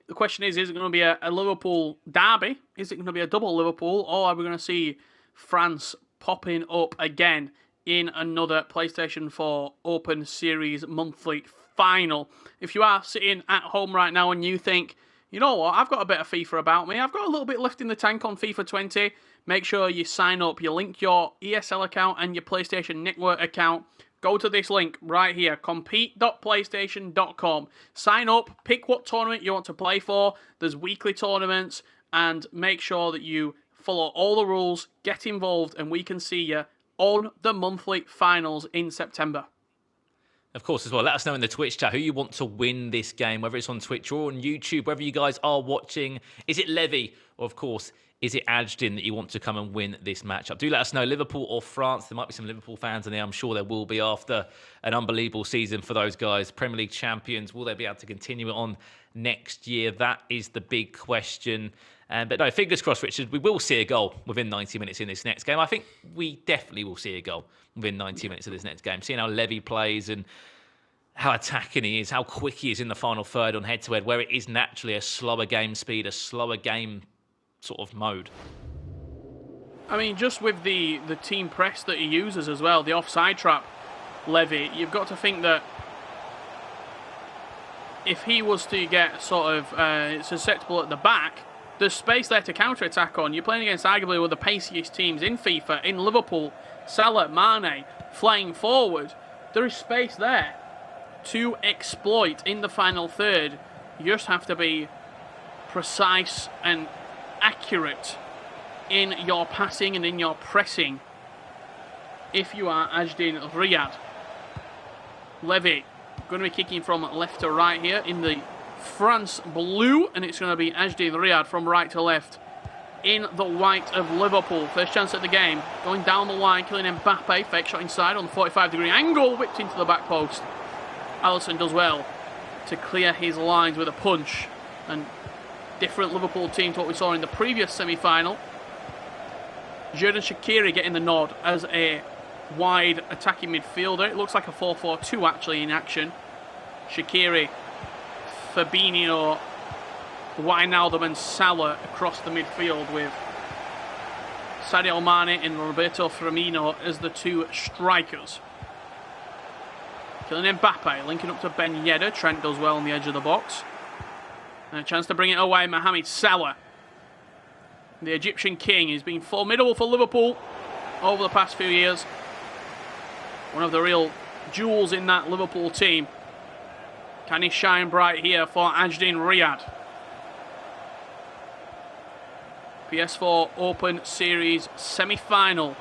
The question is it going to be a Liverpool derby? Is it going to be a double Liverpool? Or are we going to see France popping up again in another PlayStation 4 Open Series monthly final? If you are sitting at home right now and you think, you know what, I've got a bit of FIFA about me, I've got a little bit left in the tank on FIFA 20, make sure you sign up. You link your ESL account and your PlayStation Network account. Go to this link right here, compete.playstation.com. Sign up, pick what tournament you want to play for. There's weekly tournaments, and make sure that you follow all the rules, get involved, and we can see you on the monthly finals in September. Of course, as well, let us know in the Twitch chat who you want to win this game, whether it's on Twitch or on YouTube, wherever you guys are watching. Is it Levy? Or, of course, is it Ajdin that you want to come and win this matchup? Do let us know, Liverpool or France. There might be some Liverpool fans in there. I'm sure there will be after an unbelievable season for those guys. Premier League champions, will they be able to continue it on next year? That is the big question. But no, fingers crossed, Richard, we will see a goal within 90 minutes in this next game. I think we definitely will see a goal within 90 minutes of this next game. Seeing how Levy plays and how attacking he is, how quick he is in the final third on head-to-head, where it is naturally a slower game speed, a slower game sort of mode. I mean, just with the team press that he uses as well, the offside trap, Levy, you've got to think that if he was to get sort of susceptible at the back, there's space there to counter-attack on. You're playing against arguably one of the paciest teams in FIFA, in Liverpool, Salah, Mane, flying forward. There is space there to exploit in the final third. You just have to be precise and accurate in your passing and in your pressing if you are Ajdin Riad. Levy going to be kicking from left to right here in the France blue, and it's going to be Ajdin Riad from right to left in the white of Liverpool. First chance at the game, going down the line, killing Mbappe, fake shot inside on the 45-degree angle, whipped into the back post. Alisson does well to clear his lines with a punch. And different Liverpool team to what we saw in the previous semi-final. Xherdan Shaqiri getting the nod as a wide attacking midfielder. It looks like a 4-4-2 actually in action. Shaqiri, Fabinho, Wijnaldum and Salah across the midfield with Sadio Mane and Roberto Firmino as the two strikers. Kylian Mbappe linking up to Ben Yedder. Trent does well on the edge of the box. And a chance to bring it away, Mohamed Salah. The Egyptian king has been formidable for Liverpool over the past few years. One of the real jewels in that Liverpool team. Can he shine bright here for Ajdin Riad? PS4 Open Series semi-final.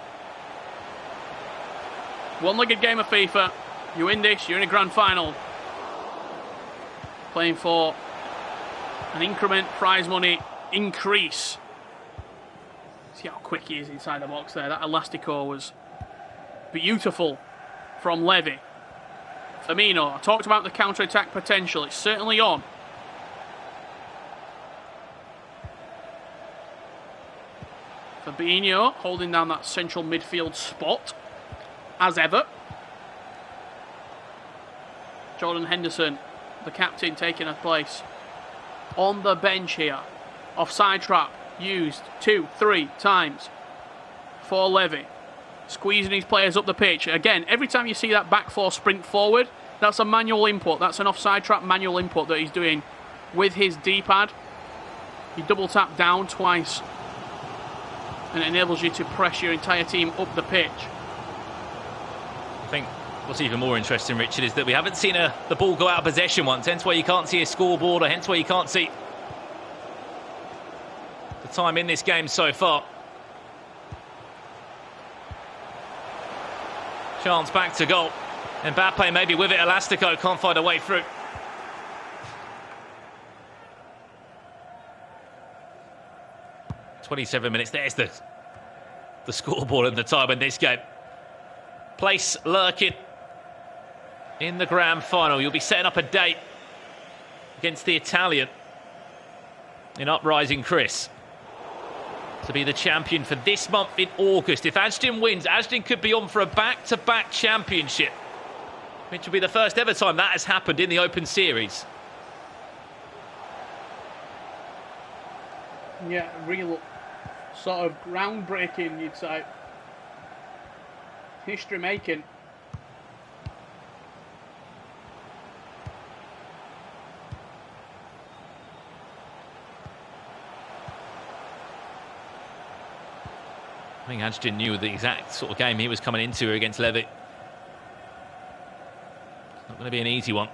One-legged game of FIFA. You win this, you're in a grand final. Playing for an increment prize money increase. See how quick he is inside the box there. That Elastico was beautiful from Levy. Firmino, I talked about the counter-attack potential. It's certainly on. Fabinho holding down that central midfield spot, as ever. Jordan Henderson, the captain, taking a place on the bench here. Offside trap used 2-3 times for Levy. Squeezing his players up the pitch. Again, every time you see that back four sprint forward, that's a manual input. That's an offside trap manual input that he's doing with his D-pad. You double tap down twice and it enables you to press your entire team up the pitch. I think what's even more interesting, Richard, is that we haven't seen the ball go out of possession once, hence why you can't see a scoreboard, or hence why you can't see the time in this game so far. Chance back to goal. Mbappe maybe with it. Elastico can't find a way through. "27 minutes. There's the scoreboard and the time in this game. Place lurking in the grand final. You'll be setting up a date against the Italian in Uprising Chris to be the champion for this month in August. If Ajdin wins, Ajdin could be on for a back-to-back championship, which will be the first ever time that has happened in the Open Series. Yeah, real sort of groundbreaking, you'd say. History making. I think Ajdin knew the exact sort of game he was coming into against Levy. It's not going to be an easy one.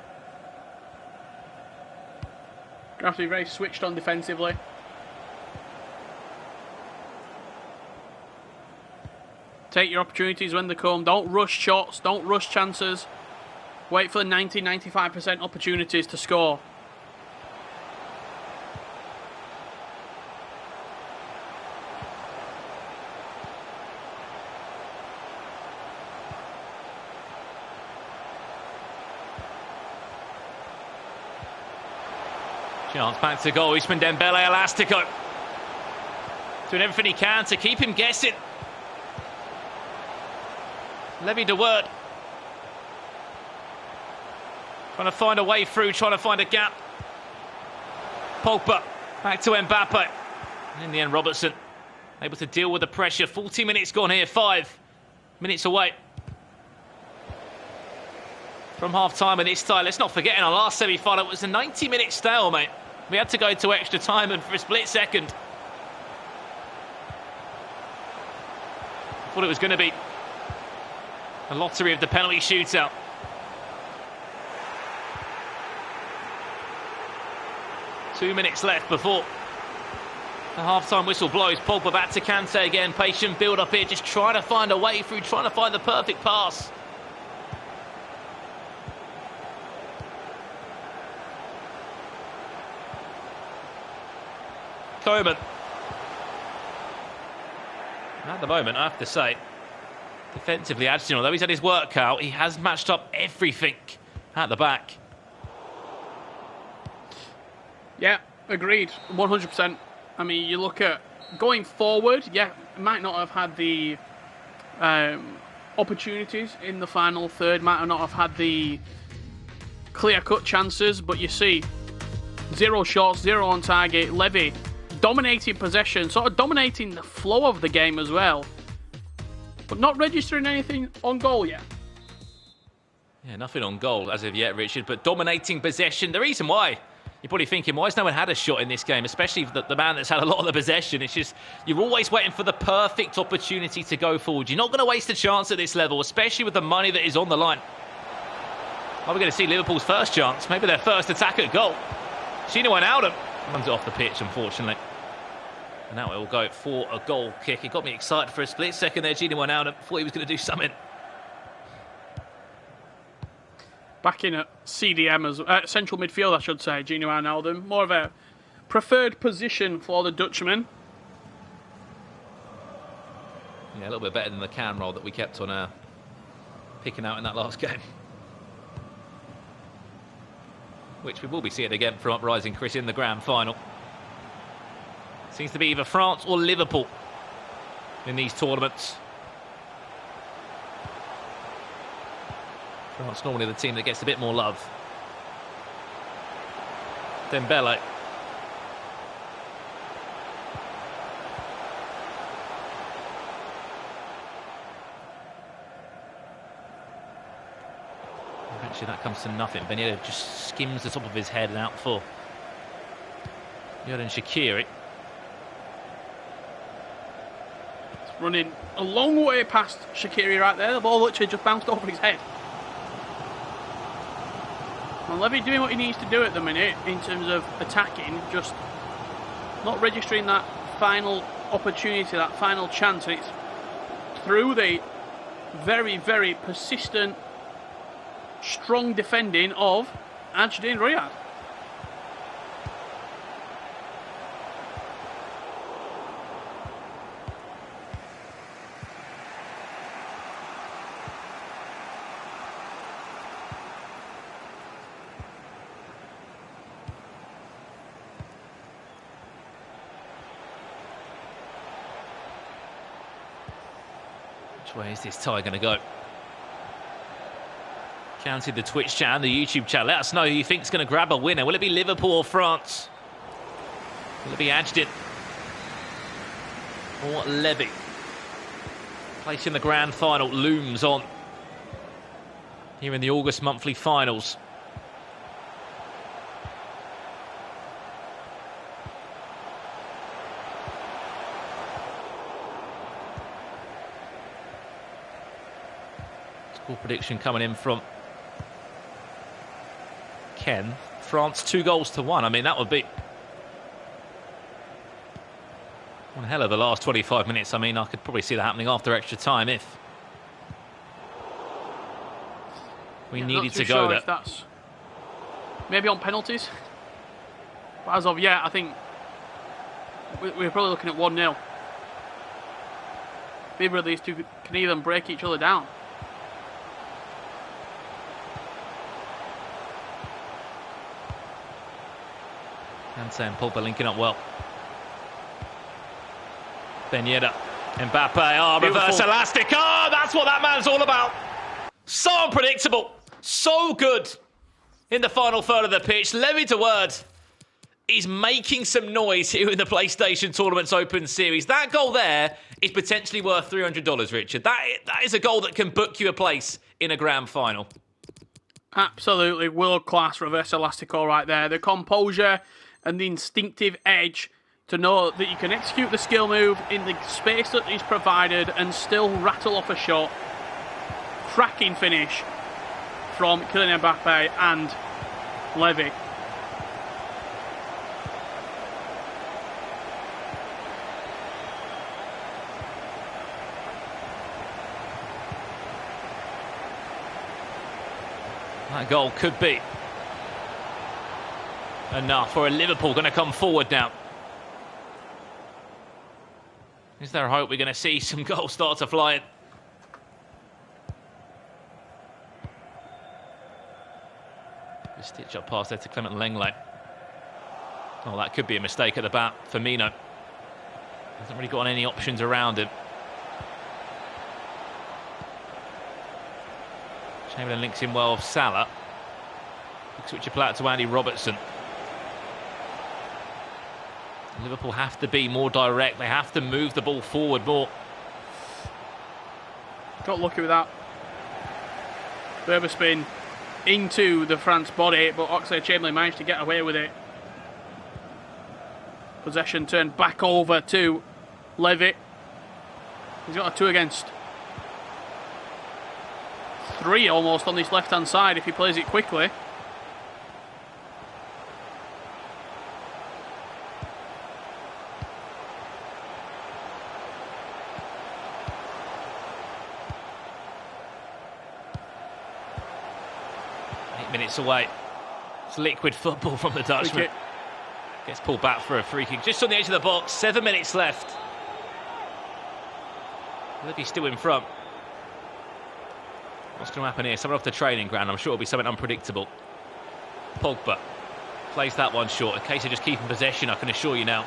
You have to be very switched on defensively. Take your opportunities when they come. Don't rush shots. Don't rush chances. Wait for the 90-95% opportunities to score. Chance back to goal. Ousmane Dembele, Elastico. Doing everything he can to keep him guessing. Levy de Word. Trying to find a way through, trying to find a gap. Pogba, back to Mbappe. And in the end, Robertson able to deal with the pressure. 40 minutes gone here, 5 minutes away from half-time in this style. Let's not forget, in our last semi-final, it was a 90-minute stalemate. We had to go to extra time, and for a split second, I thought it was going to be a lottery of the penalty shootout. Two minutes left before the half-time whistle blows. Pogba back to Kante again. Patient build up here, just trying to find a way through, trying to find the perfect pass. Coman. At the moment, I have to say, defensively, Ajdin, although he's had his work out, he has matched up everything at the back. Yeah, agreed. 100%. I mean, you look at going forward, yeah, might not have had the opportunities in the final third, might not have had the clear-cut chances, but you see 0 shots, 0 on target. Levy dominating possession, sort of dominating the flow of the game as well, but not registering anything on goal yet. Yeah, nothing on goal as of yet, Richard, but dominating possession. The reason why, you're probably thinking, why has no one had a shot in this game, especially the man that's had a lot of the possession? It's just, you're always waiting for the perfect opportunity to go forward. You're not going to waste a chance at this level, especially with the money that is on the line. Are we going to see Liverpool's first chance? Maybe their first attack at goal. Gino Wijnaldum runs it off the pitch, unfortunately. And now it will go for a goal kick. It got me excited for a split second there. Gino Wijnaldum thought he was going to do something. Back in at CDM as central midfield, I should say. Gino Wijnaldum, more of a preferred position for the Dutchman. Yeah, a little bit better than the cam roll that we kept on picking out in that last game. Which we will be seeing again from Uprising Chris in the grand final. Seems to be either France or Liverpool in these tournaments. France normally the team that gets a bit more love. Dembele. Actually, that comes to nothing. Benito just skims the top of his head and out for Jordan Shaqiri. It's running a long way past Shaqiri right there. The ball literally just bounced over his head. And Levy doing what he needs to do at the minute in terms of attacking, just not registering that final opportunity, that final chance. And it's through the very, very persistent, strong defending of Ajdin Riad. Which way is this tie going to go? Counted the Twitch chat and the YouTube chat. Let us know who you think's going to grab a winner. Will it be Liverpool or France? Will it be Ajdin or Levy? Place in the grand final looms on here in the August monthly finals. Score prediction coming in from Ken. France 2-1. I mean, that would be one hell of the last 25 minutes. I mean, I could probably see that happening after extra time if we needed to go there. That's maybe on penalties. But as of yet, I think we're probably looking at 1-0. Either of these two can even break each other down. Kante and Pogba linking up well. Ben Yedder, Mbappe, reverse elastic. That's what that man's all about. So unpredictable, so good in the final third of the pitch. Levy to word. He's making some noise here in the PlayStation Tournaments Open Series. That goal there is potentially worth $300, Richard. That is a goal that can book you a place in a grand final. Absolutely world-class reverse elastico right there. The composure and the instinctive edge to know that you can execute the skill move in the space that is provided and still rattle off a shot. Cracking finish from Kylian Mbappe and Levy. That goal could be enough for a Liverpool going to come forward now. Is there a hope we're going to see some goals start to fly in? Just stitch up past there to Clement Lenglet. Oh, that could be a mistake at the bat for Mino. Hasn't really got any options around him. Chamberlain links in well of Salah. Switch your play out to Andy Robertson. Liverpool have to be more direct. They have to move the ball forward more. Got lucky with that. Berber spin into the France body, but Oxlade-Chamberlain managed to get away with it. Possession turned back over to Levy. He's got a 2 against 3 almost on this left-hand side if he plays it quickly. Minutes away. It's liquid football from the Dutchman. Gets pulled back for a free kick just on the edge of the box. 7 minutes left. Levy's still in front. What's going to happen here? Someone off the training ground. I'm sure it'll be something unpredictable. Pogba plays that one short. In case of just keeping possession, I can assure you now.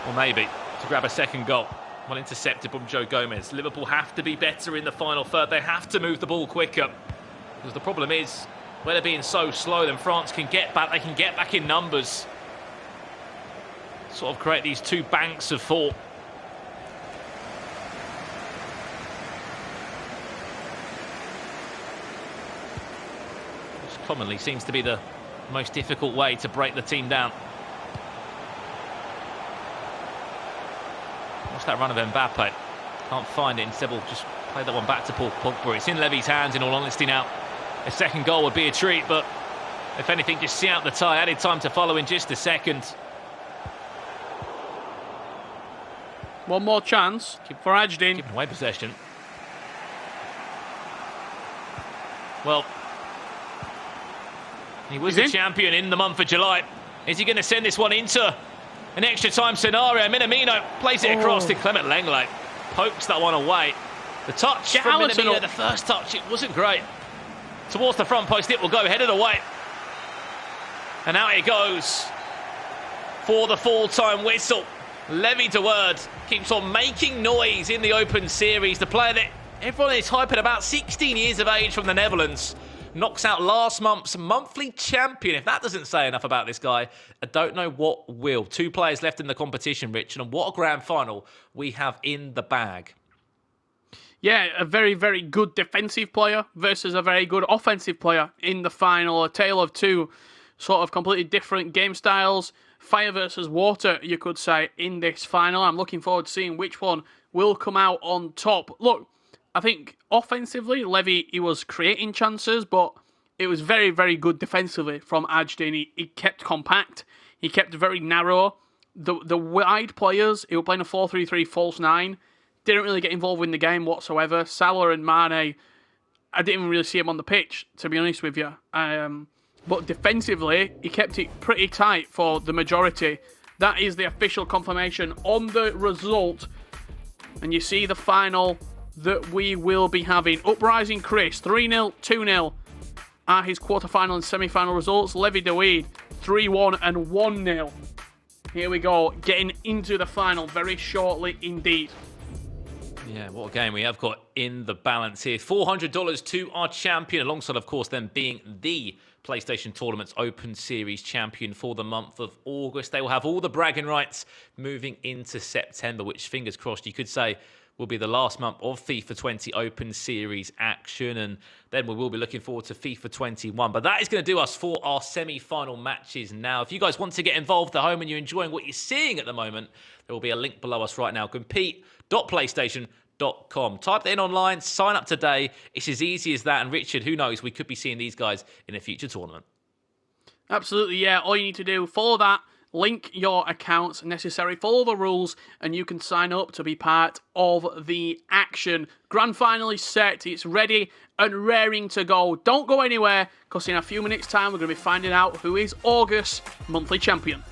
Or maybe to grab a second goal. Well intercepted from Joe Gomez. Liverpool have to be better in the final third. They have to move the ball quicker. Because the problem is, where they're being so slow, then France can get back. They can get back in numbers. Sort of create these 2 banks of 4. Which commonly seems to be the most difficult way to break the team down. What's that run of Mbappe? Can't find it. Instead, we'll just play that one back to Paul Pogba. It's in Levy's hands, in all honesty now. A second goal would be a treat, but if anything, just see out the tie. Added time to follow in just a second. One more chance for Ajdin. Giving away possession. Well, he was the champion in the month of July. Is he going to send this one into an extra time scenario? Minamino plays it across to Clement Lenglet. Pokes that one away. The touch from Minamino, the first touch, it wasn't great. Towards the front post, it will go, headed away. And out it goes for the full-time whistle. Levy de Word keeps on making noise in the Open Series. The player that everyone is hyping about, 16 years of age from the Netherlands, knocks out last month's monthly champion. If that doesn't say enough about this guy, I don't know what will. 2 players left in the competition, Richard, and what a grand final we have in the bag. Yeah, a very, very good defensive player versus a very good offensive player in the final. A tale of 2 sort of completely different game styles. Fire versus water, you could say, in this final. I'm looking forward to seeing which one will come out on top. Look, I think offensively, Levy, he was creating chances, but it was very, very good defensively from Ajdin. He kept compact. He kept very narrow. The wide players, he was playing a 4-3-3 false 9. Didn't really get involved in the game whatsoever. Salah and Mane, I didn't even really see him on the pitch, to be honest with you. But defensively, he kept it pretty tight for the majority. That is the official confirmation on the result. And you see the final that we will be having. Uprising Chris, 3-0, 2-0 are his quarterfinal and semi-final results. Levy de Word, 3-1 and 1-0. Here we go, getting into the final very shortly indeed. Yeah, what a game we have got in the balance here. $400 to our champion, alongside, of course, them being the PlayStation Tournament's Open Series champion for the month of August. They will have all the bragging rights moving into September, which, fingers crossed, you could say will be the last month of FIFA 20 Open Series action, and then we will be looking forward to FIFA 21. But that is going to do us for our semi-final matches now. If you guys want to get involved at home and you're enjoying what you're seeing at the moment, there will be a link below us right now. Compete.playstation.com. Type that in online, sign up today. It's as easy as that. And Richard, who knows, we could be seeing these guys in a future tournament. Absolutely, yeah. All you need to do, follow that, link your accounts necessary, follow the rules, and you can sign up to be part of the action. Grand final is set, it's ready and raring to go. Don't go anywhere, because in a few minutes' time, we're going to be finding out who is August's monthly champion.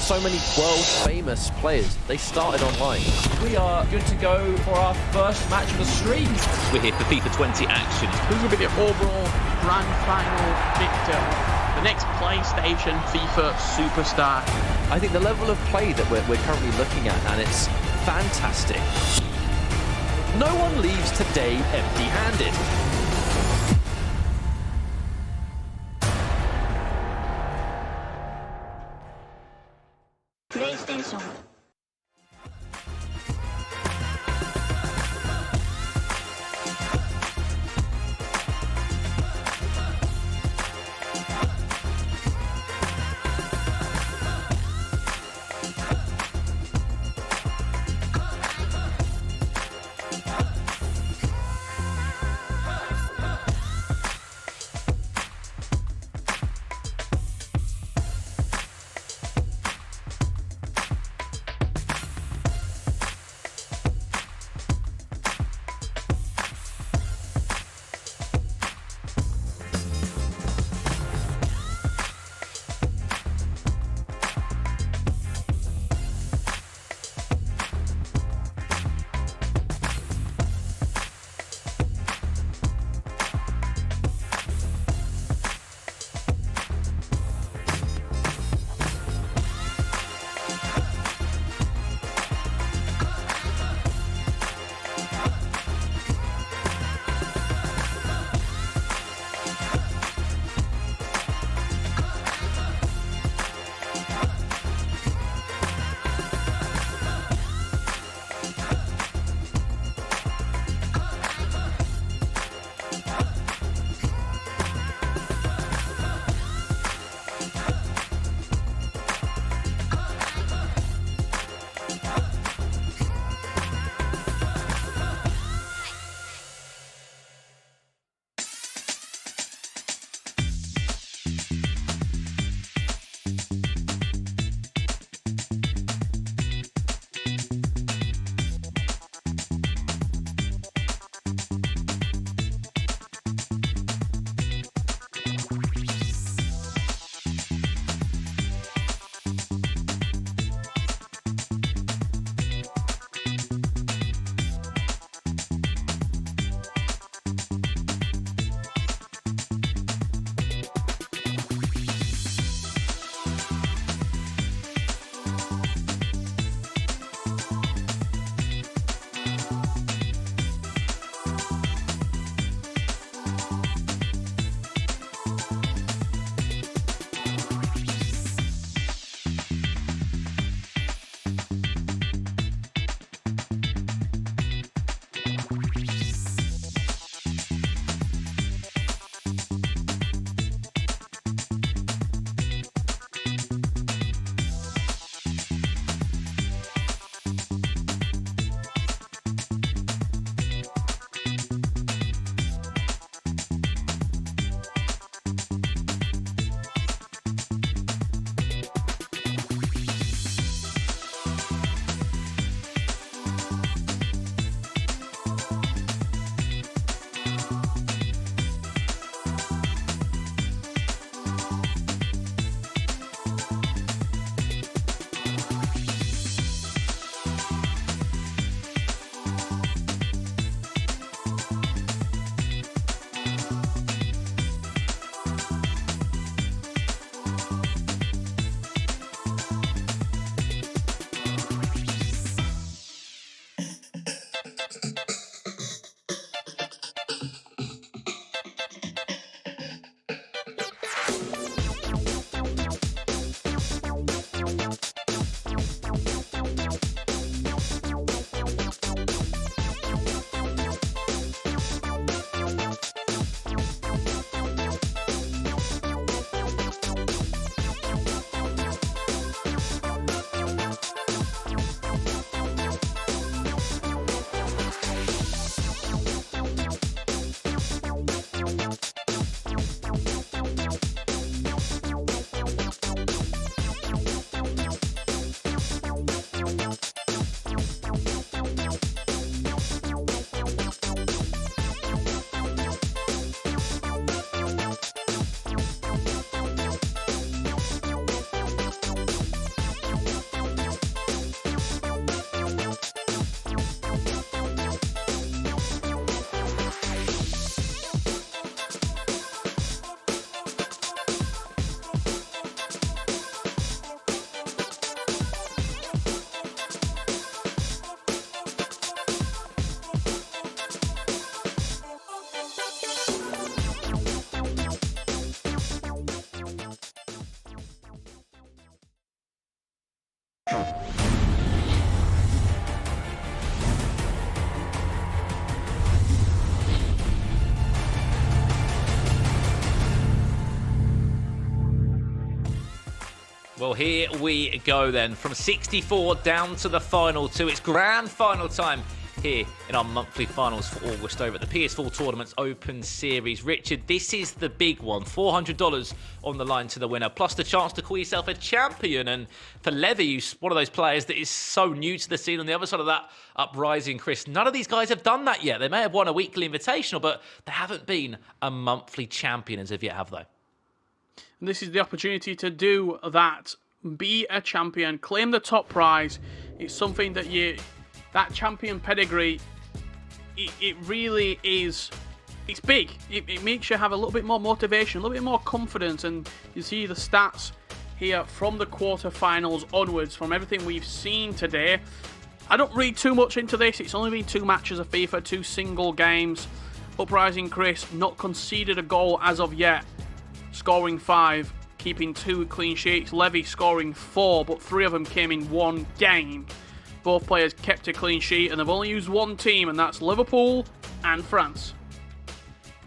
so many world-famous players, they started online. We are good to go for our first match of the stream. We're here for FIFA 20 action. Who will be the overall grand final victor? The next PlayStation FIFA superstar. I think the level of play that we're currently looking at, and it's fantastic. No one leaves today empty-handed. PlayStation. Well, here we go then. From 64 down to the final two. It's grand final time here in our monthly finals for August over at the PS4 Tournaments Open Series. Richard, this is the big one. $400 on the line to the winner, plus the chance to call yourself a champion. And for Levy, who's one of those players that is so new to the scene, on the other side of that uprising, Chris, none of these guys have done that yet. They may have won a weekly invitational, but they haven't been a monthly champion as of yet, have they? And this is the opportunity to do that. Be a champion. Claim the top prize. It's something that that champion pedigree, it really is, it's big. It makes you have a little bit more motivation, a little bit more confidence. And you see the stats here from the quarterfinals onwards, from everything we've seen today. I don't read too much into this. It's only been 2 matches of FIFA, 2 single games. Uprising Chris not conceded a goal as of yet, scoring 5, keeping 2 clean sheets. Levy scoring 4, but 3 of them came in 1 game. Both players kept a clean sheet, and they've only used 1 team, and that's Liverpool and France.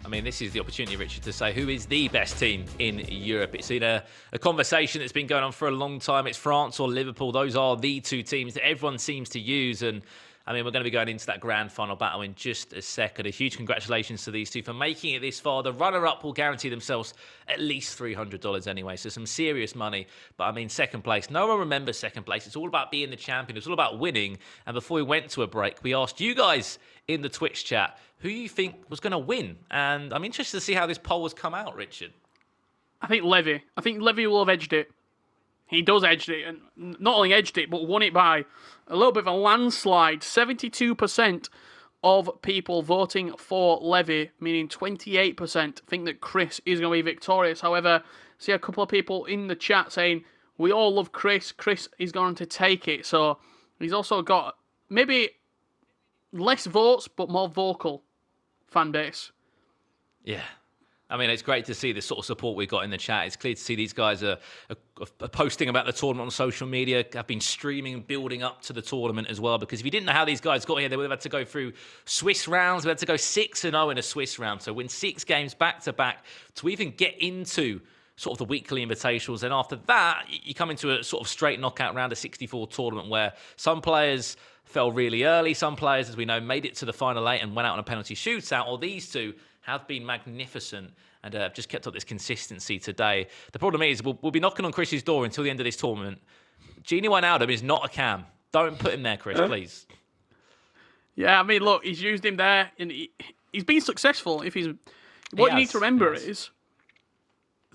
I mean, this is the opportunity, Richard, to say who is the best team in Europe. It's been a conversation that's been going on for a long time. It's France or Liverpool. Those are the 2 teams that everyone seems to use. And I mean, we're going to be going into that grand final battle in just a second. A huge congratulations to these 2 for making it this far. The runner-up will guarantee themselves at least $300 anyway, so some serious money. But I mean, second place, no one remembers second place. It's all about being the champion. It's all about winning. And before we went to a break, we asked you guys in the Twitch chat who you think was going to win. And I'm interested to see how this poll has come out, Richard. I think Levy. I think Levy will have edged it. He does edged it, and not only edged it, but won it by a little bit of a landslide. 72% of people voting for Levy, meaning 28% think that Chris is going to be victorious. However, I see a couple of people in the chat saying, we all love Chris. Chris is going to take it. So he's also got maybe less votes, but more vocal fan base. Yeah. I mean, it's great to see the sort of support we've got in the chat. It's clear to see these guys are posting about the tournament on social media, have been streaming, building up to the tournament as well. Because if you didn't know how these guys got here, they would have had to go through Swiss rounds. They had to go 6-0 in a Swiss round. So win 6 games back-to-back to even get into sort of the weekly invitationals. And after that, you come into a sort of straight knockout round of 64 tournament where some players fell really early. Some players, as we know, made it to the final 8 and went out on a penalty shootout. Or these 2 have been magnificent and have just kept up this consistency today. The problem is we'll be knocking on Chris's door until the end of this tournament. Gini Wijnaldum is not a cam. Don't put him there, Chris, please. Yeah, I mean, look, he's used him there, and he's been successful. What you need to remember is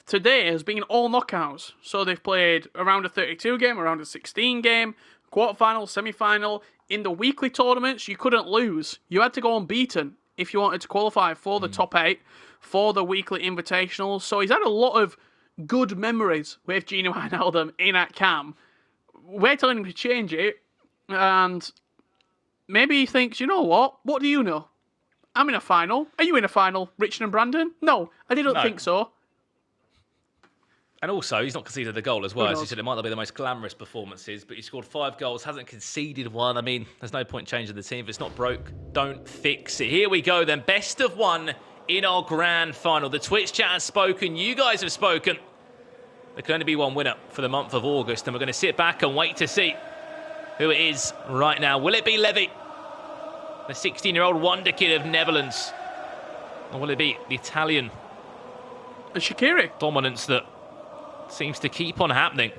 today has been all knockouts. So they've played around a 32 game, around a 16 game, quarterfinal, semi-final. In the weekly tournaments, you couldn't lose. You had to go unbeaten if you wanted to qualify for the top 8 for the weekly invitationals. So he's had a lot of good memories with Gini Wijnaldum in at cam. We're telling him to change it, and maybe he thinks, you know what do you know? I'm in a final. Are you in a final, Richard and Brandon? No, I didn't think so. And also, he's not conceded a goal as well. As you said, it might not be the most glamorous performances, but he scored 5 goals, hasn't conceded 1. I mean, there's no point changing the team. If it's not broke, don't fix it. Here we go then. Best of 1 in our grand final. The Twitch chat has spoken. You guys have spoken. There can only be one winner for the month of August, and we're going to sit back and wait to see who it is right now. Will it be Levy, the 16-year-old wonder kid of Netherlands? Or will it be the Italian And Shaqiri dominance that seems to keep on happening?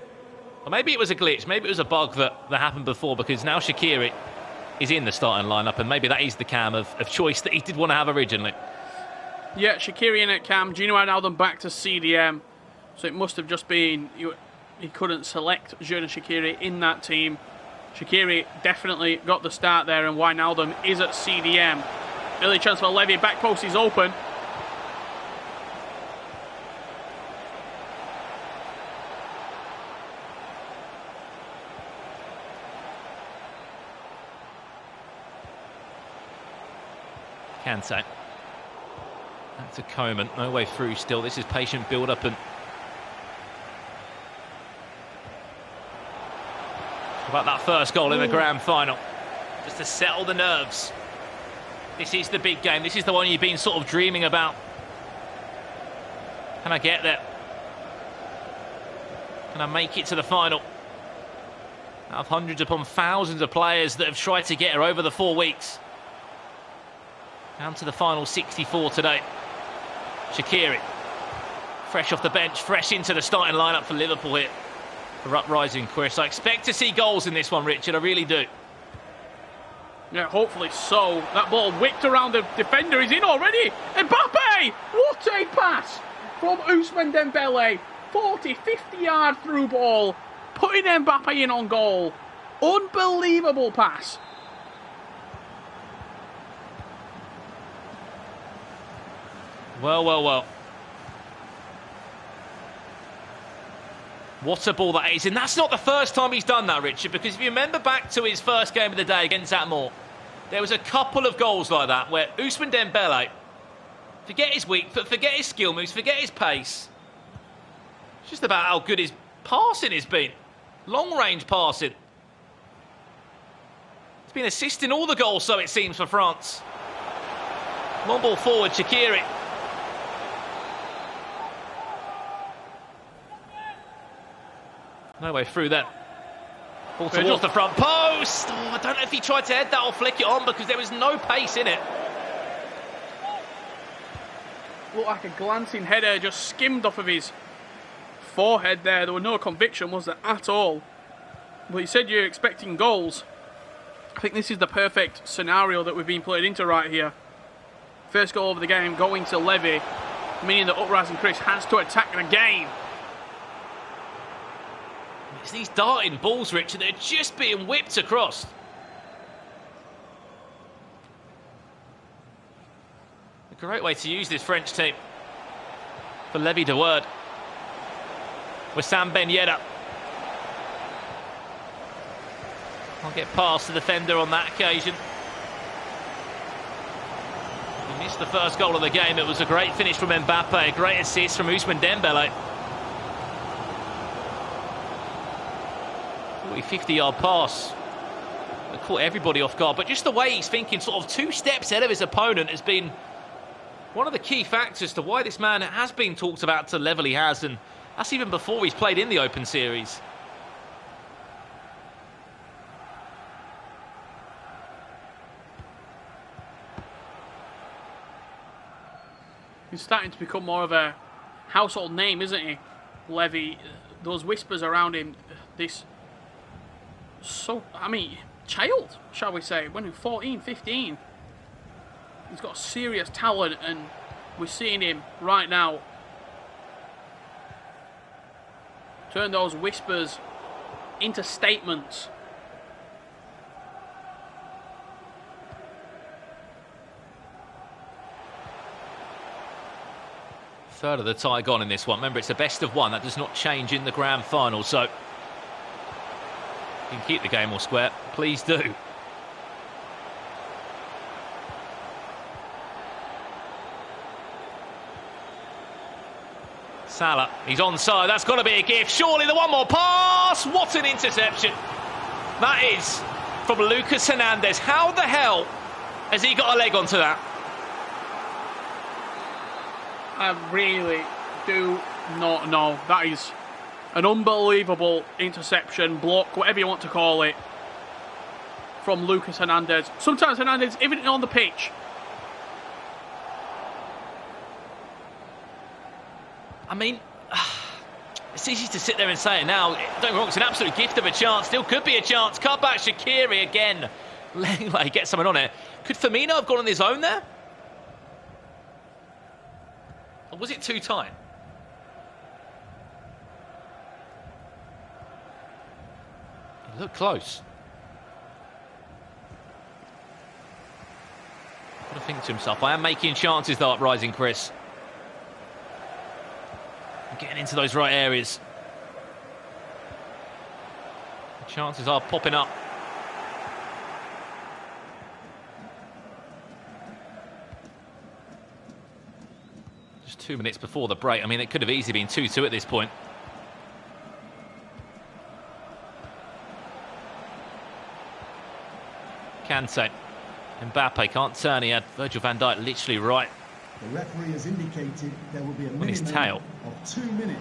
Or maybe it was a glitch, maybe it was a bug that happened before, because now Shaqiri is in the starting lineup, and maybe that is the cam of choice that he did want to have originally. Yeah, Shaqiri in at cam, Gini Wijnaldum back to CDM, so it must have just been he couldn't select Xherdan Shaqiri in that team. Shaqiri definitely got the start there, and Wijnaldum is at CDM. Early chance for Levy, back post is open. Kante. Back to Coman. No way through still. This is patient build-up, and About that first goal in the grand final. Just to settle the nerves. This is the big game. This is the one you've been sort of dreaming about. Can I get there? Can I make it to the final? Out of hundreds upon thousands of players that have tried to get her over the 4 weeks. Down to the final 64 today. Shaqiri. Fresh off the bench, fresh into the starting lineup for Liverpool here. For Uprising, Chris. I expect to see goals in this one, Richard. I really do. Yeah, hopefully so. That ball whipped around the defender. He's in already. Mbappe! What a pass from Ousmane Dembele. 40, 50-yard through ball. Putting Mbappe in on goal. Unbelievable pass. Well, well, well. What a ball that is. And that's not the first time he's done that, Richard, because if you remember back to his first game of the day against Atmore, there was a couple of goals like that where Ousmane Dembele, forget his forget his skill moves, forget his pace. It's just about how good his passing has been. Long-range passing. He's been assisting all the goals, so it seems, for France. Long ball forward, Shaqiri. No way through that. Ball towards the front post. Oh, I don't know if he tried to head that or flick it on because there was no pace in it. Looked like a glancing header, just skimmed off of his forehead there. There was no conviction, was there, at all? But you said you're expecting goals. I think this is the perfect scenario that we've been played into right here. First goal of the game going to Levy, meaning that Uprising Chris has to attack the game. It's these darting balls, Richard, they're just being whipped across. A great way to use this French team. For Levy de Word. Wissam Ben Yedder. I'll get past the defender on that occasion. He missed the first goal of the game. It was a great finish from Mbappe, a great assist from Ousmane Dembele. 50-yard pass. It caught everybody off guard, but just the way he's thinking, sort of 2 steps ahead of his opponent, has been one of the key factors to why this man has been talked about to the level he has, and that's even before he's played in the Open Series. He's starting to become more of a household name, isn't he? Levy, those whispers around him, this... child, shall we say, when he's 14, 15. He's got serious talent, and we're seeing him right now turn those whispers into statements. Third of the tie gone in this one. Remember, it's a best of one. That does not change in the grand final, so you can keep the game all square. Please do. Salah, he's onside. That's got to be a gift. Surely the one more pass. What an interception. That is from Lucas Hernandez. How the hell has he got a leg onto that? I really do not know. That is an unbelievable interception, block, whatever you want to call it, from Lucas Hernandez. Sometimes Hernandez, even on the pitch. I mean, it's easy to sit there and say it now. Don't get me wrong, it's an absolute gift of a chance. Still could be a chance. Cut back, Shaqiri again. Langley gets someone on it. Could Firmino have gone on his own there? Or was it too tight? It looked close. Got to think to himself, I am making chances though, Uprising Chris. I'm getting into those right areas. The chances are popping up. Just 2 minutes before the break. I mean, it could have easily been 2-2 at this point. Kante. Mbappe can't turn. He had Virgil van Dijk literally right The referee has indicated there will be a on his minimum tail. of 2 minutes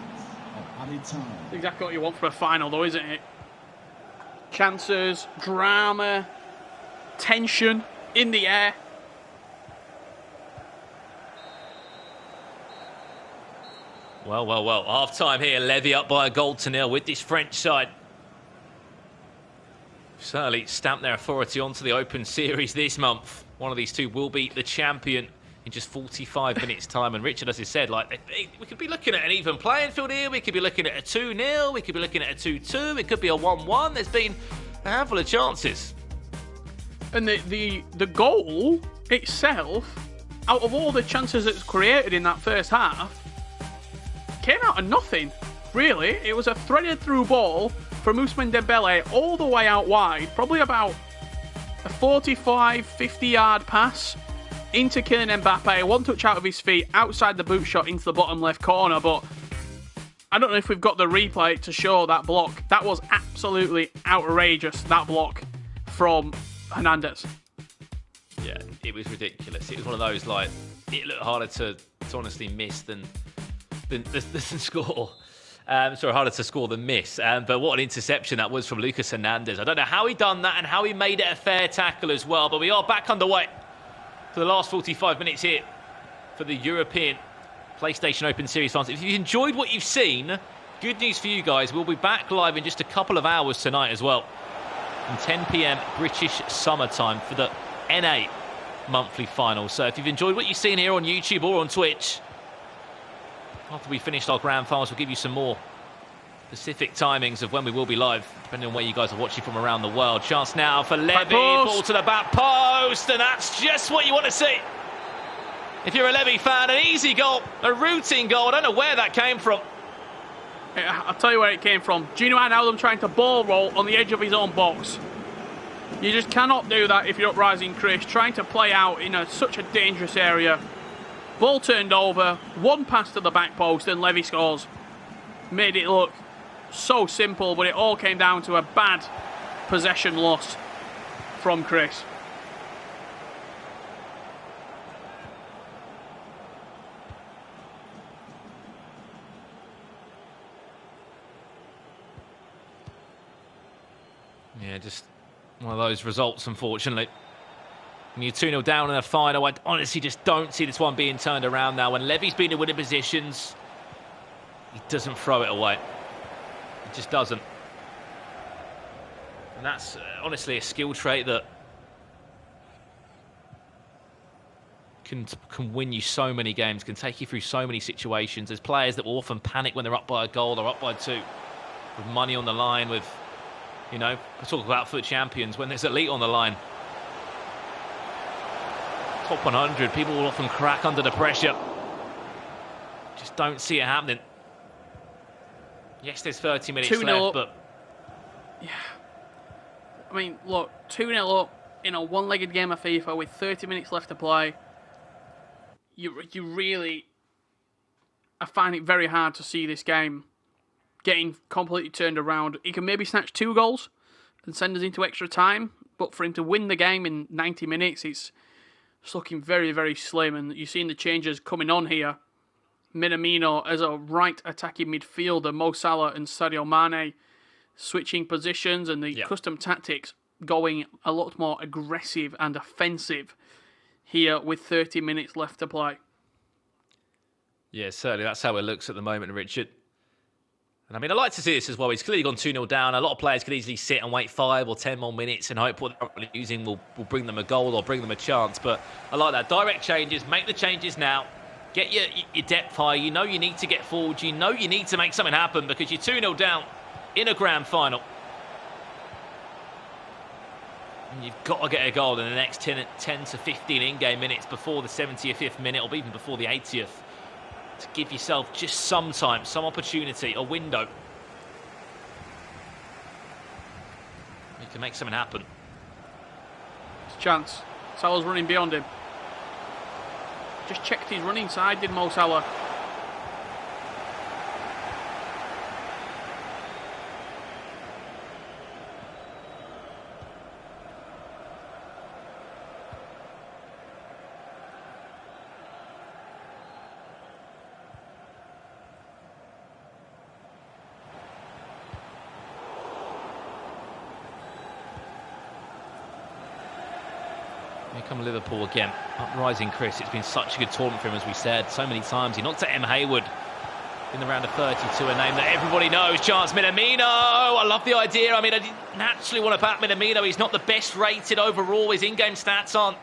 of added time. Exactly what you want for a final, though, isn't it? Chances, drama, tension in the air. Well. Half time here. Levy up by a goal to nil with this French side. Certainly stamped their authority onto the Open Series this month. One of these two will be the champion in just 45 minutes' time. And Richard, as he said, like we could be looking at an even playing field here. We could be looking at a 2-0. We could be looking at a 2-2. It could be a 1-1. There's been a handful of chances. And the goal itself, out of all the chances that's created in that first half, came out of nothing, really. It was a threaded through ball from Ousmane Dembele all the way out wide, probably about a 45, 50-yard pass into Kylian Mbappe, one touch out of his feet, outside the boot shot into the bottom left corner, but I don't know if we've got the replay to show that block. That was absolutely outrageous, that block from Hernandez. Yeah, it was ridiculous. It was one of those, like, it looked harder to honestly miss than score. Harder to score than miss. But what an interception that was from Lucas Hernandez. I don't know how he done that and how he made it a fair tackle as well. But we are back underway for the last 45 minutes here for the European PlayStation Open Series fans. If you enjoyed what you've seen, good news for you guys. We'll be back live in just a couple of hours tonight as well. From 10 p.m. British summertime for the NA monthly final. So if you've enjoyed what you've seen here on YouTube or on Twitch, after we finished our grand finals, we'll give you some more specific timings of when we will be live, depending on where you guys are watching from around the world. Chance now for Levy, ball to the back post, and that's just what you want to see. If you're a Levy fan, an easy goal, a routine goal. I don't know where that came from. I'll tell you where it came from. Gino Wijnaldum trying to ball roll on the edge of his own box. You just cannot do that if you're Uprising Chris, trying to play out in such a dangerous area. Ball turned over, one pass to the back post, and Levy scores. Made it look so simple, but it all came down to a bad possession loss from Chris. Yeah, just one of those results, unfortunately. When you're 2-0 down in the final, I honestly just don't see this one being turned around now. When Levy's been in winning positions, he doesn't throw it away. He just doesn't. And that's honestly a skill trait that can win you so many games, can take you through so many situations. There's players that will often panic when they're up by a goal or up by two, with money on the line, with, you know, talk about FUT champions, when there's elite on the line. Top 100, people will often crack under the pressure. Just don't see it happening. Yes, there's 30 minutes left, up. but... Yeah. I mean, look, 2-0 up in a one-legged game of FIFA with 30 minutes left to play. You really... I find it very hard to see this game getting completely turned around. He can maybe snatch 2 goals and send us into extra time, but for him to win the game in 90 minutes, it's looking very, very slim. And you're seeing the changes coming on here. Minamino as a right attacking midfielder, Mo Salah and Sadio Mane switching positions, and the custom tactics going a lot more aggressive and offensive here with 30 minutes left to play. Yeah, certainly that's how it looks at the moment, Richard. And I mean, I like to see this as well. He's clearly gone 2-0 down. A lot of players could easily sit and wait 5 or 10 more minutes and hope what they're using will bring them a goal or bring them a chance. But I like that. Direct changes. Make the changes now. Get your depth high. You know you need to get forward. You know you need to make something happen because you're 2-0 down in a grand final. And you've got to get a goal in the next 10 to 15 in-game minutes before the 75th minute or even before the 80th. To give yourself just some time, some opportunity, a window. You can make something happen. It's a chance. Salah's running beyond him. Just checked his running side, did Mo Salah. Here come Liverpool again. Uprising Chris. It's been such a good tournament for him, as we said so many times. He knocked out M. Hayward in the round of 32, a name that everybody knows. Chance Minamino. I love the idea. I mean, I didn't naturally want to back Minamino. He's not the best rated overall. His in-game stats aren't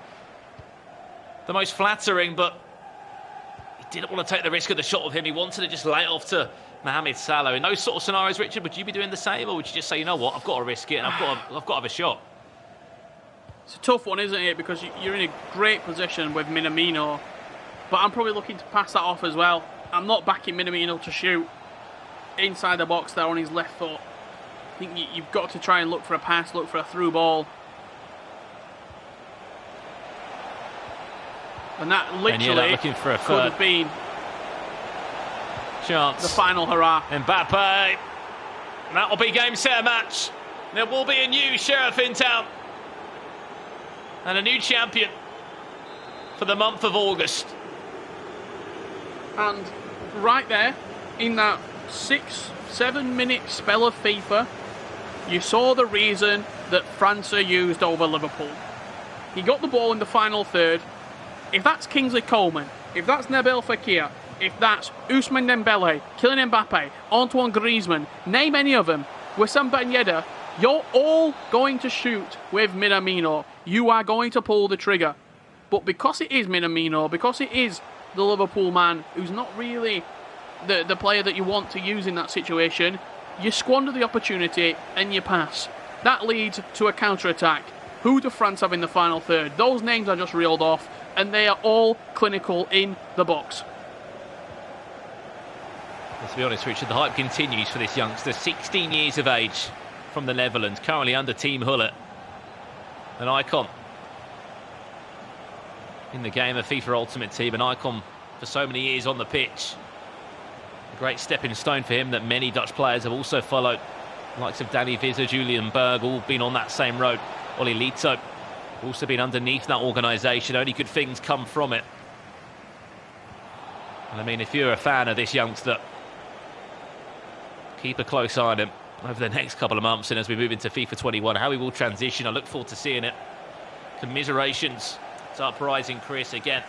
the most flattering, but he didn't want to take the risk of the shot with him. He wanted to just lay it off to Mohamed Salah. In those sort of scenarios, Richard, would you be doing the same, or would you just say, you know what, I've got to risk it and I've got to have a shot? It's a tough one, isn't it? Because you're in a great position with Minamino, but I'm probably looking to pass that off as well. I'm not backing Minamino to shoot inside the box there on his left foot. I think you've got to try and look for a pass, look for a through ball. And that literally looking for a could have been chance. The final hurrah. Mbappe. That'll be game, set, match. There will be a new sheriff in town. And a new champion for the month of August. And right there, in that 6-7 minute spell of FIFA, you saw the reason that France used over Liverpool. He got the ball in the final third. If that's Kingsley Coleman, if that's Nabil Fekir, if that's Ousmane Dembele, Kylian Mbappe, Antoine Griezmann, name any of them, Wissam Ben Yedder, you're all going to shoot with Minamino. You are going to pull the trigger. But because it is Minamino, because it is the Liverpool man who's not really the player that you want to use in that situation, you squander the opportunity and you pass. That leads to a counter-attack. Who do France have in the final third? Those names I just reeled off, and they are all clinical in the box. Let's be honest, Richard, the hype continues for this youngster, 16 years of age, from the Netherlands, currently under Team Hullet. An icon in the game of FIFA Ultimate Team, an icon for so many years on the pitch. A great stepping stone for him that many Dutch players have also followed. The likes of Danny Visser, Julian Berg, all been on that same road. Oli Lito also been underneath that organisation. Only good things come from it. And I mean, if you're a fan of this youngster, keep a close eye on him over the next couple of months, and as we move into FIFA 21, how he will transition. I look forward to seeing it. Commiserations to Uprising Chris again.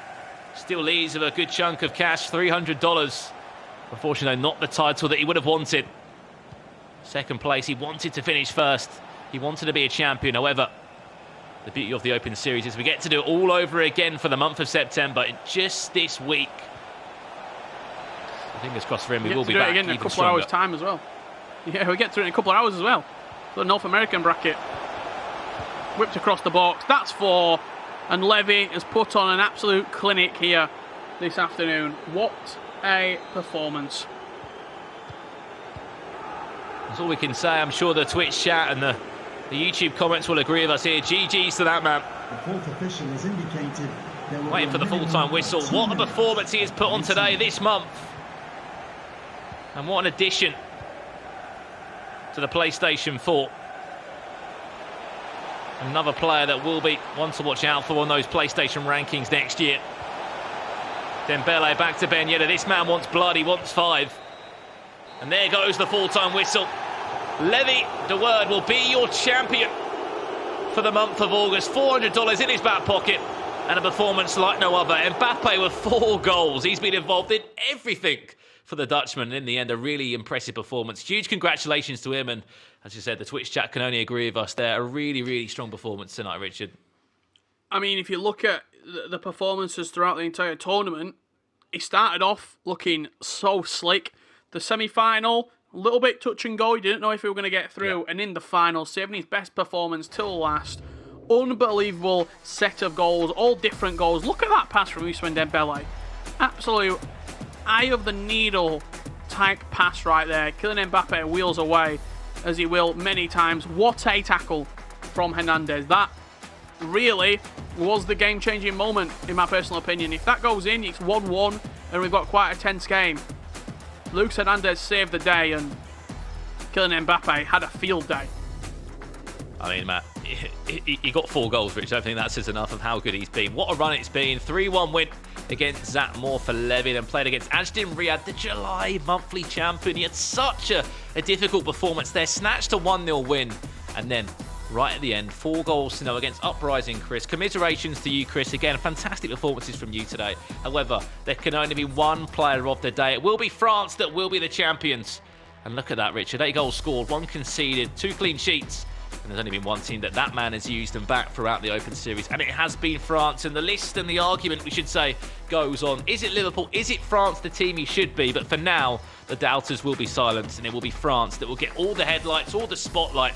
Still leads with a good chunk of cash, $300. Unfortunately, not the title that he would have wanted. Second place, he wanted to finish first. He wanted to be a champion. However, the beauty of the Open Series is we get to do it all over again for the month of September, just this week. Fingers crossed for him, we will be back again in a couple stronger. of hours' time as well. Yeah, we get through it in a couple of hours as well. The North American bracket. Whipped across the box. That's 4. And Levy has put on an absolute clinic here this afternoon. What a performance. That's all we can say. I'm sure the Twitch chat and the YouTube comments will agree with us here. GG's to that man. The fourth official has indicated there will Waiting be for the full-time whistle. What a performance he has put on today, this month. And what an addition to the PlayStation 4. Another player that will be one to watch out for on those PlayStation rankings next year. Dembele back to Ben Yedder. This man wants blood, he wants 5. And there goes the full-time whistle. Levy, the word, will be your champion for the month of August. $400 in his back pocket and a performance like no other. Mbappe with 4 goals. He's been involved in everything for the Dutchman. In the end, a really impressive performance. Huge congratulations to him. And as you said, the Twitch chat can only agree with us there. A really, really strong performance tonight, Richard. I mean, if you look at the performances throughout the entire tournament, he started off looking so slick. The semi-final, a little bit touch and go. He didn't know if he were going to get through. Yeah. And in the final, saving his best performance till last. Unbelievable set of goals, all different goals. Look at that pass from Ousmane Dembele. Absolute eye of the needle type pass right there. Kylian Mbappe wheels away, as he will many times. What a tackle from Hernandez. That really was the game-changing moment, in my personal opinion. If that goes in, it's 1-1, and we've got quite a tense game. Lucas Hernandez saved the day, and Kylian Mbappe had a field day. I mean, Matt, he got 4 goals, Rich. I don't think that says enough of how good he's been. What a run it's been. 3-1 win against Zat Moore for Levy, then played against Ajdin Riad, the July monthly champion. He had such a difficult performance there. Snatched a 1-0 win, and then right at the end. 4 goals to 0 against Uprising Chris. Commiserations to you, Chris. Again, fantastic performances from you today. However, there can only be one player of the day. It will be France that will be the champions. And look at that, Richard. 8 goals scored, 1 conceded, 2 clean sheets. And there's only been one team that man has used and back throughout the Open Series. And it has been France. And the list and the argument, we should say, goes on. Is it Liverpool? Is it France the team he should be? But for now, the doubters will be silenced. And it will be France that will get all the headlights, all the spotlight.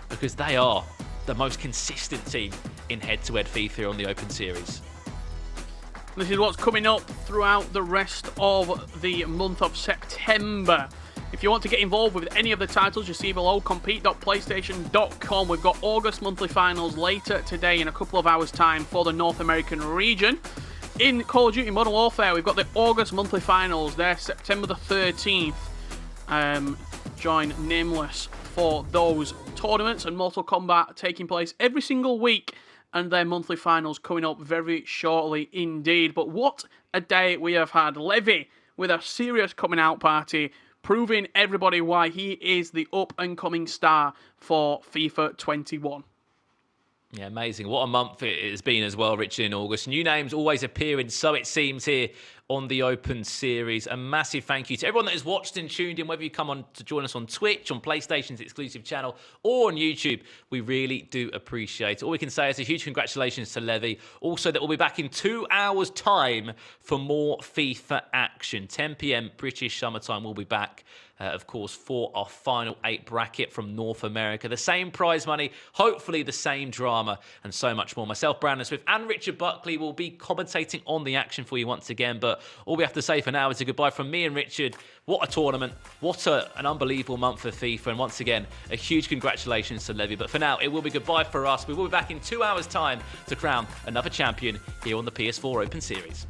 Because they are the most consistent team in head-to-head FIFA on the Open Series. This is what's coming up throughout the rest of the month of September. If you want to get involved with any of the titles you see below, compete.playstation.com. We've got August monthly finals later today in a couple of hours' time for the North American region. In Call of Duty Modern Warfare, we've got the August monthly finals there, September the 13th. Join Nameless for those tournaments, and Mortal Kombat taking place every single week, and their monthly finals coming up very shortly indeed. But what a day we have had. Levy with a serious coming out party, proving everybody why he is the up-and-coming star for FIFA 21. Yeah, amazing. What a month it has been as well, Richard, in August. New names always appearing, so it seems, here on the Open Series. A massive thank you to everyone that has watched and tuned in, whether you come on to join us on Twitch, on PlayStation's exclusive channel, or on YouTube. We really do appreciate it. All we can say is a huge congratulations to Levy. Also, that we'll be back in 2 hours' time for more FIFA action. 10 p.m. British summertime, we'll be back. Of course, for our final 8 bracket from North America. The same prize money, hopefully the same drama, and so much more. Myself, Brandon Swift, and Richard Buckley will be commentating on the action for you once again. But all we have to say for now is a goodbye from me and Richard. What a tournament. What an unbelievable month for FIFA. And once again, a huge congratulations to Levy. But for now, it will be goodbye for us. We will be back in 2 hours' time to crown another champion here on the PS4 Open Series.